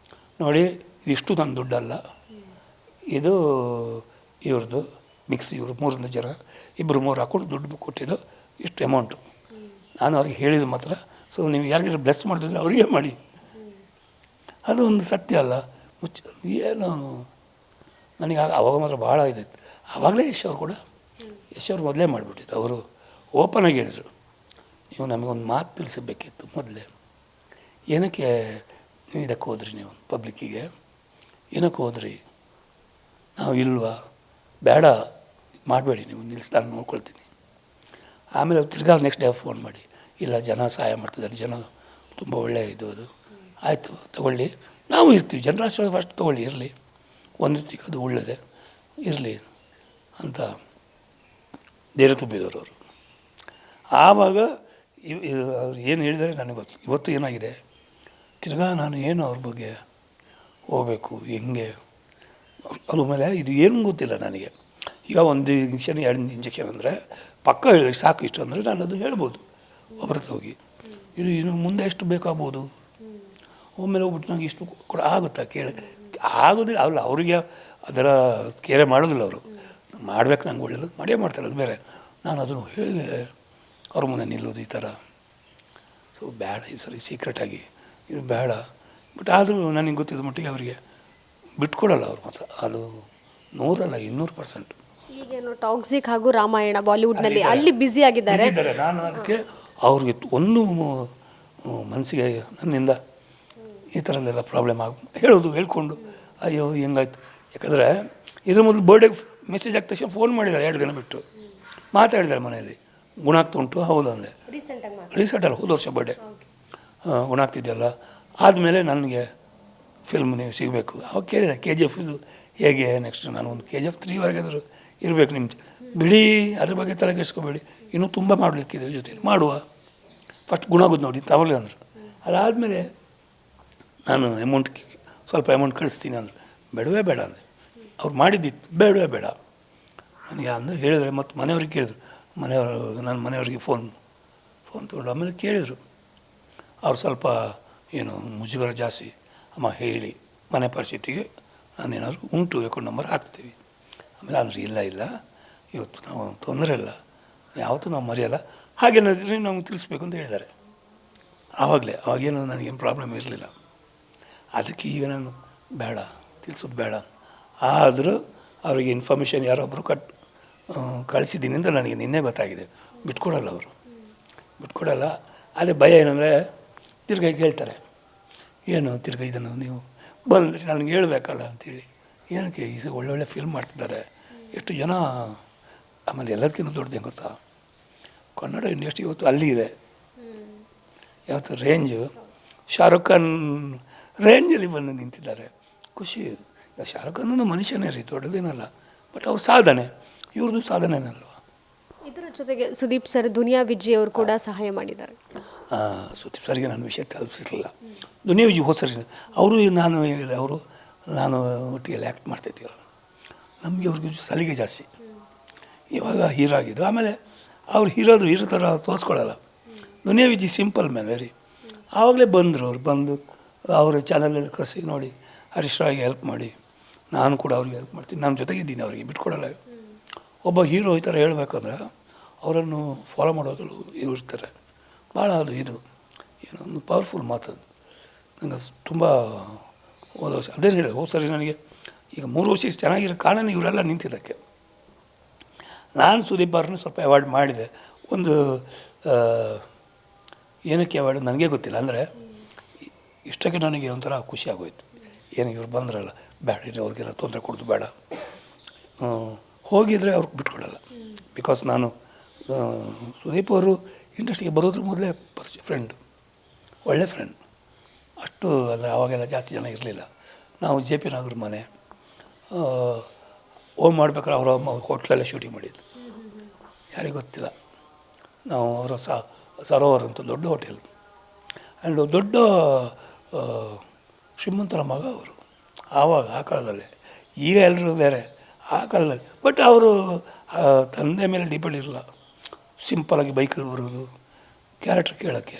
ನೋಡಿ, ಇದಿಷ್ಟು ನನ್ನ ದುಡ್ಡಲ್ಲ, ಇದು ಇವ್ರದ್ದು ಮಿಕ್ಸ್, ಇವರು 3 ಜನ 2-3 ಹಾಕೊಂಡು ದುಡ್ಡು ಕೊಟ್ಟಿದ್ದು ಇಷ್ಟು ಅಮೌಂಟು. ನಾನು ಅವ್ರಿಗೆ ಹೇಳಿದ ಮಾತ್ರ, ಸೊ ನೀವು ಯಾರಿಗಾರು ಬ್ಲೆಸ್ ಮಾಡಿದ್ರೆ ಅವರಿಗೆ ಮಾಡಿ, ಅದು ಒಂದು ಸತ್ಯ ಅಲ್ಲ. ಏನು ನನಗೆ ಆವಾಗ ಮಾತ್ರ ಭಾಳ ಇದಾಯ್ತು. ಆವಾಗಲೇ ಯಶ್ ಅವ್ರು ಮೊದಲೇ ಮಾಡಿಬಿಟ್ಟಿದ್ದು. ಅವರು ಓಪನಾಗಿ ಹೇಳಿದರು, ನೀವು ನಮಗೊಂದು ಮಾತು ತಿಳಿಸಬೇಕಿತ್ತು ಮೊದಲೇ, ಏನಕ್ಕೆ ನೀವು ಇದಕ್ಕೆ ಹೋದ್ರಿ, ನೀವು ಪಬ್ಲಿಕ್ಕಿಗೆ ಏನಕ್ಕೆ ಹೋದ್ರಿ? ನಾವು ಇಲ್ವಾ, ಬೇಡ ಮಾಡಬೇಡಿ, ನೀವು ನಿಲ್ಲಿಸಿ, ನಾನು ನೋಡ್ಕೊಳ್ತೀನಿ. ಆಮೇಲೆ ತಿರ್ಗಾ ನೆಕ್ಸ್ಟ್ ಡೇ ಫೋನ್ ಮಾಡಿ, ಇಲ್ಲ ಜನ ಸಹಾಯ ಮಾಡ್ತಿದ್ದಾರೆ, ಜನ ತುಂಬ ಒಳ್ಳೆಯ ಇದು, ಅದು ಆಯಿತು ತಗೊಳ್ಳಿ, ನಾವು ಇರ್ತೀವಿ, ಜನರಾಶ್ರಯ ಫಸ್ಟ್ ತೊಗೊಳ್ಳಿ, ಇರಲಿ, ಒಂದು ರೀತಿಗೆ ಅದು ಒಳ್ಳೆಯದೇ ಇರಲಿ ಅಂತ ಧೈರ್ಯ ತುಂಬಿದವರು ಅವರು. ಆವಾಗ ಅವ್ರು ಏನು ಹೇಳಿದರೆ ನನಗೆ ಗೊತ್ತು. ಇವತ್ತು ಏನಾಗಿದೆ, ತಿರ್ಗಾ ನಾನು ಏನು ಅವ್ರ ಬಗ್ಗೆ ಹೋಗಬೇಕು ಹೆಂಗೆ, ಅದ್ರ ಮೇಲೆ ಇದು ಏನು ಗೊತ್ತಿಲ್ಲ ನನಗೆ. ಈಗ 1 ಇಂಜೆಕ್ಷನ್ 2 ಇಂಜೆಕ್ಷನ್ ಅಂದರೆ ಪಕ್ಕ ಹೇಳಿದ್ರೆ ಸಾಕು, ಇಷ್ಟು ಅಂದರೆ ನಾನು ಅದು ಹೇಳ್ಬೋದು ಒಬ್ಬರ ಹೋಗಿ. ಇದು ಇನ್ನು ಮುಂದೆ ಎಷ್ಟು ಬೇಕಾಗ್ಬೋದು, ಒಮ್ಮೆಲೆ ಹೋಗ್ಬಿಟ್ಟು ನನಗೆ ಇಷ್ಟು ಕೂಡ ಆಗುತ್ತಾ ಕೇಳಿ, ಆಗೋದಿಲ್ಲ. ಅಲ್ಲ, ಅವರಿಗೆ ಅದರ ಕೇರೆ ಮಾಡೋದಿಲ್ಲ ಅವರು. ಮಾಡ್ಬೇಕು, ನಂಗೆ ಒಳ್ಳೇದು ಮಾಡೇ ಮಾಡ್ತಾರೆ, ಅದು ಬೇರೆ. ನಾನು ಅದನ್ನು ಹೇಗೆ ಅವ್ರ ಮುಂದೆ ನಿಲ್ಲೋದು ಈ ಥರ. ಸೊ ಬೇಡ ಈ ಸರಿ ಸೀಕ್ರೆಟಾಗಿ ಇದು ಬೇಡ. ಬಟ್ ಆದರೂ ನನಗೆ ಗೊತ್ತಿದ್ದ ಮಟ್ಟಿಗೆ ಅವರಿಗೆ ಬಿಟ್ಕೊಡಲ್ಲ ಅವ್ರು ಮಾತ್ರ. ಅದು 100 ಅಲ್ಲ 200%. ಈಗೇನು ಟಾಕ್ಸಿಕ್ ಹಾಗೂ ರಾಮಾಯಣ ಬಾಲಿವುಡ್ನಲ್ಲಿ ಅಲ್ಲಿ ಬ್ಯುಸಿ ಆಗಿದ್ದಾರೆ. ನಾನು ಅದಕ್ಕೆ ಅವ್ರಿಗೆ ಒಂದು ಮನಸ್ಸಿಗೆ ನನ್ನಿಂದ ಈ ಥರದ್ದೆಲ್ಲ ಪ್ರಾಬ್ಲಮ್ ಹೇಳ್ಕೊಂಡು ಅಯ್ಯೋ ಹೆಂಗಾಯ್ತು. ಯಾಕಂದರೆ ಇದ್ರ ಮೊದಲು ಬರ್ಡೇ ಮೆಸೇಜ್ ಆಗಿದ ತಕ್ಷಣ ಫೋನ್ ಮಾಡಿದ್ದಾರೆ 2 ದಿನ ಬಿಟ್ಟು ಮಾತಾಡಿದ್ದಾರೆ ಮನೆಯಲ್ಲಿ. ಗುಣ ಆಗ್ತಾ ಉಂಟು, ಹೌದು ಅಂದೆ. ರೀಸೆಂಟಲ್ಲ, ಹೋದ ವರ್ಷ ಬರ್ಡೇ ಗುಣ ಆಗ್ತಿದೆಯಲ್ಲ. ಆದಮೇಲೆ ನನಗೆ ಫಿಲ್ಮ್ ನೀವು ಸಿಗಬೇಕು. ಅವಾಗ ಕೇಳಿದೆ KGF ಇದು ಹೇಗೆ ನೆಕ್ಸ್ಟ್. ನಾನು ಒಂದು KGF 3ವರೆಗಾದರೂ ಇರಬೇಕು ನಿಮ್ಮ ಬಿಡಿ, ಅದ್ರ ಬಗ್ಗೆ ತಲೆ ಕೆಡಿಸ್ಕೋಬೇಡಿ, ಇನ್ನೂ ತುಂಬ ಮಾಡಲಿಕ್ಕಿದೆ ಜೊತೆಲಿ ಮಾಡುವ, ಫಸ್ಟ್ ಗುಣ ಆಗೋದು ನೋಡಿ ತಗೊಳ್ಳಿ ಅಂದರು. ಅದಾದಮೇಲೆ ನಾನು ಸ್ವಲ್ಪ ಅಮೌಂಟ್ ಕಳಿಸ್ತೀನಿ ಅಂದರು. ಬೇಡವೇ ಬೇಡ ಅಂದೆ. ಅವ್ರು ಮಾಡಿದ್ದಿತ್ತು ಬೇಡವೇ ಬೇಡ ನನಗೆ ಅಂದರೆ ಹೇಳಿದರೆ. ಮತ್ತು ಮನೆಯವ್ರಿಗೆ ಕೇಳಿದ್ರು, ನನ್ನ ಮನೆಯವ್ರಿಗೆ ಫೋನ್ ತೊಗೊಂಡು ಆಮೇಲೆ ಕೇಳಿದರು. ಅವ್ರು ಸ್ವಲ್ಪ ಏನು ಮುಜುಗರ ಜಾಸ್ತಿ, ಅಮ್ಮ ಹೇಳಿ ಮನೆ ಪರಿಸ್ಥಿತಿಗೆ ನಾನೇನಾದ್ರು ಉಂಟು ಅಕೌಂಟ್ ನಂಬರ್ ಹಾಕ್ತೀವಿ. ಆಮೇಲೆ ಅಂದ್ರೆ ಇಲ್ಲ ಇವತ್ತು ನಾವು ತೊಂದರೆ ಇಲ್ಲ, ಯಾವತ್ತೂ ನಾವು ಮರೆಯಲ್ಲ, ಹಾಗೇನಾದ್ರೆ ನಮ್ಗೆ ತಿಳಿಸ್ಬೇಕು ಅಂತ ಹೇಳಿದ್ದಾರೆ. ಅವಾಗೇನು ನನಗೇನು ಪ್ರಾಬ್ಲಮ್ ಇರಲಿಲ್ಲ. ಅದಕ್ಕೆ ಈಗ ನಾನು ಬೇಡ ತಿಳಿಸೋದು ಬೇಡ. ಆದರೂ ಅವರಿಗೆ ಇನ್ಫಾರ್ಮೇಷನ್ ಯಾರೊಬ್ಬರು ಕಳಿಸಿದ್ದೀನಿ ಅಂತ ನನಗೆ ನಿನ್ನೆ ಗೊತ್ತಾಗಿದೆ. ಬಿಟ್ಕೊಡಲ್ಲ ಅವರು, ಬಿಟ್ಕೊಡಲ್ಲ. ಅದೇ ಭಯ ಏನಂದರೆ ತಿರ್ಗಾ ಕೇಳ್ತಾರೆ, ಏನು ತಿರ್ಗಾ ಇದನ್ನು ನೀವು ಬಂದರೆ ನನಗೆ ಹೇಳ್ಬೇಕಲ್ಲ ಅಂಥೇಳಿ. ಏನಕ್ಕೆ ಈ ಒಳ್ಳೊಳ್ಳೆ ಫಿಲ್ಮ್ ಮಾಡ್ತಿದ್ದಾರೆ ಎಷ್ಟು ಜನ. ಆಮೇಲೆ ಎಲ್ಲದಕ್ಕಿಂತ ದೊಡ್ಡದೇ ಗೊತ್ತಾ, ಕನ್ನಡ ಇಂಡಸ್ಟ್ರಿ ಇವತ್ತು ಅಲ್ಲಿ ಇದೆ. ಯಾವತ್ತು ರೇಂಜು ಶಾರುಖ್ ಖಾನ್ ರೇಂಜಲ್ಲಿ ಬಂದು ನಿಂತಿದ್ದಾರೆ. ಖುಷಿ. ಶಾರುಖ್ ಖಾನ್ ಮನುಷ್ಯನೇ ರೀ, ದೊಡ್ಡದೇನಲ್ಲ. ಬಟ್ ಅವ್ರ ಸಾಧನೆ, ಇವ್ರದ್ದು ಸಾಧನೆನಲ್ವ. ಇದರ ಜೊತೆಗೆ ಸುದೀಪ್ ಸರ್, ದುನಿಯಾ ವಿಜಯ್ ಅವರು ಕೂಡ ಸಹಾಯ ಮಾಡಿದ್ದಾರೆ. ಸುದೀಪ್ ಸರ್ಗೆ ನಾನು ವಿಷಯ ತಲುಪಿಸಲಿಲ್ಲ. ದುನಿಯಾ ವಿಜಯ್ ಹೋಸರಿ ಅವರು ನಾನು ಒಟ್ಟಿಗೆಲ್ಲ ಆ್ಯಕ್ಟ್ ಮಾಡ್ತಾಯಿದ್ದೀವಲ್ಲ, ನಮಗೆ ಅವ್ರಿಗೆ ಸಲಿಗೆ ಜಾಸ್ತಿ. ಇವಾಗ ಹೀರೋ ಆಗಿದ್ದು, ಆಮೇಲೆ ಅವ್ರು ಹೀರೋ ಥರ ತೋರಿಸ್ಕೊಳ್ಳಲ್ಲ. Duniya Vijay simple man very. ಆವಾಗಲೇ ಬಂದರು ಅವ್ರು, ಬಂದು ಅವರ ಚಾನಲಲ್ಲಿ ಕರೆಸಿ ನೋಡಿ ಹರೀಶ್ ರಾಯ್ಗೆ ಹೆಲ್ಪ್ ಮಾಡಿ, ನಾನು ಕೂಡ ಅವ್ರಿಗೆ ಹೆಲ್ಪ್ ಮಾಡ್ತೀನಿ, ನಾನು ಜೊತೆಗಿದ್ದೀನಿ, ಅವರಿಗೆ ಬಿಟ್ಕೊಡಲ್ಲ. ಒಬ್ಬ ಹೀರೋ ಈ ಥರ ಹೇಳಬೇಕಂದ್ರೆ ಅವರನ್ನು ಫಾಲೋ ಮಾಡೋದು ಇರ್ತಾರೆ ಭಾಳ. ಅದು ಇದು ಏನೋ ಒಂದು ಪವರ್ಫುಲ್ ಮಾತದು. ನನಗೆ ತುಂಬ ಹೋದ ವರ್ಷ ಅದೇನು ಹೇಳಿದೆ, ಹೋದ ಸರಿ ನನಗೆ ಈಗ 3 ವರ್ಷ ಚೆನ್ನಾಗಿರೋ ಕಾರಣ ಇವರೆಲ್ಲ ನಿಂತಿದ್ದಕ್ಕೆ. ನಾನು ಸುದೀಪ್ ಅವ್ರನ್ನ ಸ್ವಲ್ಪ ಅವಾಯ್ಡ್ ಮಾಡಿದೆ. ಒಂದು ಏನಕ್ಕೆ ಅವಾಯ್ಡ್ ನನಗೆ ಗೊತ್ತಿಲ್ಲ. ಅಂದರೆ ಇಷ್ಟಕ್ಕೆ ನನಗೆ ಒಂಥರ ಖುಷಿ ಆಗೋಯ್ತು. ಏನು ಇವ್ರು ಬಂದ್ರಲ್ಲ, ಬೇಡ ಇನ್ನು ಅವ್ರಿಗೆಲ್ಲ ತೊಂದರೆ ಕೊಡೋದು ಬೇಡ. ಹೋಗಿದರೆ ಅವ್ರಿಗೆ ಬಿಟ್ಕೊಡಲ್ಲ. ಬಿಕಾಸ್ ನಾನು ಸುದೀಪ್ ಅವರು ಇಂಡಸ್ಟ್ರಿಗೆ ಬರೋದ್ರ ಮೊದಲೇ ಫ್ರೆಂಡು, ಒಳ್ಳೆ ಫ್ರೆಂಡ್. ಅಷ್ಟು ಅಂದರೆ ಆವಾಗೆಲ್ಲ ಜಾಸ್ತಿ ಜನ ಇರಲಿಲ್ಲ. ನಾವು JP ನಗರ ಮನೆ ಮಾಡ್ಬೇಕಾದ್ರೆ ಅವರ ಅಮ್ಮ ಹೋಟ್ಲಲ್ಲೇ ಶೂಟಿಂಗ್ ಮಾಡಿದ್ದು, ಯಾರಿಗೂ ಗೊತ್ತಿಲ್ಲ. ನಾವು ಅವರ ಸರೋವರ್ ಅಂತ ದೊಡ್ಡ ಹೋಟೆಲ್, ಆ್ಯಂಡ್ ದೊಡ್ಡ ಶ್ರೀಮಂತರ ಮಗ ಅವರು ಆವಾಗ, ಆ ಕಾಲದಲ್ಲಿ. ಈಗ ಎಲ್ಲರೂ ಬೇರೆ, ಆ ಕಾಲದಲ್ಲಿ. ಬಟ್ ಅವರು ತಂದೆ ಮೇಲೆ ಡಿಪೆಂಡ್ ಇರಲ್ಲ. ಸಿಂಪಲಾಗಿ ಬೈಕಲ್ಲಿ ಬರೋದು, ಕ್ಯಾರೆಕ್ಟರ್ ಕೇಳೋಕ್ಕೆ.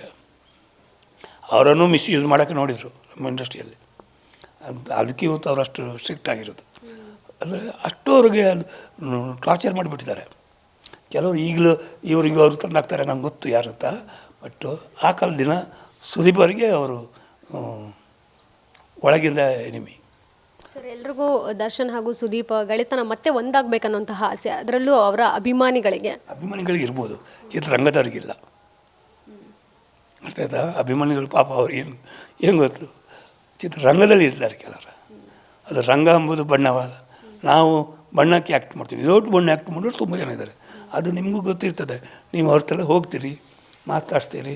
ಅವರನ್ನು ಮಿಸ್ಯೂಸ್ ಮಾಡೋಕ್ಕೆ ನೋಡಿದರು ನಮ್ಮ ಇಂಡಸ್ಟ್ರಿಯಲ್ಲಿ. ಅದಕ್ಕೆ ಇವತ್ತು ಅವರು ಅಷ್ಟು ಸ್ಟ್ರಿಕ್ಟ್ ಆಗಿರೋದು. ಅಂದರೆ ಅಷ್ಟು ಅವ್ರಿಗೆ ಟಾರ್ಚರ್ ಮಾಡಿಬಿಟ್ಟಿದ್ದಾರೆ. ಕೆಲವರು ಈಗಲೂ ಅವ್ರು ತಂದಾಗ್ತಾರೆ, ನಂಗೆ ಗೊತ್ತು ಯಾರು ಅಂತ. ಬಟ್ ಆ ಕಾಲದ ದಿನ ಸುದೀಪ್ ಅವರಿಗೆ ಅವರು ಒಳಗಿಂದ ಎನಿಮಿ. ಸರ್, ಎಲ್ರಿಗೂ ದರ್ಶನ್ ಹಾಗೂ ಸುದೀಪ್ ಗೆಳೆತನ ಮತ್ತೆ ಒಂದಾಗಬೇಕನ್ನುವಂತಹ ಆಸೆ, ಅದರಲ್ಲೂ ಅವರ ಅಭಿಮಾನಿಗಳಿಗೆ ಇರ್ಬೋದು, ಚಿತ್ರರಂಗದವ್ರಿಗಿಲ್ಲ. ಅರ್ಥ ಆಯ್ತಾ? ಅಭಿಮಾನಿಗಳು ಪಾಪ ಅವ್ರು ಏನು ಗೊತ್ತು, ಚಿತ್ರರಂಗದಲ್ಲಿ ಇರ್ತಾರೆ ಕೆಲವರು. ಅದು ರಂಗ ಎಂಬುದು ಬಣ್ಣವಾದ. ನಾವು ಬಣ್ಣಕ್ಕೆ ಆ್ಯಕ್ಟ್ ಮಾಡ್ತೀವಿ, ದೊಡ್ಡ ಬಣ್ಣ ಆ್ಯಕ್ಟ್ ಮಾಡೋರು ತುಂಬ ಜನ ಇದ್ದಾರೆ. ಅದು ನಿಮಗೂ ಗೊತ್ತಿರ್ತದೆ. ನೀವು ಅವ್ರ ತಲೆ ಹೋಗ್ತೀರಿ, ಮಾತಾಡ್ತೀರಿ,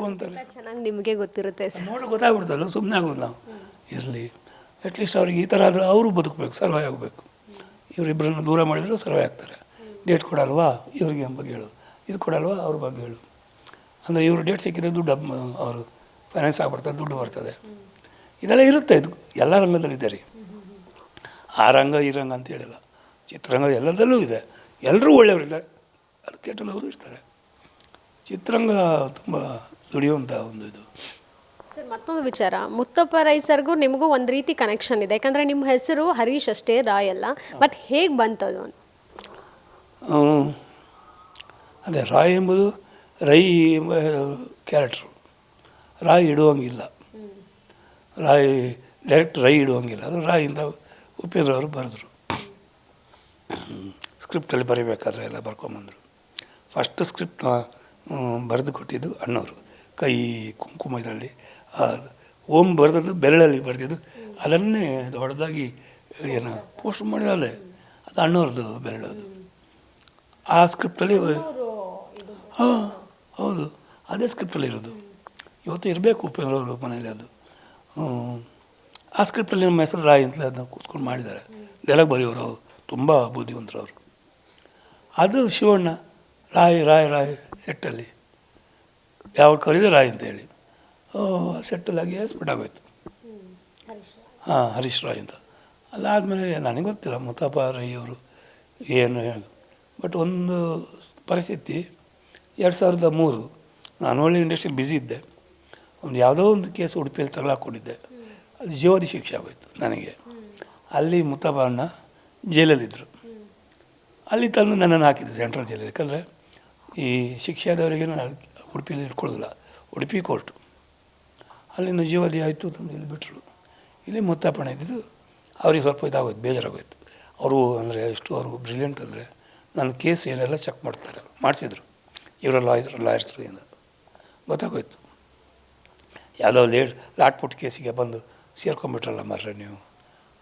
ಅಂತಾರೆ. ಚೆನ್ನಾಗಿ ನಿಮಗೆ ಗೊತ್ತಿರುತ್ತೆ ಸರ್. ನೋಡಿ ಗೊತ್ತಾಗ್ಬಿಡ್ತಲ್ಲ, ಸುಮ್ಮನೆ ಆಗೋದು ನಾವು. ಇರಲಿ, ಅಟ್ಲೀಸ್ಟ್ ಅವ್ರಿಗೆ ಈ ಥರ ಆದರೂ ಅವರು ಬದುಕಬೇಕು, ಸರ್ವೇ ಆಗಬೇಕು. ಇವರಿಬ್ಬರನ್ನು ದೂರ ಮಾಡಿದರೂ ಸರ್ವೇ ಆಗ್ತಾರೆ. ಡೇಟ್ ಕೊಡಲ್ವಾ ಇವ್ರಿಗೆ ಎಂಬ ಬಗ್ಗೆ ಹೇಳು, ಇದು ಕೊಡಲ್ವಾ ಅವ್ರ ಬಗ್ಗೆ ಹೇಳು. ಅಂದರೆ ಇವರು ಡೇಟ್ ಸಿಕ್ಕಿದ್ರೆ ದುಡ್ಡು ಅವರು ಫೈನಾನ್ಸ್ ಆಗ್ಬಿಡ್ತದೆ, ದುಡ್ಡು ಬರ್ತದೆ. ಇದೆಲ್ಲ ಇರುತ್ತೆ. ಇದು ಎಲ್ಲ ರಂಗದಲ್ಲಿದೆ ರೀ. ಆ ರಂಗ ಈ ರಂಗ ಅಂತ ಹೇಳಿಲ್ಲ, ಚಿತ್ರರಂಗ ಎಲ್ಲದಲ್ಲೂ ಇದೆ. ಎಲ್ಲರೂ ಒಳ್ಳೆಯವರಿಲ್ಲ, ಅದು ಕೆಟ್ಟದವರು ಇರ್ತಾರೆ. ಚಿತ್ರರಂಗ ತುಂಬ ದುಡಿಯುವಂಥ ಒಂದು ಇದು. ಸರ್ ಮತ್ತೊಂದು ವಿಚಾರ, ಮುತ್ತಪ್ಪ ರೈ ಸರ್ಗೂ ನಿಮಗೂ ಒಂದು ರೀತಿ ಕನೆಕ್ಷನ್ ಇದೆ, ಯಾಕಂದರೆ ನಿಮ್ಮ ಹೆಸರು ಹರೀಶ್ ಅಷ್ಟೇ, ರಾಯ್ ಅಲ್ಲ. ಬಟ್ ಹೇಗೆ ಬಂತದು ಅಂತ? ಅದೇ ರಾಯ್ ಎಂಬುದು ರೈ ಎಂಬ ಕ್ಯಾರೆಕ್ಟ್ರು. ರಾಯ್ ಇಡುವಂಗಿಲ್ಲ, ರಾಯ್ ಡೈರೆಕ್ಟ್ ರೈ ಇಡುವಂಗಿಲ್ಲ. ಅದು ರಾಯಿಂದ ಉಪೇಂದ್ರ ಅವರು ಬರೆದ್ರು. ಸ್ಕ್ರಿಪ್ಟಲ್ಲಿ ಬರೀಬೇಕಾದ್ರೆ ಎಲ್ಲ ಬರ್ಕೊಂಬಂದರು. ಫಸ್ಟ್ ಸ್ಕ್ರಿಪ್ಟ್ ಬರೆದು ಕೊಟ್ಟಿದ್ದು ಅಣ್ಣವರು. ಕೈ ಕುಂಕುಮ ಇದರಲ್ಲಿ ಓಂ ಬರೆದದ್ದು ಬೆರಳಲ್ಲಿ ಬರೆದಿದ್ದು, ಅದನ್ನೇ ದೊಡ್ಡದಾಗಿ ಏನು ಪೋಸ್ಟ್ ಮಾಡಿದಾಲೆ, ಅದು ಅಣ್ಣವ್ರದ್ದು ಬೆರಳದು. ಆ ಸ್ಕ್ರಿಪ್ಟಲ್ಲಿ ಹಾಂ ಹೌದು, ಅದೇ ಸ್ಕ್ರಿಪ್ಟಲ್ಲಿ ಇರೋದು. ಇವತ್ತು ಇರಬೇಕು ಉಪೇಂದ್ರ ಅವರು ಮನೇಲಿ ಅದು. ಆ ಸ್ಕ್ರಿಪ್ಟಲ್ಲಿ ನಮ್ಮ ಹೆಸರು ರಾಯ್ ಅಂತಲೇ ಅದನ್ನ ಕೂತ್ಕೊಂಡು ಮಾಡಿದ್ದಾರೆ. ಡೈಲಾಗ್ ಬರೆಯೋರು ಅವರು ತುಂಬ ಬುದ್ಧಿವಂತರು ಅವರು. ಅದು ಶಿವಣ್ಣ ರಾಯ್ ರಾಯ್ ರಾಯ್ ಸೆಟ್ಟಲ್ಲಿ ಯಾವ ಕರೀದೆ ರಾಯ್ ಅಂತೇಳಿ ಸೆಟ್ಟಲ್ಲಾಗಿ ಸ್ಪಿಟ್ ಆಗೋಯ್ತು. ಹಾಂ, ಹರೀಶ್ ರಾಯ್ ಅಂತ. ಅದಾದಮೇಲೆ ನನಗೆ ಗೊತ್ತಿಲ್ಲ ಮುತ್ತಪ್ಪ ರೈ ಅವರು ಏನು. ಬಟ್ ಒಂದು ಪರಿಸ್ಥಿತಿ 2003 ನಾನು ಒಳ್ಳೆ ಇಂಡಸ್ಟ್ರಿ ಬ್ಯುಸಿ ಇದ್ದೆ. ಒಂದು ಯಾವುದೋ ಒಂದು ಕೇಸ್ ಉಡುಪಿಯಲ್ಲಿ ತಗಲಾಕೊಂಡಿದ್ದೆ. ಅದು ಜೀವಾವಧಿ ಶಿಕ್ಷೆ ಆಗೋಯ್ತು ನನಗೆ. ಅಲ್ಲಿ ಮುತ್ತಪ್ಪ ಅಣ್ಣ ಜೈಲಲ್ಲಿದ್ದರು. ಅಲ್ಲಿ ತಂದು ನನ್ನನ್ನು ಹಾಕಿದ್ದು ಸೆಂಟ್ರಲ್ ಜೈಲಲ್ಲಿ. ಯಾಕಂದರೆ ಈ ಶಿಕ್ಷೆ ಆದವರಿಗೆ ನಾನು ಉಡುಪಿಯಲ್ಲಿ ಇಟ್ಕೊಳ್ಳೋದಿಲ್ಲ, ಉಡುಪಿ ಕೋರ್ಟು. ಅಲ್ಲಿಂದ ಜೀವಾವಧಿ ಆಯಿತು, ತಂದು ಇಲ್ಲಿ ಬಿಟ್ಟರು. ಇಲ್ಲಿ ಮುತ್ತಪ್ಪಣ್ಣ ಇದ್ದಿದ್ದು ಅವ್ರಿಗೆ ಸ್ವಲ್ಪ ಇದಾಗೋಯ್ತು, ಬೇಜಾರಾಗೋಯ್ತು. ಅವರು ಅಂದರೆ ಎಷ್ಟು ಅವ್ರಿಗೂ ಬ್ರಿಲಿಯಂಟ್ ಅಂದರೆ ನನ್ನ ಕೇಸ್ ಏನೆಲ್ಲ ಚೆಕ್ ಮಾಡ್ತಾರೆ, ಮಾಡಿಸಿದ್ರು ಇವರ ಲಾಯರ್ಸ್ರು ಏನು ಗೊತ್ತಾಗೋಯ್ತು. ಯಾವುದೋ ಲಾಟ್ಪುಟ್ ಕೇಸಿಗೆ ಬಂದು ಸೇರ್ಕೊಂಡ್ಬಿಟ್ರಲ್ಲ ಮಾರ್ರೆ ನೀವು,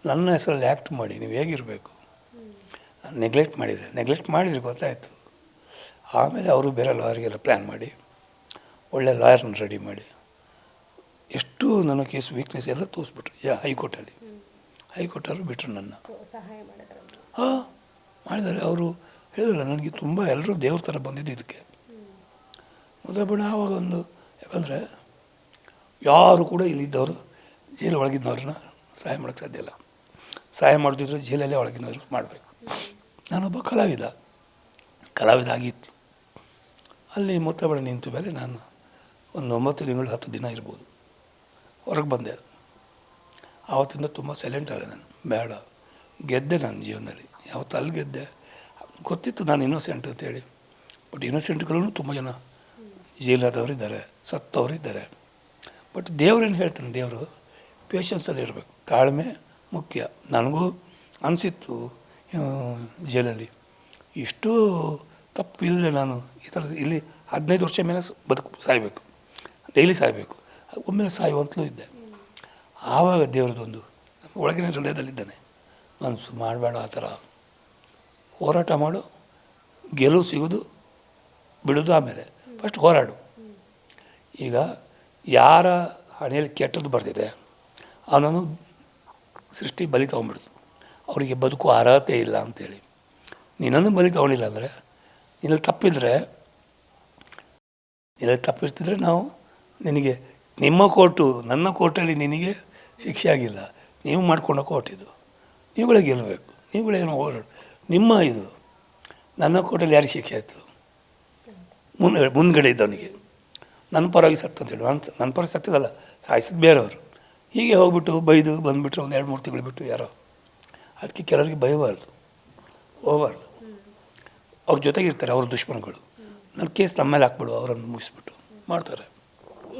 ನನ್ನ ಹೆಸರಲ್ಲಿ ಆ್ಯಕ್ಟ್ ಮಾಡಿ ನೀವು ಹೇಗಿರಬೇಕು. ನಾನು ನೆಗ್ಲೆಕ್ಟ್ ಮಾಡಿದರೆ ಗೊತ್ತಾಯಿತು. ಆಮೇಲೆ ಅವರು ಬೇರೆ ಲಾಯರ್ಗೆಲ್ಲ ಪ್ಲ್ಯಾನ್ ಮಾಡಿ ಒಳ್ಳೆ ಲಾಯರ್ನ ರೆಡಿ ಮಾಡಿ ಎಷ್ಟು ನನ್ನ ಕೇಸ್ ವೀಕ್ನೆಸ್ ಎಲ್ಲ ತೋರಿಸ್ಬಿಟ್ರು ಹೈಕೋರ್ಟವರು ಬಿಟ್ಟರು ನನ್ನ. ಹಾಂ ಮಾಡಿದ್ದಾರೆ. ಅವರು ಹೇಳಿದ್ರಲ್ಲ ನನಗೆ ತುಂಬ ಎಲ್ಲರೂ ದೇವ್ರ ಥರ ಬಂದಿದ್ದು ಇದಕ್ಕೆ. ಮುದ್ದಪ್ಪಣ್ಣ ಆವಾಗ ಒಂದು, ಯಾಕಂದರೆ ಯಾರು ಕೂಡ ಇಲ್ಲಿದ್ದವರು ಜೈಲು ಒಳಗಿದ್ದವ್ರನ್ನ ಸಹಾಯ ಮಾಡೋಕ್ಕೆ ಸಾಧ್ಯ ಇಲ್ಲ. ಸಹಾಯ ಮಾಡ್ತಿದ್ರು ಜೈಲಲ್ಲೇ ಒಳಗಿದ್ದವರು ಮಾಡಬೇಕು. ನಾನೊಬ್ಬ ಕಲಾವಿದ ಆಗಿತ್ತು. ಅಲ್ಲಿ ಮುತ್ತಪ್ಪಣ್ಣ ನಿಂತ ಮೇಲೆ ನಾನು ಒಂದು 9 ತಿಂಗಳು 10 ದಿನ ಇರ್ಬೋದು ಹೊರಗೆ ಬಂದೆ. ಆವತ್ತಿಂದ ತುಂಬ ಸೈಲೆಂಟ್ ಆದೆ ನಾನು. ಬೇಡ, ಗೆದ್ದೆ ನನ್ನ ಜೀವನದಲ್ಲಿ. ಯಾವತ್ತು ಅಲ್ಲಿ ಗೆದ್ದೆ. ಗೊತ್ತಿತ್ತು ನಾನು ಇನ್ನೋಸೆಂಟ್ ಅಂತೇಳಿ. ಬಟ್ ಇನ್ನೋಸೆಂಟ್ಗಳೂ ತುಂಬ ಜನ ಜೈಲಾದವರು ಇದ್ದಾರೆ, ಸತ್ತವರು ಇದ್ದಾರೆ. ಬಟ್ ದೇವ್ರೇನು ಹೇಳ್ತಾನೆ, ದೇವರು ಪೇಷನ್ಸಲ್ಲಿ ಇರಬೇಕು, ತಾಳ್ಮೆ ಮುಖ್ಯ. ನನಗೂ ಅನಿಸಿತ್ತು ಜೈಲಲ್ಲಿ ಇಷ್ಟು ತಪ್ಪು ಇಲ್ಲದೆ ನಾನು ಈ ಥರ ಇಲ್ಲಿ 15 ವರ್ಷ ಮೇಲೆ ಸಾಯಬೇಕು, ಡೈಲಿ ಸಾಯಬೇಕು. ಒಮ್ಮೆ ಸಾಯುವಂತಲೂ ಇದ್ದೆ. ಆವಾಗ ದೇವ್ರದ್ದೊಂದು ಒಳಗಿನ ಹೃದಯದಲ್ಲಿದ್ದಾನೆ, ಮನಸ್ಸು ಮಾಡಬೇಡ ಆ ಥರ, ಹೋರಾಟ ಮಾಡು, ಗೆಲುವು ಸಿಗೋದು ಬಿಡೋದು ಆಮೇಲೆ, ಫಸ್ಟ್ ಹೋರಾಡು. ಈಗ ಯಾರ ಹಣೆಯಲ್ಲಿ ಕೆಟ್ಟದ್ದು ಬರ್ತಿದೆ ಅವನನ್ನು ಸೃಷ್ಟಿ ಬಲಿ ತೊಗೊಂಡ್ಬಿಡ್ತು. ಅವರಿಗೆ ಬದುಕುವ ಅರ್ಹತೆ ಇಲ್ಲ ಅಂಥೇಳಿ. ನಿನ್ನನ್ನು ಬಲಿ ತೊಗೊಂಡಿಲ್ಲ ಅಂದರೆ, ನಿನ್ನಲ್ಲಿ ತಪ್ಪಿರ್ತಿದ್ರೆ ನಾವು ನಿನಗೆ ನಿಮ್ಮ ಕೋರ್ಟು, ನನ್ನ ಕೋರ್ಟಲ್ಲಿ ನಿನಗೆ ಶಿಕ್ಷೆ ಆಗಿಲ್ಲ, ನೀವು ಮಾಡ್ಕೊಂಡ ಕೋರ್ಟ್ ಇದು, ನೀವುಗಳೇ ಗೆಲ್ಲಬೇಕು, ನೀವುಗಳೇನೋ ಹೋರಾಡು. ನಿಮ್ಮ ಇದು ನನ್ನ ಕೋರ್ಟಲ್ಲಿ ಯಾರಿಗೆ ಶಿಕ್ಷೆ ಆಯಿತು? ಮುಂದ್ಗಡೆ ಇದ್ದವನಿಗೆ. ನನ್ನ ಪರವಾಗಿ ಸತ್ತಂತೇಳಿ, ನನ್ನ ಪರವಾಗಿ ಸತ್ತದಲ್ಲ, ಸಾಯಿಸಿದ್ದು ಬೇರೆಯವರು. ಹೀಗೆ ಹೋಗ್ಬಿಟ್ಟು ಬೈದು ಬಂದುಬಿಟ್ರೆ ಒಂದು 2-3 ತಿಂಗಳು ಬಿಟ್ಟು ಯಾರೋ. ಅದಕ್ಕೆ ಕೆಲವರಿಗೆ ಬಯಬಾರ್ದು, ಹೋಗಬಾರ್ದು. ಅವ್ರ ಜೊತೆಗಿರ್ತಾರೆ ಅವ್ರ ದುಶ್ಮನಗಳು. ನನ್ನ ಕೇಸ್ ನಮ್ಮ ಮೇಲೆ ಹಾಕ್ಬಿಡು, ಅವರನ್ನು ಮುಗಿಸ್ಬಿಟ್ಟು ಮಾಡ್ತಾರೆ.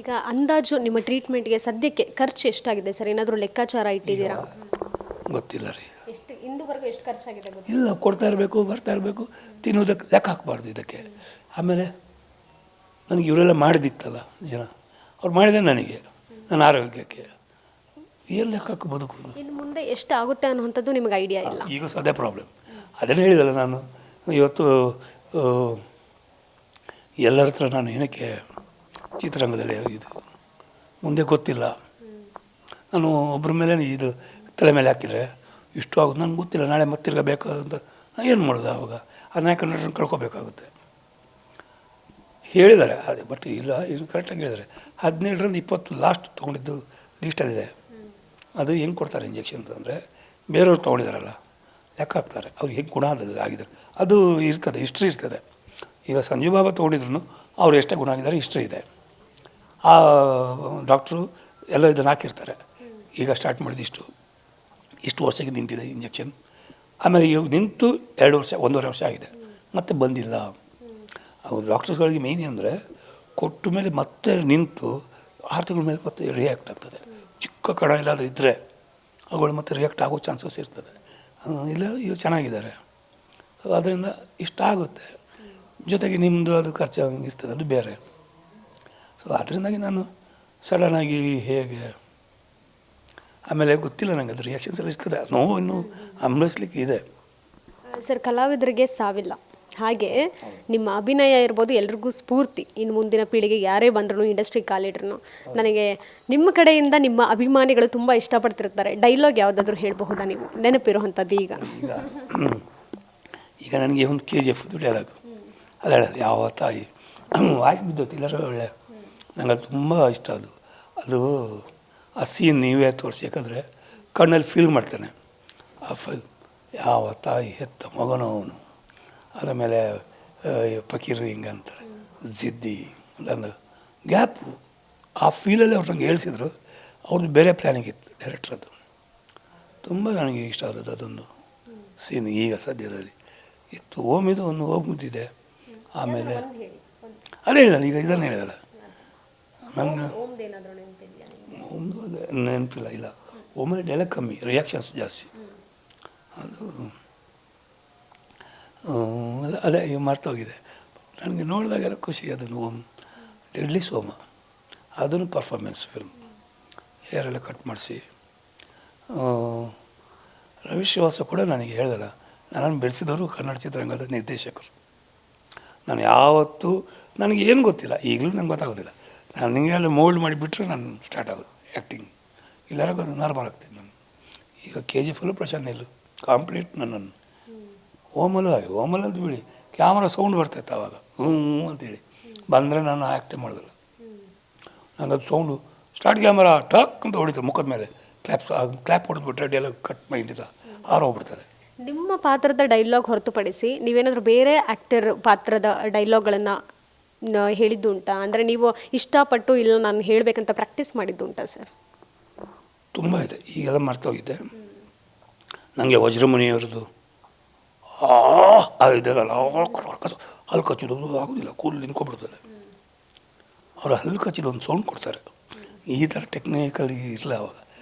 ಈಗ ಅಂದಾಜು ನಿಮ್ಮ ಟ್ರೀಟ್ಮೆಂಟ್ಗೆ ಸದ್ಯಕ್ಕೆ ಖರ್ಚು ಎಷ್ಟಾಗಿದೆ ಸರ್? ಏನಾದರೂ ಲೆಕ್ಕಾಚಾರ ಇಟ್ಟಿದ್ದೀರಾ? ಗೊತ್ತಿಲ್ಲ ರೀ. ಇಂದುವರೆಗೂ ಎಷ್ಟು ಖರ್ಚಾಗಿದೆ? ಇಲ್ಲ, ಕೊಡ್ತಾ ಇರಬೇಕು, ಬರ್ತಾ ಇರಬೇಕು, ತಿನ್ನೋದಕ್ಕೆ ಲೆಕ್ಕ ಹಾಕಬಾರ್ದು ಇದಕ್ಕೆ. ಆಮೇಲೆ ನನಗೆ ಇವರೆಲ್ಲ ಮಾಡಿದಿತ್ತಲ್ಲ ಜನ, ಅವ್ರು ಮಾಡಿದೆ ನನಗೆ, ನನ್ನ ಆರೋಗ್ಯಕ್ಕೆ. ಏನು ಲೆಕ್ಕ ಹಾಕಿ ಬದುಕುವುದು? ಇನ್ನು ಮುಂದೆ ಎಷ್ಟು ಆಗುತ್ತೆ ಅನ್ನೋಂಥದ್ದು ನಿಮಗೆ ಐಡಿಯಾ ಇಲ್ಲ? ಈಗ ಅದೇ ಪ್ರಾಬ್ಲಮ್. ಅದನ್ನು ಹೇಳಿದಲ್ಲ ನಾನು ಇವತ್ತು. ಎಲ್ಲರ ಹತ್ರ ನಾನು ಏನಕ್ಕೆ ಚಿತ್ರರಂಗದಲ್ಲಿ ಇದು ಮುಂದೆ ಗೊತ್ತಿಲ್ಲ. ನಾನು ಒಬ್ಬರ ಮೇಲೆ ಇದು ತಲೆ ಮೇಲೆ ಹಾಕಿದರೆ ಇಷ್ಟು ಆಗುತ್ತೆ ನನಗೆ ಗೊತ್ತಿಲ್ಲ. ನಾಳೆ ಮತ್ತಿರಬೇಕು ಅಂತ ನಾನು ಏನು ಮಾಡೋದು? ಆವಾಗ ಆ ನಾಯಕ ನಟರನ್ನು ಕಳ್ಕೊಬೇಕಾಗುತ್ತೆ. ಹೇಳಿದ್ದಾರೆ ಅದೇ, ಬಟ್ ಇಲ್ಲ, ಇದು ಕರೆಕ್ಟಾಗಿ ಹೇಳಿದ್ದಾರೆ. 17ರಿಂದ 20 ಲಾಸ್ಟ್ ತೊಗೊಂಡಿದ್ದು ಲೀಸ್ಟಲ್ಲಿದೆ. ಅದು ಹೆಂಗೆ ಕೊಡ್ತಾರೆ ಇಂಜೆಕ್ಷನ್ ಅಂತಂದರೆ, ಬೇರೆಯವ್ರು ತೊಗೊಂಡಿದ್ದಾರಲ್ಲ ಲೆಕ್ಕ ಹಾಕ್ತಾರೆ, ಅವ್ರಿಗೆ ಹೆಂಗೆ ಗುಣ ಆಗಿದ್ದಾರೆ ಅದು ಇರ್ತದೆ, ಹಿಸ್ಟ್ರಿ ಇರ್ತದೆ. ಈಗ ಸಂಜೀವ್ ಬಾಬಾ ತೊಗೊಂಡಿದ್ರು ಅವ್ರು ಎಷ್ಟೇ ಗುಣ ಆಗಿದ್ದಾರೆ ಹಿಸ್ಟ್ರಿ ಇದೆ. ಆ ಡಾಕ್ಟ್ರು ಎಲ್ಲ ಇದನ್ನು ಹಾಕಿರ್ತಾರೆ. ಈಗ ಸ್ಟಾರ್ಟ್ ಮಾಡಿದ್ದು ಇಷ್ಟು ವರ್ಷಕ್ಕೆ ನಿಂತಿದೆ ಇಂಜೆಕ್ಷನ್. ಆಮೇಲೆ ಇವಾಗ ನಿಂತು 2 ವರ್ಷ 1.5 ವರ್ಷ ಆಗಿದೆ, ಮತ್ತೆ ಬಂದಿಲ್ಲ. ಅವ್ರು ಡಾಕ್ಟರ್ಸ್ಗಳಿಗೆ ಮೇಯ್ನ್ ಅಂದರೆ ಕೊಟ್ಟ ಮೇಲೆ ಮತ್ತೆ ನಿಂತು 6 ತಿಂಗಳ ಮೇಲೆ ಮತ್ತೆ ರಿಯಾಕ್ಟ್ ಆಗ್ತದೆ. ಚಿಕ್ಕ ಕಣ ಎಲ್ಲಾದರೂ ಇದ್ದರೆ ಅವುಗಳು ಮತ್ತೆ ರಿಯಾಕ್ಟ್ ಆಗೋ ಚಾನ್ಸಸ್ ಇರ್ತದೆ. ಇಲ್ಲ ಈಗ ಚೆನ್ನಾಗಿದ್ದಾರೆ. ಸೊ ಅದರಿಂದ ಇಷ್ಟ ಆಗುತ್ತೆ. ಜೊತೆಗೆ ನಿಮ್ಮದು ಅದು ಖರ್ಚು ಇರ್ತದೆ, ಅದು ಬೇರೆ. ಸೊ ಅದರಿಂದಾಗಿ ನಾನು ಸಡನ್ನಾಗಿ ಹೇಗೆ, ಆಮೇಲೆ ಗೊತ್ತಿಲ್ಲ ನನಗೆ ಅದು ರಿಯಾಕ್ಷನ್ಸ್ ಎಲ್ಲ ಇರ್ತದೆ, ನೋವು ಇನ್ನೂ ಅನುಭವಿಸ್ಲಿಕ್ಕೆ ಇದೆ. ಸರ್, ಕಲಾವಿದರಿಗೆ ಸಾವಿಲ್ಲ, ಹಾಗೆ ನಿಮ್ಮ ಅಭಿನಯ ಇರ್ಬೋದು ಎಲ್ರಿಗೂ ಸ್ಫೂರ್ತಿ. ಇನ್ನು ಮುಂದಿನ ಪೀಳಿಗೆ ಯಾರೇ ಬಂದ್ರೂ ಇಂಡಸ್ಟ್ರಿ ಕಾಲಿಟ್ರು ನನಗೆ ನಿಮ್ಮ ಕಡೆಯಿಂದ ನಿಮ್ಮ ಅಭಿಮಾನಿಗಳು ತುಂಬ ಇಷ್ಟಪಡ್ತಿರ್ತಾರೆ. ಡೈಲಾಗ್ ಯಾವುದಾದ್ರೂ ಹೇಳಬಹುದಾ ನೀವು, ನೆನಪಿರುವಂಥದ್ದು? ಈಗ ನನಗೆ ಒಂದು KGF ಡೈಲಾಗ್ ಅದು ಹೇಳೋದು, ಯಾವ ತಾಯಿ ವಾಯ್ಸ್ ಬಿದ್ದೋತಿಲ್ಲ, ಒಳ್ಳೆ ನನಗೆ ಅದು ತುಂಬ ಇಷ್ಟ. ಅದು ಆ ಸೀನ್ ನೀವೇ ತೋರಿಸಿ, ಯಾಕಂದರೆ ಕಣ್ಣಲ್ಲಿ ಫೀಲ್ ಮಾಡ್ತಾನೆ ಆ ಯಾವ ತಾಯಿ ಹೆತ್ತ ಮಗನೋ ಅವನು. ಆಮೇಲೆ ಫಕೀರ್ ಹಿಂಗೆ ಅಂತಾರೆ, ಜಿದ್ದಿ ಅಲ್ಲೊಂದು ಗ್ಯಾಪು. ಆ ಫೀಲಲ್ಲಿ ಅವ್ರು ನಂಗೆ ಹೇಳಿಸಿದ್ರು. ಅವ್ರದ್ದು ಬೇರೆ ಪ್ಲ್ಯಾನಿಂಗ್ ಇತ್ತು ಡೈರೆಕ್ಟ್ರದ್ದು. ತುಂಬ ನನಗೆ ಇಷ್ಟ ಆದದ್ದು ಅದೊಂದು ಸೀನ್ ಈಗ ಸದ್ಯದಲ್ಲಿ ಇತ್ತು. ಓಮಿದು ಒಂದು ಓಮಿದ್ದಿದೆ. ಆಮೇಲೆ ಅದೇ ಹೇಳಿದಲ್ಲ, ಈಗ ಇದನ್ನು ಹೇಳಿದಲ್ಲ ನನ್ನ ಓಮ್ದು ಅದೇ ನೆನಪಿಲ್ಲ. ಇಲ್ಲ, ಓಮಲ್ಲಿ ಡೈಲಾಗ್ ಕಮ್ಮಿ, ರಿಯಾಕ್ಷನ್ಸ್ ಜಾಸ್ತಿ. ಅದು ಅದೇ ಈಗ ಮರ್ತೋಗಿದೆ. ನನಗೆ ನೋಡಿದಾಗೆಲ್ಲ ಖುಷಿ. ಅದನ್ನು ಡೆಡ್ಲಿ ಸೋಮ, ಅದನ್ನು ಪರ್ಫಾರ್ಮೆನ್ಸ್ ಫಿಲ್ಮ್, ಹೇರೆಲ್ಲ ಕಟ್ ಮಾಡಿಸಿ. ರವಿ ಶ್ರೀವಾಸ ಕೂಡ ನನಗೆ ಹೇಳ್ದಲ್ಲ, ನನ್ನನ್ನು ಬೆಳೆಸಿದವರು ಕನ್ನಡ ಚಿತ್ರರಂಗದ ನಿರ್ದೇಶಕರು. ನಾನು ಯಾವತ್ತೂ ನನಗೆ ಏನು ಗೊತ್ತಿಲ್ಲ, ಈಗಲೂ ನಂಗೆ ಗೊತ್ತಾಗೋದಿಲ್ಲ. ನನಗೆ ಅಲ್ಲಿ ಮೋಲ್ಡ್ ಮಾಡಿಬಿಟ್ರೆ ನಾನು ಸ್ಟಾರ್ಟ್ ಆಗೋದು ಆ್ಯಕ್ಟಿಂಗ್. ಇಲ್ಲಾರ ನಾರ್ಮಲ್ ಆಗ್ತೀನಿ ನಾನು. ಈಗ KGF ಪ್ರಶಾಂತ್ ನಿಲ್ಲು ಕಂಪ್ಲೀಟ್ ನನ್ನನ್ನು. ಓಮಲ್ಲೂ ಹಾಗೆ, ಓಮಲ್ಲಂತೂ ಬಿಡಿ ಕ್ಯಾಮ್ರಾ ಸೌಂಡ್ ಬರ್ತಾಯಿತ್ತು ಆವಾಗ, ಅಂತೇಳಿ ಬಂದರೆ ನಾನು ಆ್ಯಕ್ಟೇ ಮಾಡೋದಿಲ್ಲ. ನಂಗೆ ಅದು ಸೌಂಡು ಸ್ಟಾರ್ಟ್ ಕ್ಯಾಮರಾ ಟಕ್ ಅಂತ ಹೊಡಿತು ಮುಖದ ಮೇಲೆ, ಕ್ಲ್ಯಾಪ್ ಹೊಡೆದ್ಬಿಟ್ರೆ ಡೈಲಾಗ್ ಕಟ್ ಮೈಂಡಿದ ಹಾರೋಗ್ಬಿಡ್ತದೆ. ನಿಮ್ಮ ಪಾತ್ರದ ಡೈಲಾಗ್ ಹೊರತುಪಡಿಸಿ ನೀವೇನಾದರೂ ಬೇರೆ ಆ್ಯಕ್ಟರ್ ಪಾತ್ರದ ಡೈಲಾಗ್ಗಳನ್ನು ಹೇಳಿದ್ದು ಉಂಟಾ? ಅಂದರೆ ನೀವು ಇಷ್ಟಪಟ್ಟು ಇಲ್ಲ ನಾನು ಹೇಳಬೇಕಂತ ಪ್ರಾಕ್ಟೀಸ್ ಮಾಡಿದ್ದು ಉಂಟಾ ಸರ್? ತುಂಬ ಇದೆ, ಈಗೆಲ್ಲ ಮರ್ತೋಗಿದ್ದೆ. ನನಗೆ ವಜ್ರಮುನಿಯವ್ರದ್ದು ಇದೆಲ್ಲ ಹಲ್ಲು ಕಚ್ಚಿದೊಂದು ಆಗೋದಿಲ್ಲ, ಕೂದಲು ನಿಂತ್ಕೊಬಿಡ್ತದೆ. ಅವರು ಹಲ್ಲು ಕಚ್ಚಿದ ಒಂದು ಸೌಂಡ್ ಕೊಡ್ತಾರೆ. ಈ ಥರ ಟೆಕ್ನಿಕಲಿ ಇರಲ್ಲ ಅವಾಗ,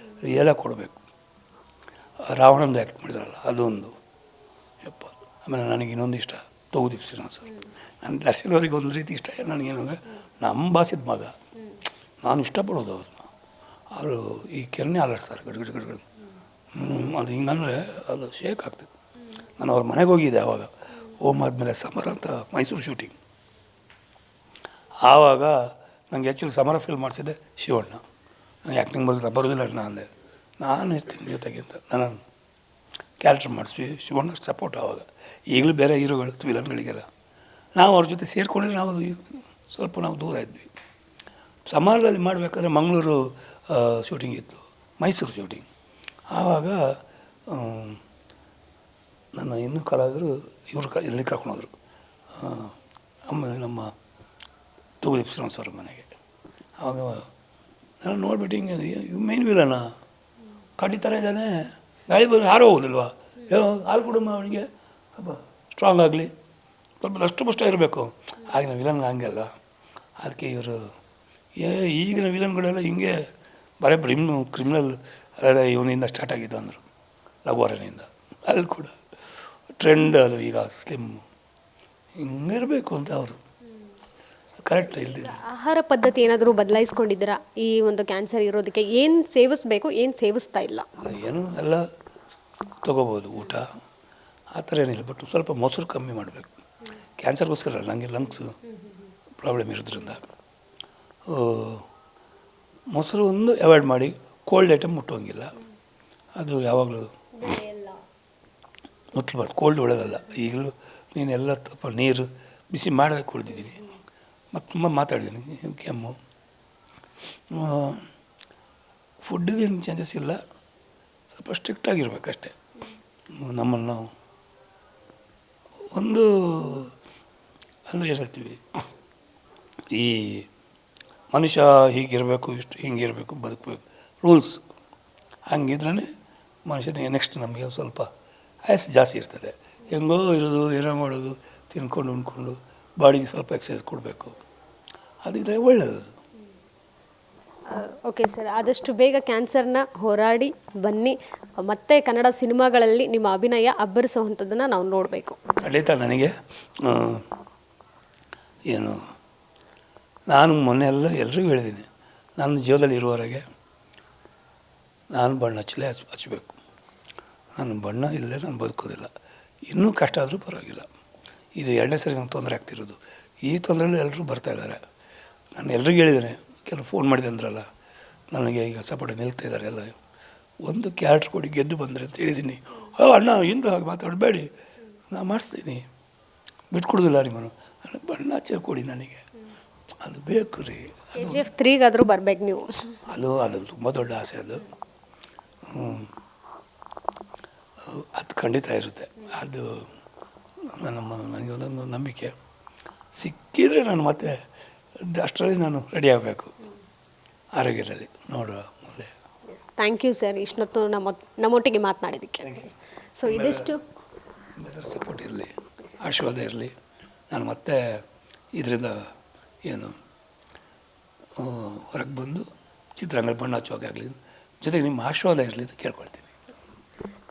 ರಿಯಲಾಗಿ ಕೊಡಬೇಕು. ರಾವಣಂದು ಆ್ಯಕ್ಟ್ ಮಾಡಿದಾರಲ್ಲ ಅದೊಂದು ಯಪ್ಪ. ಆಮೇಲೆ ನನಗೆ ಇನ್ನೊಂದು ಇಷ್ಟ ತೂಗುದೀಪ್ ಶ್ರೀನಿವಾಸ್ ಸರ್. ನನ್ನ ದರ್ಶನವರಿಗೆ ಒಂದು ರೀತಿ ಇಷ್ಟ. ನನಗೇನಂದರೆ ನಮ್ಮ ಭಾಷೆದ ಮಗ, ನಾನು ಇಷ್ಟಪಡೋದು ಅವ್ರನ್ನ. ಅವರು ಈ ಕೆನ್ನೆ ಅಲರ್ಸ್ತಾರೆ ಗಡ್ಗಡ್ ಅದು ಹಿಂಗಂದರೆ ಅದು ಶೇಕ್ ಆಗ್ತದೆ. ನಾನು ಅವ್ರ ಮನೆಗೆ ಹೋಗಿದ್ದೆ ಆವಾಗ, ಓಮ್ ಆದಮೇಲೆ ಸಮರ ಅಂತ ಮೈಸೂರು ಶೂಟಿಂಗ್. ಆವಾಗ ನನಗೆ ಆ್ಯಕ್ಚುಲಿ ಸಮರ ಫಿಲ್ಮ್ ಮಾಡಿಸಿದ್ದೆ ಶಿವಣ್ಣ. ನನಗೆ ಆ್ಯಕ್ಟಿಂಗ್ ಬರೋದಿಲ್ಲ ಅಂದೆ, ನಾನು ಇರ್ತೀನಿ ಜೊತೆಗೆ ಅಂತ ನಾನು ಕ್ಯಾರೆಕ್ಟರ್ ಮಾಡಿಸಿ ಶಿವಣ್ಣ ಸಪೋರ್ಟ್. ಆವಾಗ ಈಗಲೂ ಬೇರೆ ಹೀರೋಗಳು ವಿಲನ್ಗಳಿಗೆಲ್ಲ ನಾವು ಅವ್ರ ಜೊತೆ ಸೇರಿಕೊಂಡ್ರೆ ನಾವು ಸ್ವಲ್ಪ ನಾವು ದೂರ ಇದ್ವಿ. ಸಮಾರದಲ್ಲಿ ಮಾಡಬೇಕಾದ್ರೆ ಮಂಗಳೂರು ಶೂಟಿಂಗ್ ಇತ್ತು, ಮೈಸೂರು ಶೂಟಿಂಗ್. ಆವಾಗ ನನ್ನ ಇನ್ನೂ ಕಲಾವಿದರು ಇವರು ಎಲ್ಲಿ ಕರ್ಕೊಂಡೋದ್ರು, ನಮ್ಮ ತೂಗುದೀಪ್ ಶ್ರೀನಿವಾಸ್ ಅವ್ರ ಮನೆಗೆ. ಆವಾಗ ನಾನು ನೋಡ್ಬಿಟ್ಟು ಹಿಂಗೆ ಇವು ಮೇನ್ ವಿಲನ ಕಡ್ಡಿ ಥರ ಇದ್ದಾನೆ, ಗಾಳಿ ಬಂದರೆ ಹಾರೋ ಹೋಗೋದಿಲ್ವಾ, ಹಾಲು ಕುಟುಂಬ ಅವನಿಗೆ ಸ್ವಲ್ಪ ಸ್ಟ್ರಾಂಗ್ ಆಗಲಿ, ಸ್ವಲ್ಪ ಅಷ್ಟು ಇರಬೇಕು. ಆಗಿನ ವಿಲನ್ ಹಂಗೆಲ್ಲ. ಅದಕ್ಕೆ ಇವರು ಈಗಿನ ವಿಲನ್ಗಳೆಲ್ಲ ಹಿಂಗೆ ಬರೀ ಕ್ರಿಮಿನಲ್ ಇವನಿಂದ ಸ್ಟಾರ್ಟ್ ಆಗಿದ್ದು ಅಂದರು, ಲಘುವರನಿಂದ. ಅಲ್ಲಿ ಕೂಡ ಟ್ರೆಂಡ್ ಅದು ಈಗ ಸ್ಲಿಮ್ ಹಿಂಗಿರಬೇಕು ಅಂತ ಅವರು ಕರೆಕ್ಟ್ ಇಲ್ದಿಲ್ಲ. ಆಹಾರ ಪದ್ಧತಿ ಏನಾದರೂ ಬದಲಾಯಿಸ್ಕೊಂಡಿದ್ದೀರಾ ಈ ಒಂದು ಕ್ಯಾನ್ಸರ್ ಇರೋದಕ್ಕೆ? ಏನು ಸೇವಿಸಬೇಕು, ಏನು ಸೇವಿಸ್ತಾ ಇಲ್ಲ? ಏನು ಎಲ್ಲ ತೊಗೋಬೋದು ಊಟ, ಆ ಥರ ಏನಿಲ್ಲ. ಬಟ್ ಸ್ವಲ್ಪ ಮೊಸರು ಕಮ್ಮಿ ಮಾಡಬೇಕು. ಕ್ಯಾನ್ಸರ್ಗೋಸ್ಕರ ನನಗೆ ಲಂಗ್ಸ್ ಪ್ರಾಬ್ಲಮ್ ಇರೋದ್ರಿಂದ ಮೊಸರು ಒಂದು ಅವಾಯ್ಡ್ ಮಾಡಿ. ಕೋಲ್ಡ್ ಐಟಮ್ ಮುಟ್ಟೋಂಗಿಲ್ಲ, ಅದು ಯಾವಾಗಲೂ ಮುಟ್ಟಬಾರ್ದು, ಕೋಲ್ಡ್ ಒಳ್ಳೆಯದಲ್ಲ. ಈಗಲೂ ನೀನೆಲ್ಲ ಸ್ವಲ್ಪ ನೀರು ಬಿಸಿ ಮಾಡಬೇಕು ಕುಡಿದಿದ್ದೀನಿ ಮತ್ತು ತುಂಬ ಮಾತಾಡಿದ್ದೀನಿ. ಕೆಮ್ಮು, ಫುಡ್ಡಿಗೇನು ಚೇಂಜಸ್ ಇಲ್ಲ, ಸ್ವಲ್ಪ ಸ್ಟ್ರಿಕ್ಟಾಗಿರ್ಬೇಕಷ್ಟೆ. ನಮ್ಮನ್ನು ಒಂದು ಅಂದರೆ ಏನು ಹೇಳ್ತೀವಿ, ಈ ಮನುಷ್ಯ ಹೀಗಿರಬೇಕು, ಇಷ್ಟು ಹಿಂಗಿರಬೇಕು, ಬದುಕಬೇಕು, ರೂಲ್ಸ್. ಹಂಗಿದ್ರೇ ಮನುಷ್ಯನಿಗೆ ನೆಕ್ಸ್ಟ್ ನಮಗೆ ಸ್ವಲ್ಪ ಆಯಸ್ಸು ಜಾಸ್ತಿ ಇರ್ತದೆ. ಹೆಂಗೋ ಇರೋದು, ಏನೋ ಮಾಡೋದು, ತಿನ್ಕೊಂಡು ಉಣ್ಕೊಂಡು ಬಾಡಿಗೆ ಸ್ವಲ್ಪ ಎಕ್ಸಸೈಸ್ ಕೊಡಬೇಕು, ಅದಿದ್ರೆ ಒಳ್ಳೆಯದು. ಓಕೆ ಸರ್, ಆದಷ್ಟು ಬೇಗ ಕ್ಯಾನ್ಸರ್ನ ಹೋರಾಡಿ ಬನ್ನಿ. ಮತ್ತೆ ಕನ್ನಡ ಸಿನಿಮಾಗಳಲ್ಲಿ ನಿಮ್ಮ ಅಭಿನಯ ಅಬ್ಬರಿಸುವಂಥದ್ದನ್ನು ನಾವು ನೋಡಬೇಕು. ಖಂಡಿತ. ನನಗೆ ಏನು, ನಾನು ಮೊನ್ನೆ ಎಲ್ರಿಗೂ ಹೇಳಿದ್ದೀನಿ, ನನ್ನ ಜೀವನದಲ್ಲಿ ಇರುವವರೆಗೆ ನಾನು ಬಣ್ಣ ಹಚ್ಚಬೇಕು. ನಾನು ಬಣ್ಣ ಇಲ್ಲದೆ ನಾನು ಬದುಕೋದಿಲ್ಲ. ಇನ್ನೂ ಕಷ್ಟ ಆದರೂ ಪರವಾಗಿಲ್ಲ. ಇದು 2ನೇ ಸರಿ ನಂಗೆ ತೊಂದರೆ ಆಗ್ತಿರೋದು. ಈ ತೊಂದರೆಯಲ್ಲಿ ಎಲ್ಲರೂ ಬರ್ತಾಯಿದ್ದಾರೆ. ನಾನು ಎಲ್ರಿಗೂ ಹೇಳಿದ್ದೇನೆ, ಕೆಲವು ಫೋನ್ ಮಾಡಿದೆ ಅಂದ್ರಲ್ಲ, ನನಗೆ ಈಗ ಸಪೋರ್ಟ್ ನಿಲ್ತಾ ಇದ್ದಾರೆ ಎಲ್ಲ. ಒಂದು ಕ್ಯಾರೆಕ್ಟರ್ ಕೊಡಿ, ಗೆದ್ದು ಬಂದರೆ ಅಂತ ಹೇಳಿದ್ದೀನಿ. ಅಣ್ಣ ಹಿಂದೆ ಹಾಗೆ ಮಾತಾಡಬೇಡಿ, ನಾನು ಮಾಡಿಸ್ತೀನಿ, ಬಿಟ್ಕೊಡೋದಿಲ್ಲ ನಿಮ್ಮನ್ನು. ನನಗೆ ಬಣ್ಣ ಹಚ್ಚ ಕೊಡಿ, ನನಗೆ ಅದು ಬೇಕು ರೀ. KGF 3ಗಾದರೂ ಬರ್ಬೇಕು ನೀವು. ಅದು ತುಂಬ ದೊಡ್ಡ ಆಸೆ. ಅದು ಅದು ಖಂಡಿತ ಇರುತ್ತೆ. ಅದು ನನಗೆ ಒಂದೊಂದು ನಂಬಿಕೆ. ಸಿಕ್ಕಿದರೆ ನಾನು ಮತ್ತೆ ಅಷ್ಟರಲ್ಲಿ ನಾನು ರೆಡಿ ಆಗಬೇಕು ಆರೋಗ್ಯದಲ್ಲಿ. ನೋಡುವ ಮುಂದೆ. ಥ್ಯಾಂಕ್ ಯು ಸರ್, ಇಷ್ಟೊತ್ತು ನಮ್ಮೊಟ್ಟಿಗೆ ಮಾತನಾಡಿದ್ದಕ್ಕೆ. ಸೊ ಇದಿಷ್ಟು ಎಲ್ಲರ ಸಪೋರ್ಟ್ ಇರಲಿ, ಆಶೀರ್ವಾದ ಇರಲಿ. ನಾನು ಮತ್ತೆ ಇದರಿಂದ ಏನು ಹೊರಗೆ ಬಂದು ಚಿತ್ರರಂಗದಲ್ಲಿ ಬಣ್ಣ ಹಚ್ಚೋಗಾಗಲಿ, ಜೊತೆಗೆ ನಿಮ್ಮ ಆಶೀರ್ವಾದ ಇರಲಿ ಅಂತ ಕೇಳ್ಕೊಳ್ತೀನಿ.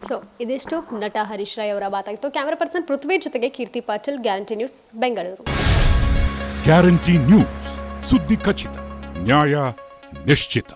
ಸೊ ಇದಿಷ್ಟು ನಟ ಹರೀಶ್ ರಾಯ್ ಅವರ ಮಾತಾಗಿತ್ತು. ಕ್ಯಾಮರಾ ಪರ್ಸನ್ ಪೃಥ್ವಿ ಜೊತೆಗೆ Keerthi Patil, guarantee news, Bengaluru. Guarantee news, ಸುದ್ದಿ ಖಚಿತ, ನ್ಯಾಯ ನಿಶ್ಚಿತ.